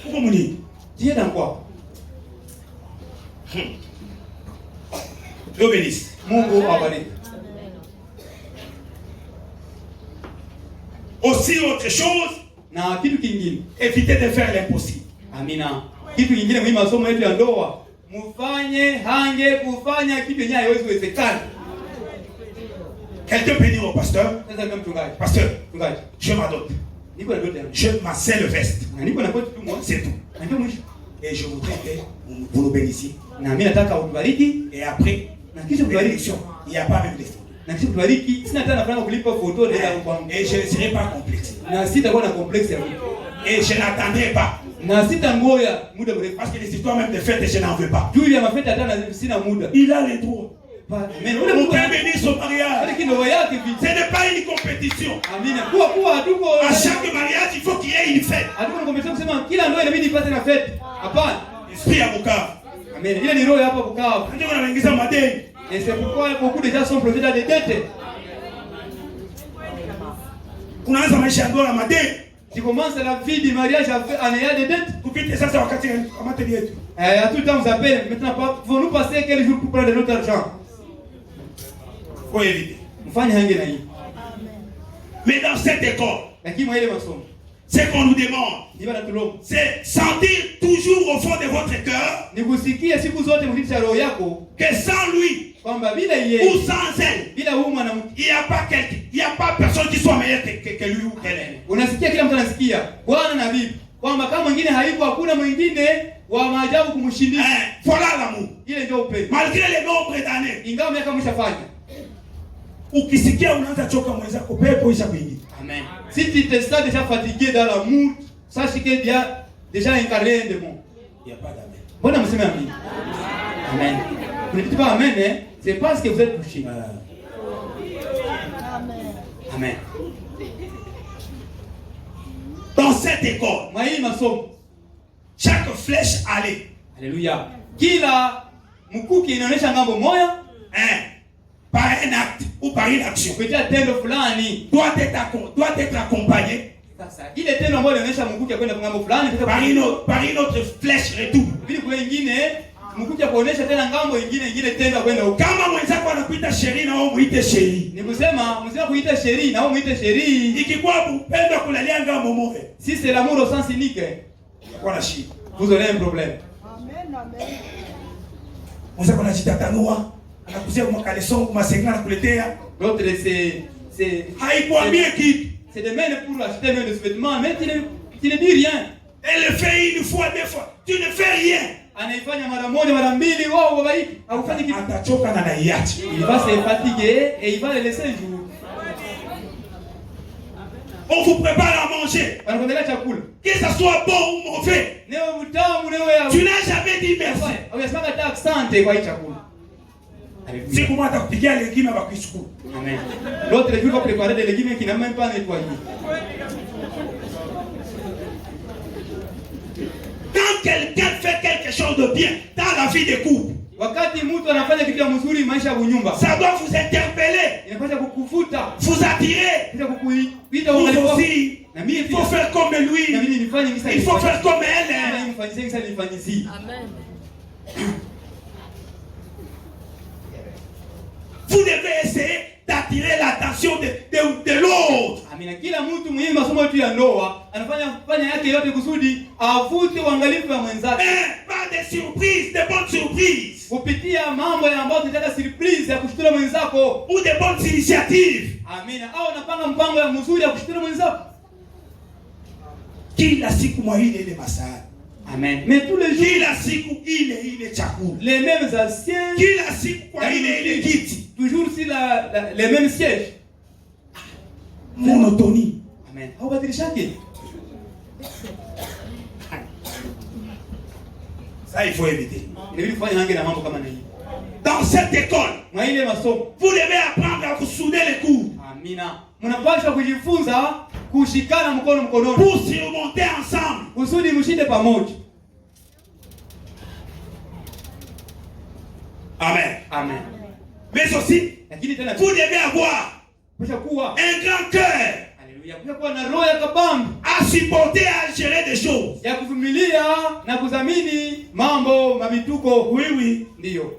Speaker 1: Pourquoi mon dit?
Speaker 2: Tu es dans quoi?
Speaker 1: Dieu bénisse.
Speaker 2: Mungu awabariki.
Speaker 1: Aussi autre chose,
Speaker 2: na kitu kingine,
Speaker 1: évitez de faire l'impossible.
Speaker 2: Amina. Kitu kingine muhimu masomo yetu ya ndoa, mfanye hange kufanya kitu yenye haiwezi kuwezekana.
Speaker 1: Quelqu'un peut dire au pasteur, pasteur, je m'adopte. Je m'assais le veste. C'est tout. Et je voudrais que vous nous bénissiez. Et après, bénédiction, il n'y a pas même les photos. Et je ne serai pas complexe. Et je n'attendrai pas.
Speaker 2: Na sitangoya muda mrefu.
Speaker 1: Parce que les histoires même de fêtes, je n'en veux pas.
Speaker 2: Juu ya mafeta hata na sina muda.
Speaker 1: Il a les droits.
Speaker 2: Mais
Speaker 1: on peut bénir son mariage. Ce n'est pas une compétition.
Speaker 2: Amina.
Speaker 1: À chaque mariage, il faut qu'il y ait une fête. Esprit à Bukavu.
Speaker 2: Amen. Il y a des rôles à Bukavu. Et c'est pourquoi beaucoup de gens sont plongés dans des dettes. Tu commences la vie du mariage en ayant des dettes. À tout temps, vous appelez. Maintenant, faut nous passer quelques jours pour prendre de notre argent.
Speaker 1: Faut éviter. Mais dans cette école, ce qu'on nous demande, c'est sentir toujours au fond de votre cœur que sans lui ou sans elle, il n'y a pas personne qui soit meilleur que lui ou qu'elle. Voilà l'amour. Malgré les nombres d'années. Ukisikia unaanza choka mwenzako pepo ishakuingia.
Speaker 2: Amen. Si tu te sens déjà fatigué dans l'amour, sache qu'il y a déjà incarné un démon.
Speaker 1: Il n'y a pas d'amen.
Speaker 2: Bon, on me amen. Amen. Vous ne dites pas amen, hein? C'est parce que vous êtes touché.
Speaker 3: Amen.
Speaker 2: Amen.
Speaker 1: Dans cette école, chaque flèche allait.
Speaker 2: Alléluia. Kila mkuki inaonyesha ngambo moja,
Speaker 1: par un acte ou par une action, doit être accompagné par une autre flèche retour. Kama mwenzako anakuita sheri na wewe muite sheri.
Speaker 2: Ni kusema mzee kuita sheri na wewe muite sheri.
Speaker 1: Ikikuwa upendo kulalia ngambo moja.
Speaker 2: Si c'est l'amour au sens unique,
Speaker 1: kuna shida.
Speaker 2: Vous aurez un problème.
Speaker 3: Amen, amen.
Speaker 1: Mwenzako anajitatanua. Anakusia kwa kaleson kwa masenga na kuletea.
Speaker 2: L'autre c'est
Speaker 1: haikuambie kitu.
Speaker 2: C'est de même pour acheter même des vêtements, mais tu ne dis rien.
Speaker 1: Elle le fait une fois, deux fois. Tu ne fais rien.
Speaker 2: Anaifanya mara moja mara mbili, wao babaiki hakufanyi kitu.
Speaker 1: Atachoka na naiacha.
Speaker 2: Il va se fatiguer et il va le laisser jouer.
Speaker 1: On vous prépare à manger.
Speaker 2: Wanakuandalia chakula.
Speaker 1: Que ça soit bon ou mauvais. Tu n'as jamais dit merci.
Speaker 2: Unasema hata asante kwa hii chakula.
Speaker 1: C'est comment t'appliquer les légumes avec Christou.
Speaker 2: Amen. L'autre jour va préparer des légumes qui n'a même pas nettoyé.
Speaker 1: Quand quelqu'un fait quelque chose de bien dans la vie des couples,
Speaker 2: wakati mtu anafanya kitu mzuri maisha ya nyumba,
Speaker 1: ça doit vous interpeller,
Speaker 2: inapaswa kukuvuta,
Speaker 1: vous attirer,
Speaker 2: kukuita
Speaker 1: vous aussi.
Speaker 2: Na mimi
Speaker 1: il faut faire comme lui,
Speaker 2: na mimi nifanye misa,
Speaker 1: il faut faire comme elle.
Speaker 2: Amen.
Speaker 1: Vous devez essayer d'attirer l'attention de l'autre.
Speaker 2: Amina. Kila mtu muhimu masomo yetu ya ndoa anafanya yake yote kusudi avute uangalifu wa mwenzake.
Speaker 1: Pas de surprises, de bonnes surprises.
Speaker 2: Kupitia mambo ambayo tunataka surprise ya kushtua mwenzako,
Speaker 1: ou de bonnes initiatives.
Speaker 2: Amina. Au unapanga mpango ya mzuri ya kushtua mwenzako.
Speaker 1: Kila siku mwa ile masaa.
Speaker 2: Amen. Mais tous les jours,
Speaker 1: kila siku ile chakula.
Speaker 2: Les mêmes anciens.
Speaker 1: Kila siku kwa ile kiti.
Speaker 2: Toujours si les mêmes sièges.
Speaker 1: Monotonie.
Speaker 2: Amen. Au badilishake.
Speaker 1: Ça il faut éviter. Dans cette école, vous devez apprendre à vous souder les coudes.
Speaker 2: Amina. Mnapaswa kujifunza kushikana mkono mkononi.
Speaker 1: Pour surmonter ensemble.
Speaker 2: Kusudi mshinde pamoja.
Speaker 1: Amen.
Speaker 2: Amen.
Speaker 1: Mais aussi, vous devez avoir un grand cœur.
Speaker 2: Alléluia. Kuwa na roho ya kabambi.
Speaker 1: À supporter, à gérer des choses.
Speaker 2: Ya kuvumilia na kudhamini mambo mabituko.
Speaker 1: Oui, oui.
Speaker 2: Ndio.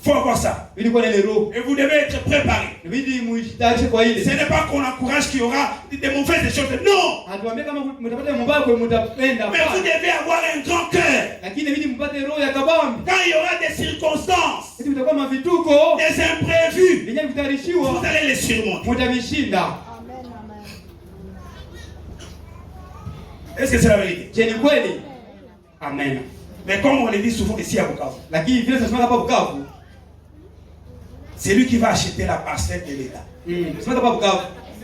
Speaker 1: Faut avoir ça. Et vous devez être préparé. Ce n'est pas qu'on encourage qu'il y aura des mauvaises choses. Non. Mais vous devez avoir un grand cœur. Quand il y aura des circonstances, des imprévus, vous allez les surmonter. Est-ce que c'est la vérité?
Speaker 2: Amen.
Speaker 1: Mais comme on le dit souvent ici à Bukavu, c'est lui qui va acheter la parcelle de l'État.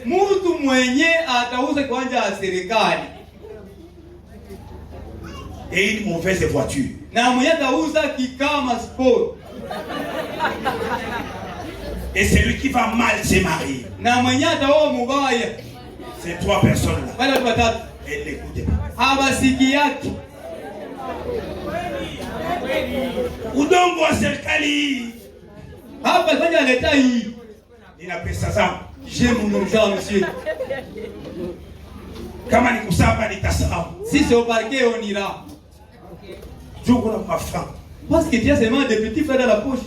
Speaker 2: Mtu mwenye atauza kiwanja ya serikali.
Speaker 1: et une mauvaise voiture.
Speaker 2: Na mwenye atauza kikama sport.
Speaker 1: Et celui qui va mal se marier.
Speaker 2: Na mwenye ataoa mubaya.
Speaker 1: Ces 3 personnes là.
Speaker 2: Wale watu watatu.
Speaker 1: Elles n'écoutent pas.
Speaker 2: Habasiki yake.
Speaker 1: Udongo wa serikali.
Speaker 2: Hapa kwenye leta hii.
Speaker 1: Nina pesa zangu.
Speaker 2: J'ai mon argent, monsieur.
Speaker 1: Kama ni kusamba nitasahau.
Speaker 2: Si c'est au parquet, on ira.
Speaker 1: Jour on a ma femme.
Speaker 2: Parce que tu as seulement des petits frères dans la poche.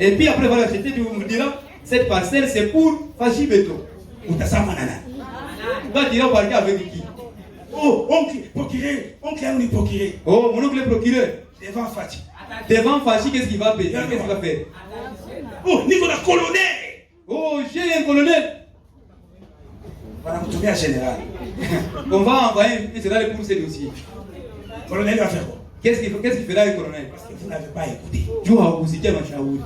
Speaker 2: Et puis après voilà, tu me diras, cette parcelle c'est pour Fachi Beto. Toi tu iras au parquet avec qui?
Speaker 1: Oh, oncle, procureur. Oncle, on est procureur.
Speaker 2: Oh, mon oncle est procureur.
Speaker 1: Devant Fachi.
Speaker 2: Devant Fachi, qu'est-ce qu'il va payer? Qu'est-ce qu'il va faire?
Speaker 1: Oh, niveau de colonel.
Speaker 2: Oh, j'ai un colonel.
Speaker 1: Voilà, vous tournez à général.
Speaker 2: On va envoyer un général pour ces dossiers.
Speaker 1: Le colonel va faire quoi?
Speaker 2: Qu'est-ce qu'il fera le colonel?
Speaker 1: Parce que vous n'avez pas écouté.
Speaker 2: Dieu a aussi dit à ma chaoui.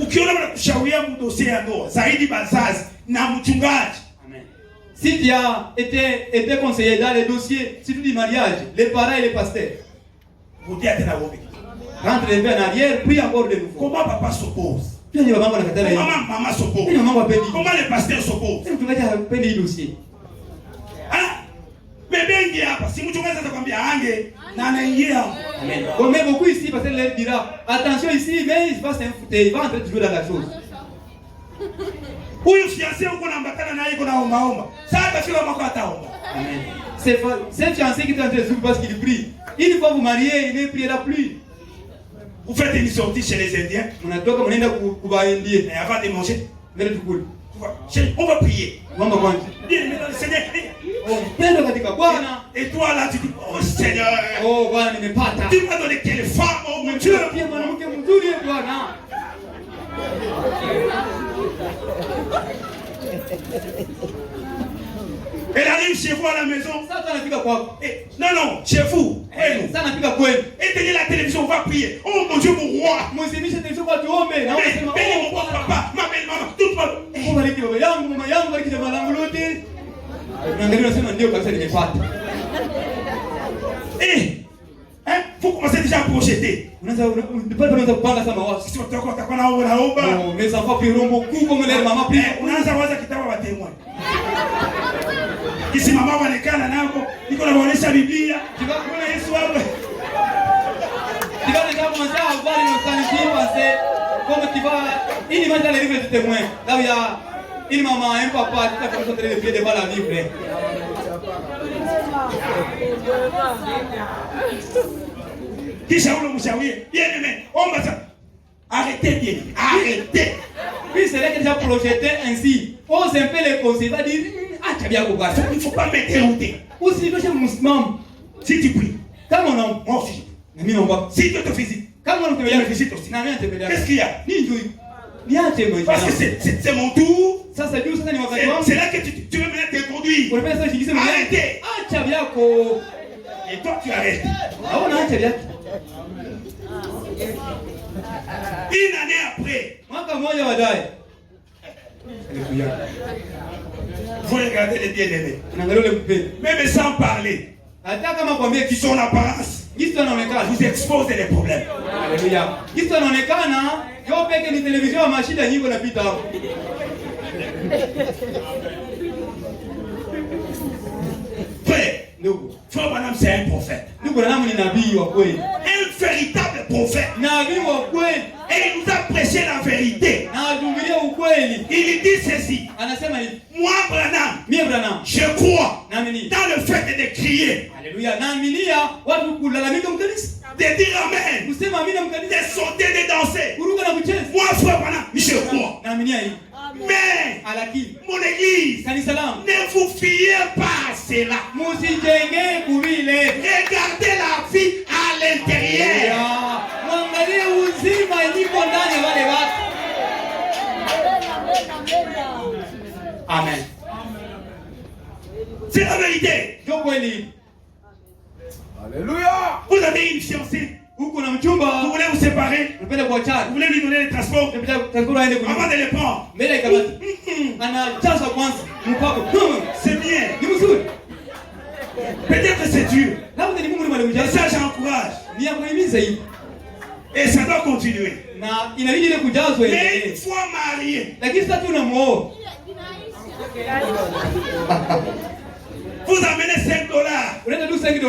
Speaker 1: Ukiona mnakushauria dossier ya ndoa zaidi bazazi na mchungaji.
Speaker 2: Amen. Si tu as été conseiller dans les dossiers, surtout du mariage, les parents et les pasteurs,
Speaker 1: vous dites à la bombe.
Speaker 2: rentre les pieds en arrière, puis encore de nouveau.
Speaker 1: Comment papa s'oppose?
Speaker 2: Comment
Speaker 1: maman s'oppose? Comment les pasteurs s'opposent?
Speaker 2: Tu vas dire peine le dossier.
Speaker 1: Ah, mais bengi hapa, si mchungaji atakwambia ange na anaingia.
Speaker 2: Amen. Comme beaucoup ici, parce qu'il leur dira, attention ici, mais il va s'infouter, il va entrer toujours dans la chose.
Speaker 1: Huyu fiancé uko naambatana naye kuna omba. Sasa kila mwaka ataomba.
Speaker 2: Amen. C'est fiancé qui est en train de souffrir parce qu'il prie. Une fois vous mariez, il ne priera plus.
Speaker 1: Vous faites une sortie chez les Indiens.
Speaker 2: On a toi comme on est
Speaker 1: et avant de manger, on va prier. Et toi là tu dis, oh Seigneur, tu m'as donné quelle femme, oh mon Dieu. Elle arrive chez vous à la maison. Et, non, chez vous. Et tenez la télévision, on va prier. Oh mon Dieu, mon roi. Mon papa, ma belle maman, tout le monde. Eh, vous commencez déjà à projeter.
Speaker 2: Mes enfants prieront beaucoup comme leur maman prie.
Speaker 1: Kisi mama wanekana nako niko naonyesha Biblia kuna Yesu hapo.
Speaker 2: Tu vas déjà commencer à voir une nostalgie passer comme tu vas une image dans les livres de témoins. Là où il y a une maman, un papa qui a fait les pieds devant la Bible.
Speaker 1: Kisha ule mshauri bien aimé omba ça. Arrêtez bien, arrêtez.
Speaker 2: Puis c'est là que déjà projeté ainsi. Ose un peu les conseils, va dire
Speaker 1: il ne faut pas me dérouter.
Speaker 2: Ou si tu es musulman,
Speaker 1: si tu pries,
Speaker 2: quand mon homme,
Speaker 1: mon fils, si tu te visites,
Speaker 2: quand mon homme te
Speaker 1: visite aussi, qu'est-ce qu'il y a? Parce que c'est mon tour. C'est là que tu veux venir te conduire. Arrêtez. Et toi tu arrêtes. Une année après, vous regardez les bien-aimés. Même sans parler, son apparence vous expose les problèmes.
Speaker 2: Alléluia.
Speaker 1: Frère Madame, c'est un prophète. Un véritable prophète. Et il nous a prêché la vérité. Il dit ceci. Moi, Branham, je crois dans le fait de crier.
Speaker 2: Alléluia.
Speaker 1: De dire amen. De sauter, de danser. Moi, frère Branham, je crois. Mais mon église, ne vous fiez pas à cela. Regardez la vie à l'intérieur.
Speaker 2: Amen.
Speaker 1: C'est la vérité.
Speaker 4: Alléluia.
Speaker 1: Vous avez une fiancée
Speaker 2: Huko na mchumba.
Speaker 1: Vous voulez vous séparer.
Speaker 2: Unapenda kuachana.
Speaker 1: Vous voulez lui donner les transports.
Speaker 2: Transport aende
Speaker 1: avant de les prendre.
Speaker 2: Mbele ikamata. Anajaza kwanza mpako.
Speaker 1: C'est bien.
Speaker 2: Ni mzuri.
Speaker 1: Peut-être c'est dur.
Speaker 2: Labda ni Mungu ni mwalimu.
Speaker 1: Et ça j'encourage.
Speaker 2: Ni ya kuhimiza hivi.
Speaker 1: Et ça doit continuer.
Speaker 2: Na inabidi ile kujazwa ile.
Speaker 1: Mais une fois marié.
Speaker 2: Lakini sasa tunamuoa.
Speaker 1: Vous amenez $5.
Speaker 2: Unaenda tu $5.
Speaker 1: Elle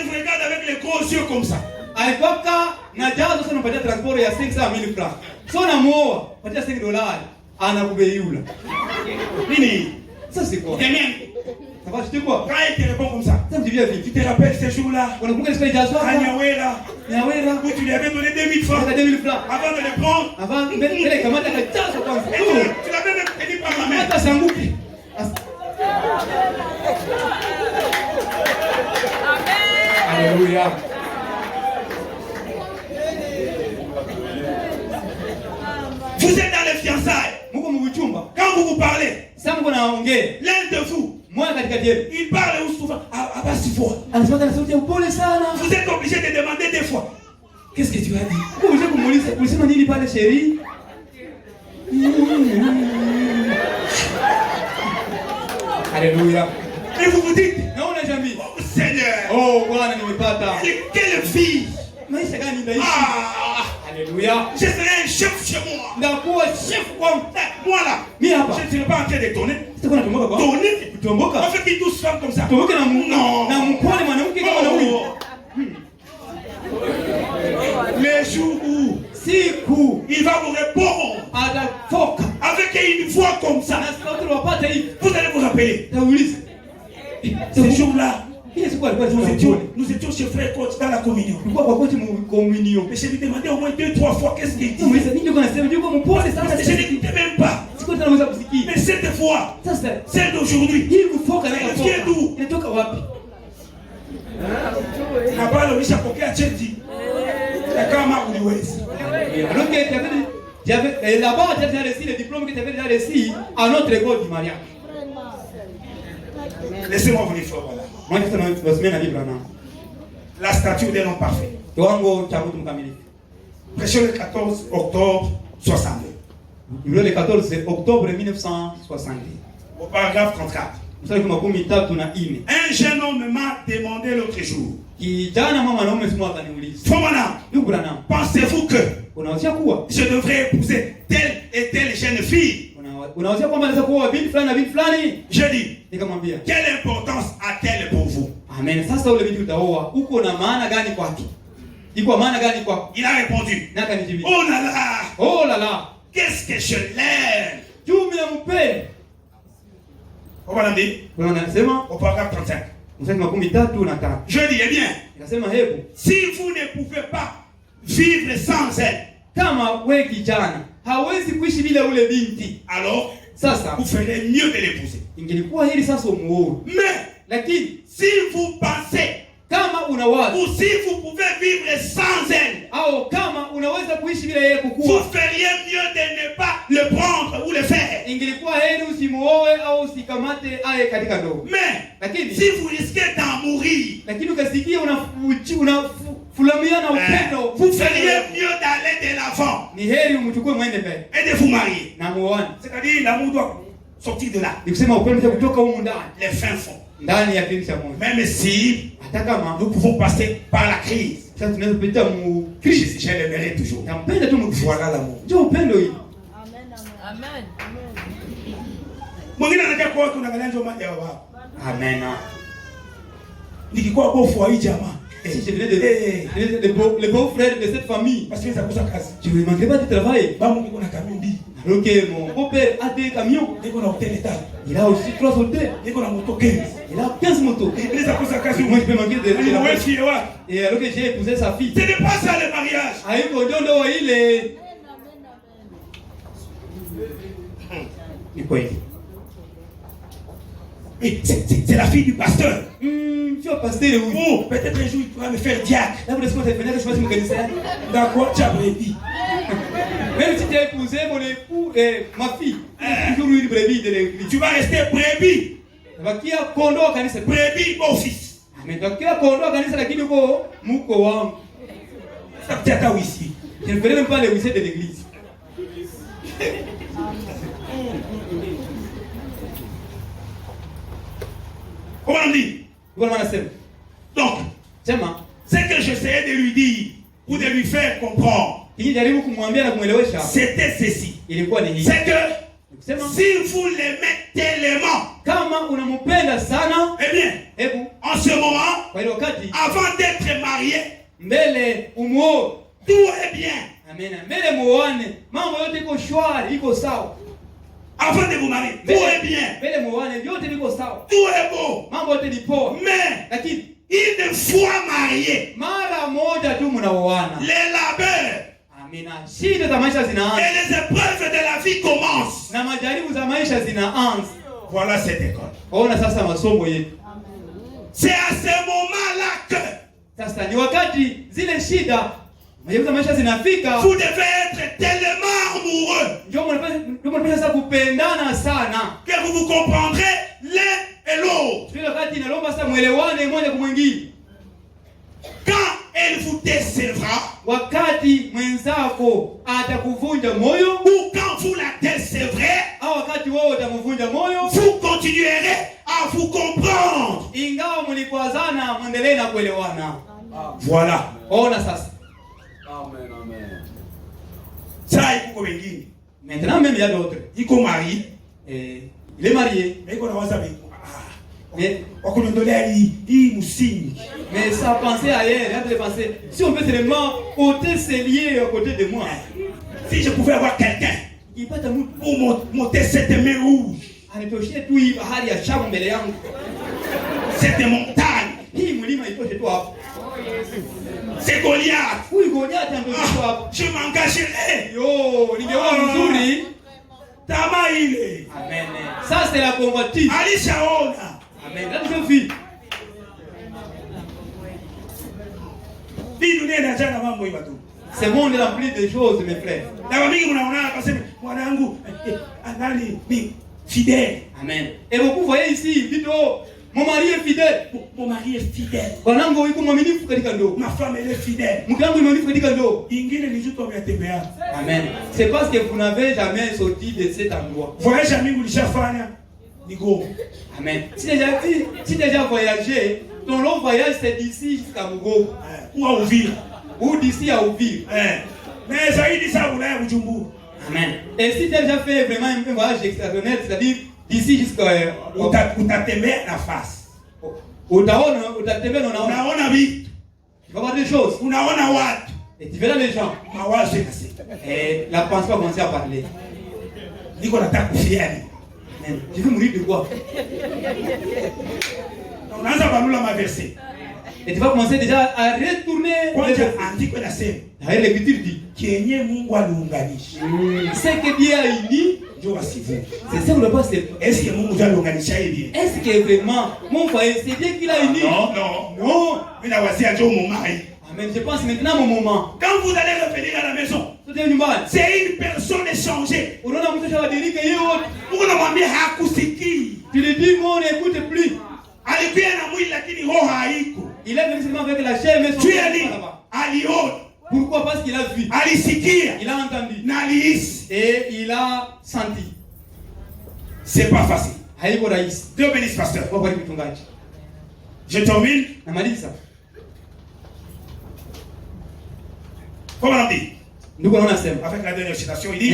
Speaker 1: vous regarde avec les gros yeux comme ça.
Speaker 2: Alipaka na jazo sana unapatia transport ya 500,000 francs. So namuoa, patia $5. Anakubeiula.
Speaker 1: Nini?
Speaker 2: Ça c'est quoi?
Speaker 1: Amen.
Speaker 2: Ça va, je te quoi?
Speaker 1: Quand il te répond comme ça.
Speaker 2: Ça me dit bien vite.
Speaker 1: Tu te rappelles ces jours-là?
Speaker 2: On a beaucoup d'esprit jazo.
Speaker 1: Nyawera.
Speaker 2: Nyawera.
Speaker 1: Où tu lui avais donné 2 000 francs.
Speaker 2: 2 000 francs.
Speaker 1: Avant de les prendre.
Speaker 2: Avant, elle kamata ka jazo kwanza.
Speaker 1: Tu l'avais même tenu par la main.
Speaker 2: Hata sanguki. Alléluia.
Speaker 1: Vous êtes dans les fiançailles. Quand vous vous parlez, l'un de vous, il parle souvent à basse voix. Vous êtes obligé de demander 2 fois. Qu'est-ce que tu as dit?
Speaker 2: Alléluia.
Speaker 1: Et vous vous dites,
Speaker 2: non, on n'a jamais.
Speaker 1: Oh Seigneur.
Speaker 2: Oh, voilà, ne me pas ta.
Speaker 1: Quelle fille.
Speaker 2: Ah, alléluia.
Speaker 1: Je serai un chef chez moi.
Speaker 2: D'accord, chef comme
Speaker 1: moi là.
Speaker 2: Je ne
Speaker 1: serai pas en train de donner.
Speaker 2: C'est quoi la
Speaker 1: donner? On fait 12 femmes comme ça. Non. Les jours où il va vous répondre avec une voix comme ça, vous allez vous rappeler. Ces jours-là, nous étions chez Frère Coach dans la communion. Mais je lui demandais au moins 2-3 fois qu'est-ce qu'il dit. Je n'écoutais même pas. Mais cette fois, celle d'aujourd'hui, elle vient d'où? Là-bas, le Michapokea Tchèti.
Speaker 2: Là-bas, tu as déjà reçu le diplôme que tu avais déjà reçu à notre école du mariage.
Speaker 1: Laissez-moi vous dire, voilà. La statue d'un homme parfait. Prêché le 14 octobre 62.
Speaker 2: Le 14 octobre 1962.
Speaker 1: Au paragraphe 34. Un jeune homme m'a demandé l'autre jour. Pensez-vous que je devrais épouser telle et telle jeune fille? Je dis, quelle importance a-t-elle pour vous?
Speaker 2: Amen.
Speaker 1: Il a répondu,
Speaker 2: oh là là,
Speaker 1: qu'est-ce que je l'aime. Au paragraphe 35. Je dis, eh bien, si vous ne pouvez pas vivre sans elle, alors vous ferez mieux de l'épouser. Mais si vous pensez ou si vous pouvez vivre sans elle, vous feriez mieux de ne pas le prendre ou le faire. Mais si vous risquez d'en mourir, vous feriez mieux d'aller de l'avant et de vous marier. C'est-à-dire l'amour doit sortir de là. Les fins font. Même si nous pouvons passer par la crise, je l'aimerai toujours. Voilà l'amour.
Speaker 2: Amen.
Speaker 1: Nikikuwa beau foyer jamaa.
Speaker 2: Si je venais le beau-frère de cette famille,
Speaker 1: parce que ça vous a cassé.
Speaker 2: Je ne manquerai pas de travail.
Speaker 1: Ok,
Speaker 2: mon beau-père a des camions. Il a aussi 3 hôtels. Il a 15 motos. Moi je peux manquer de et alors que j'ai épousé sa fille.
Speaker 1: Ce n'est pas ça le mariage. C'est la fille du pasteur.
Speaker 2: Tu vas pasteur, oui.
Speaker 1: Oh, peut-être un jour il pourra me faire diacre. D'accord, tu as brebis.
Speaker 2: Même si tu as épousé mon époux et ma fille, toujours une brebis de l'église.
Speaker 1: Tu vas rester brebis.
Speaker 2: Brebis,
Speaker 1: mon fils.
Speaker 2: Mais donc, qui a kondo kanisa lakini uko muko wangu. Je ne ferai même pas les huissiers de l'église.
Speaker 1: Comment on dit? Donc, ce que j'essayais de lui dire, ou de lui faire comprendre, c'était ceci. C'est que si vous l'aimez tellement, eh bien, en ce moment, avant d'être marié, tout est bien. Avant de vous marier, tout est bien. Tout est beau. Mais une fois marié, les labeurs et les épreuves de la vie commencent. Voilà cette école. C'est à ce moment-là que vous devez être tellement amoureux que vous vous comprendrez l'un et l'autre. Quand elle vous décevra, ou quand vous la décevrez, vous continuerez à vous comprendre. Voilà. Ça,
Speaker 2: maintenant même il y a d'autres.
Speaker 1: Il est marié.
Speaker 2: Il est marié. Mais ça pensait ailleurs, si on peut seulement ôter ses liens à côté de moi.
Speaker 1: Si je pouvais avoir quelqu'un pour monter cette mer rouge, cette montagne, c'est Goliath. Je m'engagerai.
Speaker 2: Amen. Ça c'est la convoitise. Amen. Ce monde est rempli de choses, mes frères. Amen. Et beaucoup voyez ici, dites oh, mon mari est fidèle.
Speaker 1: Mon mari est fidèle.
Speaker 2: Ma
Speaker 1: femme elle est fidèle.
Speaker 2: Amen. C'est parce que vous n'avez jamais sorti de cet endroit. Amen. Si déjà voyagé, ton long voyage c'est d'ici jusqu'à Mugo.
Speaker 1: Ou à Ouvir.
Speaker 2: Ou d'ici à Ouvir.
Speaker 1: Mais ça dit ça, vous l'avez
Speaker 2: Amen. Et si tu as déjà fait vraiment un voyage extraordinaire, c'est-à-dire d'ici jusqu'à
Speaker 1: où t'as t'aimé la face.
Speaker 2: Où t'as t'aimé non. Tu vas voir des choses. Et tu verras les gens. Et la pensée va commencer à parler. Tu veux mourir de quoi? Et tu vas commencer déjà à retourner. L'écriture dit ce que Dieu a uni, c'est ça qu'on ne peut pas se.
Speaker 1: Est-ce
Speaker 2: que vraiment mon foyer, c'est Dieu qui l'a uni? Non. Amen. Je pense maintenant mon moment.
Speaker 1: Quand vous allez revenir à la maison, c'est une personne échangée.
Speaker 2: Tu lui dis, moi on n'écoute plus. Il est venu seulement avec la chair, mais son cœur n'est pas là-bas. Pourquoi? Parce qu'il a vu. Il a entendu. Et il a senti.
Speaker 1: C'est pas facile.
Speaker 2: Dieu bénisse, pasteur.
Speaker 1: Je termine. Comment on dit? Avec la dernière citation, il dit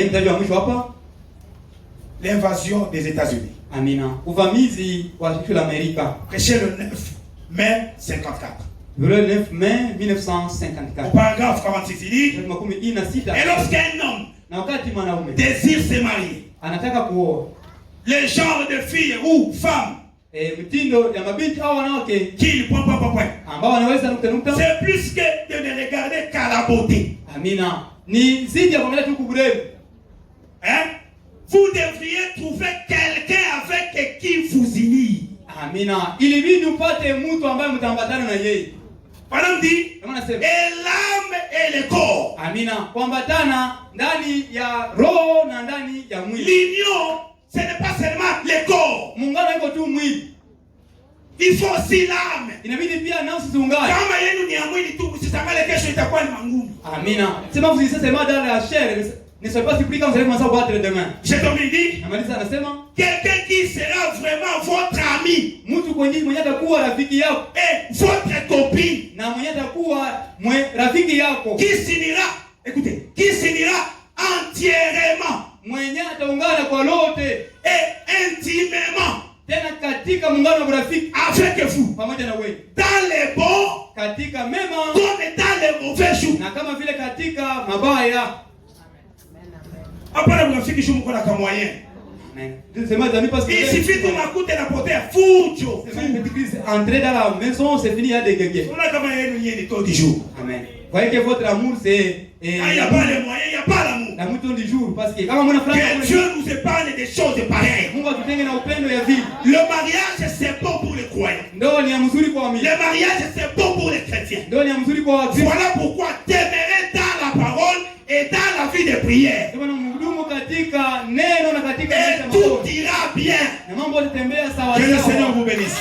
Speaker 1: l'invasion des États-Unis.
Speaker 2: Amina. Uvamizi wa l'Amérique.
Speaker 1: Prêché le 9 mai 54.
Speaker 2: Le 9 mai 1954.
Speaker 1: Au paragraphe 46, il dit et lorsqu'un homme désire se marier, le genre de fille ou femme qu'il c'est plus que de ne regarder qu'à la beauté.
Speaker 2: Amina. Ni zidi ya kuangalia tu kuburevu.
Speaker 1: Vous devriez trouver quelqu'un avec qui vous unir.
Speaker 2: Amina. Ilibidi upate mtu ambaye mtambatana na yeye.
Speaker 1: Madame dit et l'âme et le corps.
Speaker 2: Amina. Kuambatana ndani ya roho na ndani ya mwili.
Speaker 1: L'union, ce n'est pas seulement le corps.
Speaker 2: Muungano iko tu mwili.
Speaker 1: Il faut aussi l'âme.
Speaker 2: Inabidi pia nafsi ziungane.
Speaker 1: Kama yenu ni ya mwili tu,
Speaker 2: Amina. Sema vous dites seulement dans la chair, ne soyez pas surpris quand vous allez commencer à battre demain.
Speaker 1: J'ai envie de dire, quelqu'un qui sera vraiment votre ami,
Speaker 2: mtu mwenye atakuwa rafiki yako,
Speaker 1: et votre copine,
Speaker 2: na mwenye atakuwa rafiki yako,
Speaker 1: écoutez, qui s'unira entièrement,
Speaker 2: mwenye ataungana kwa lote,
Speaker 1: et intimement,
Speaker 2: tena katika muungano wa rafiki
Speaker 1: avec vous,
Speaker 2: pamoja na wewe,
Speaker 1: dans les bons,
Speaker 2: katika mema,
Speaker 1: comme dans les mauvais jours,
Speaker 2: na kama vile katika mabaya.
Speaker 1: Après le rafiki jour mko na moyen.
Speaker 2: C'est mes amis parce que
Speaker 1: il suffit de m'écouter la porte fujo.
Speaker 2: Entrer dans la maison, c'est fini, il y a des guerres.
Speaker 1: On a comme yenu yeni tout du jour.
Speaker 2: Amen. Voyez que votre amour c'est
Speaker 1: il n'y a pas les moyens, il n'y a pas l'amour.
Speaker 2: L'amour tout du jour parce que quand on a
Speaker 1: que Dieu nous épargne des choses pareilles.
Speaker 2: Le
Speaker 1: mariage c'est bon pour les croyants. Le mariage c'est bon pour les chrétiens. Voilà pourquoi demeurer dans la parole et dans la vie de prière. Et tout ira bien. Que le Seigneur vous bénisse.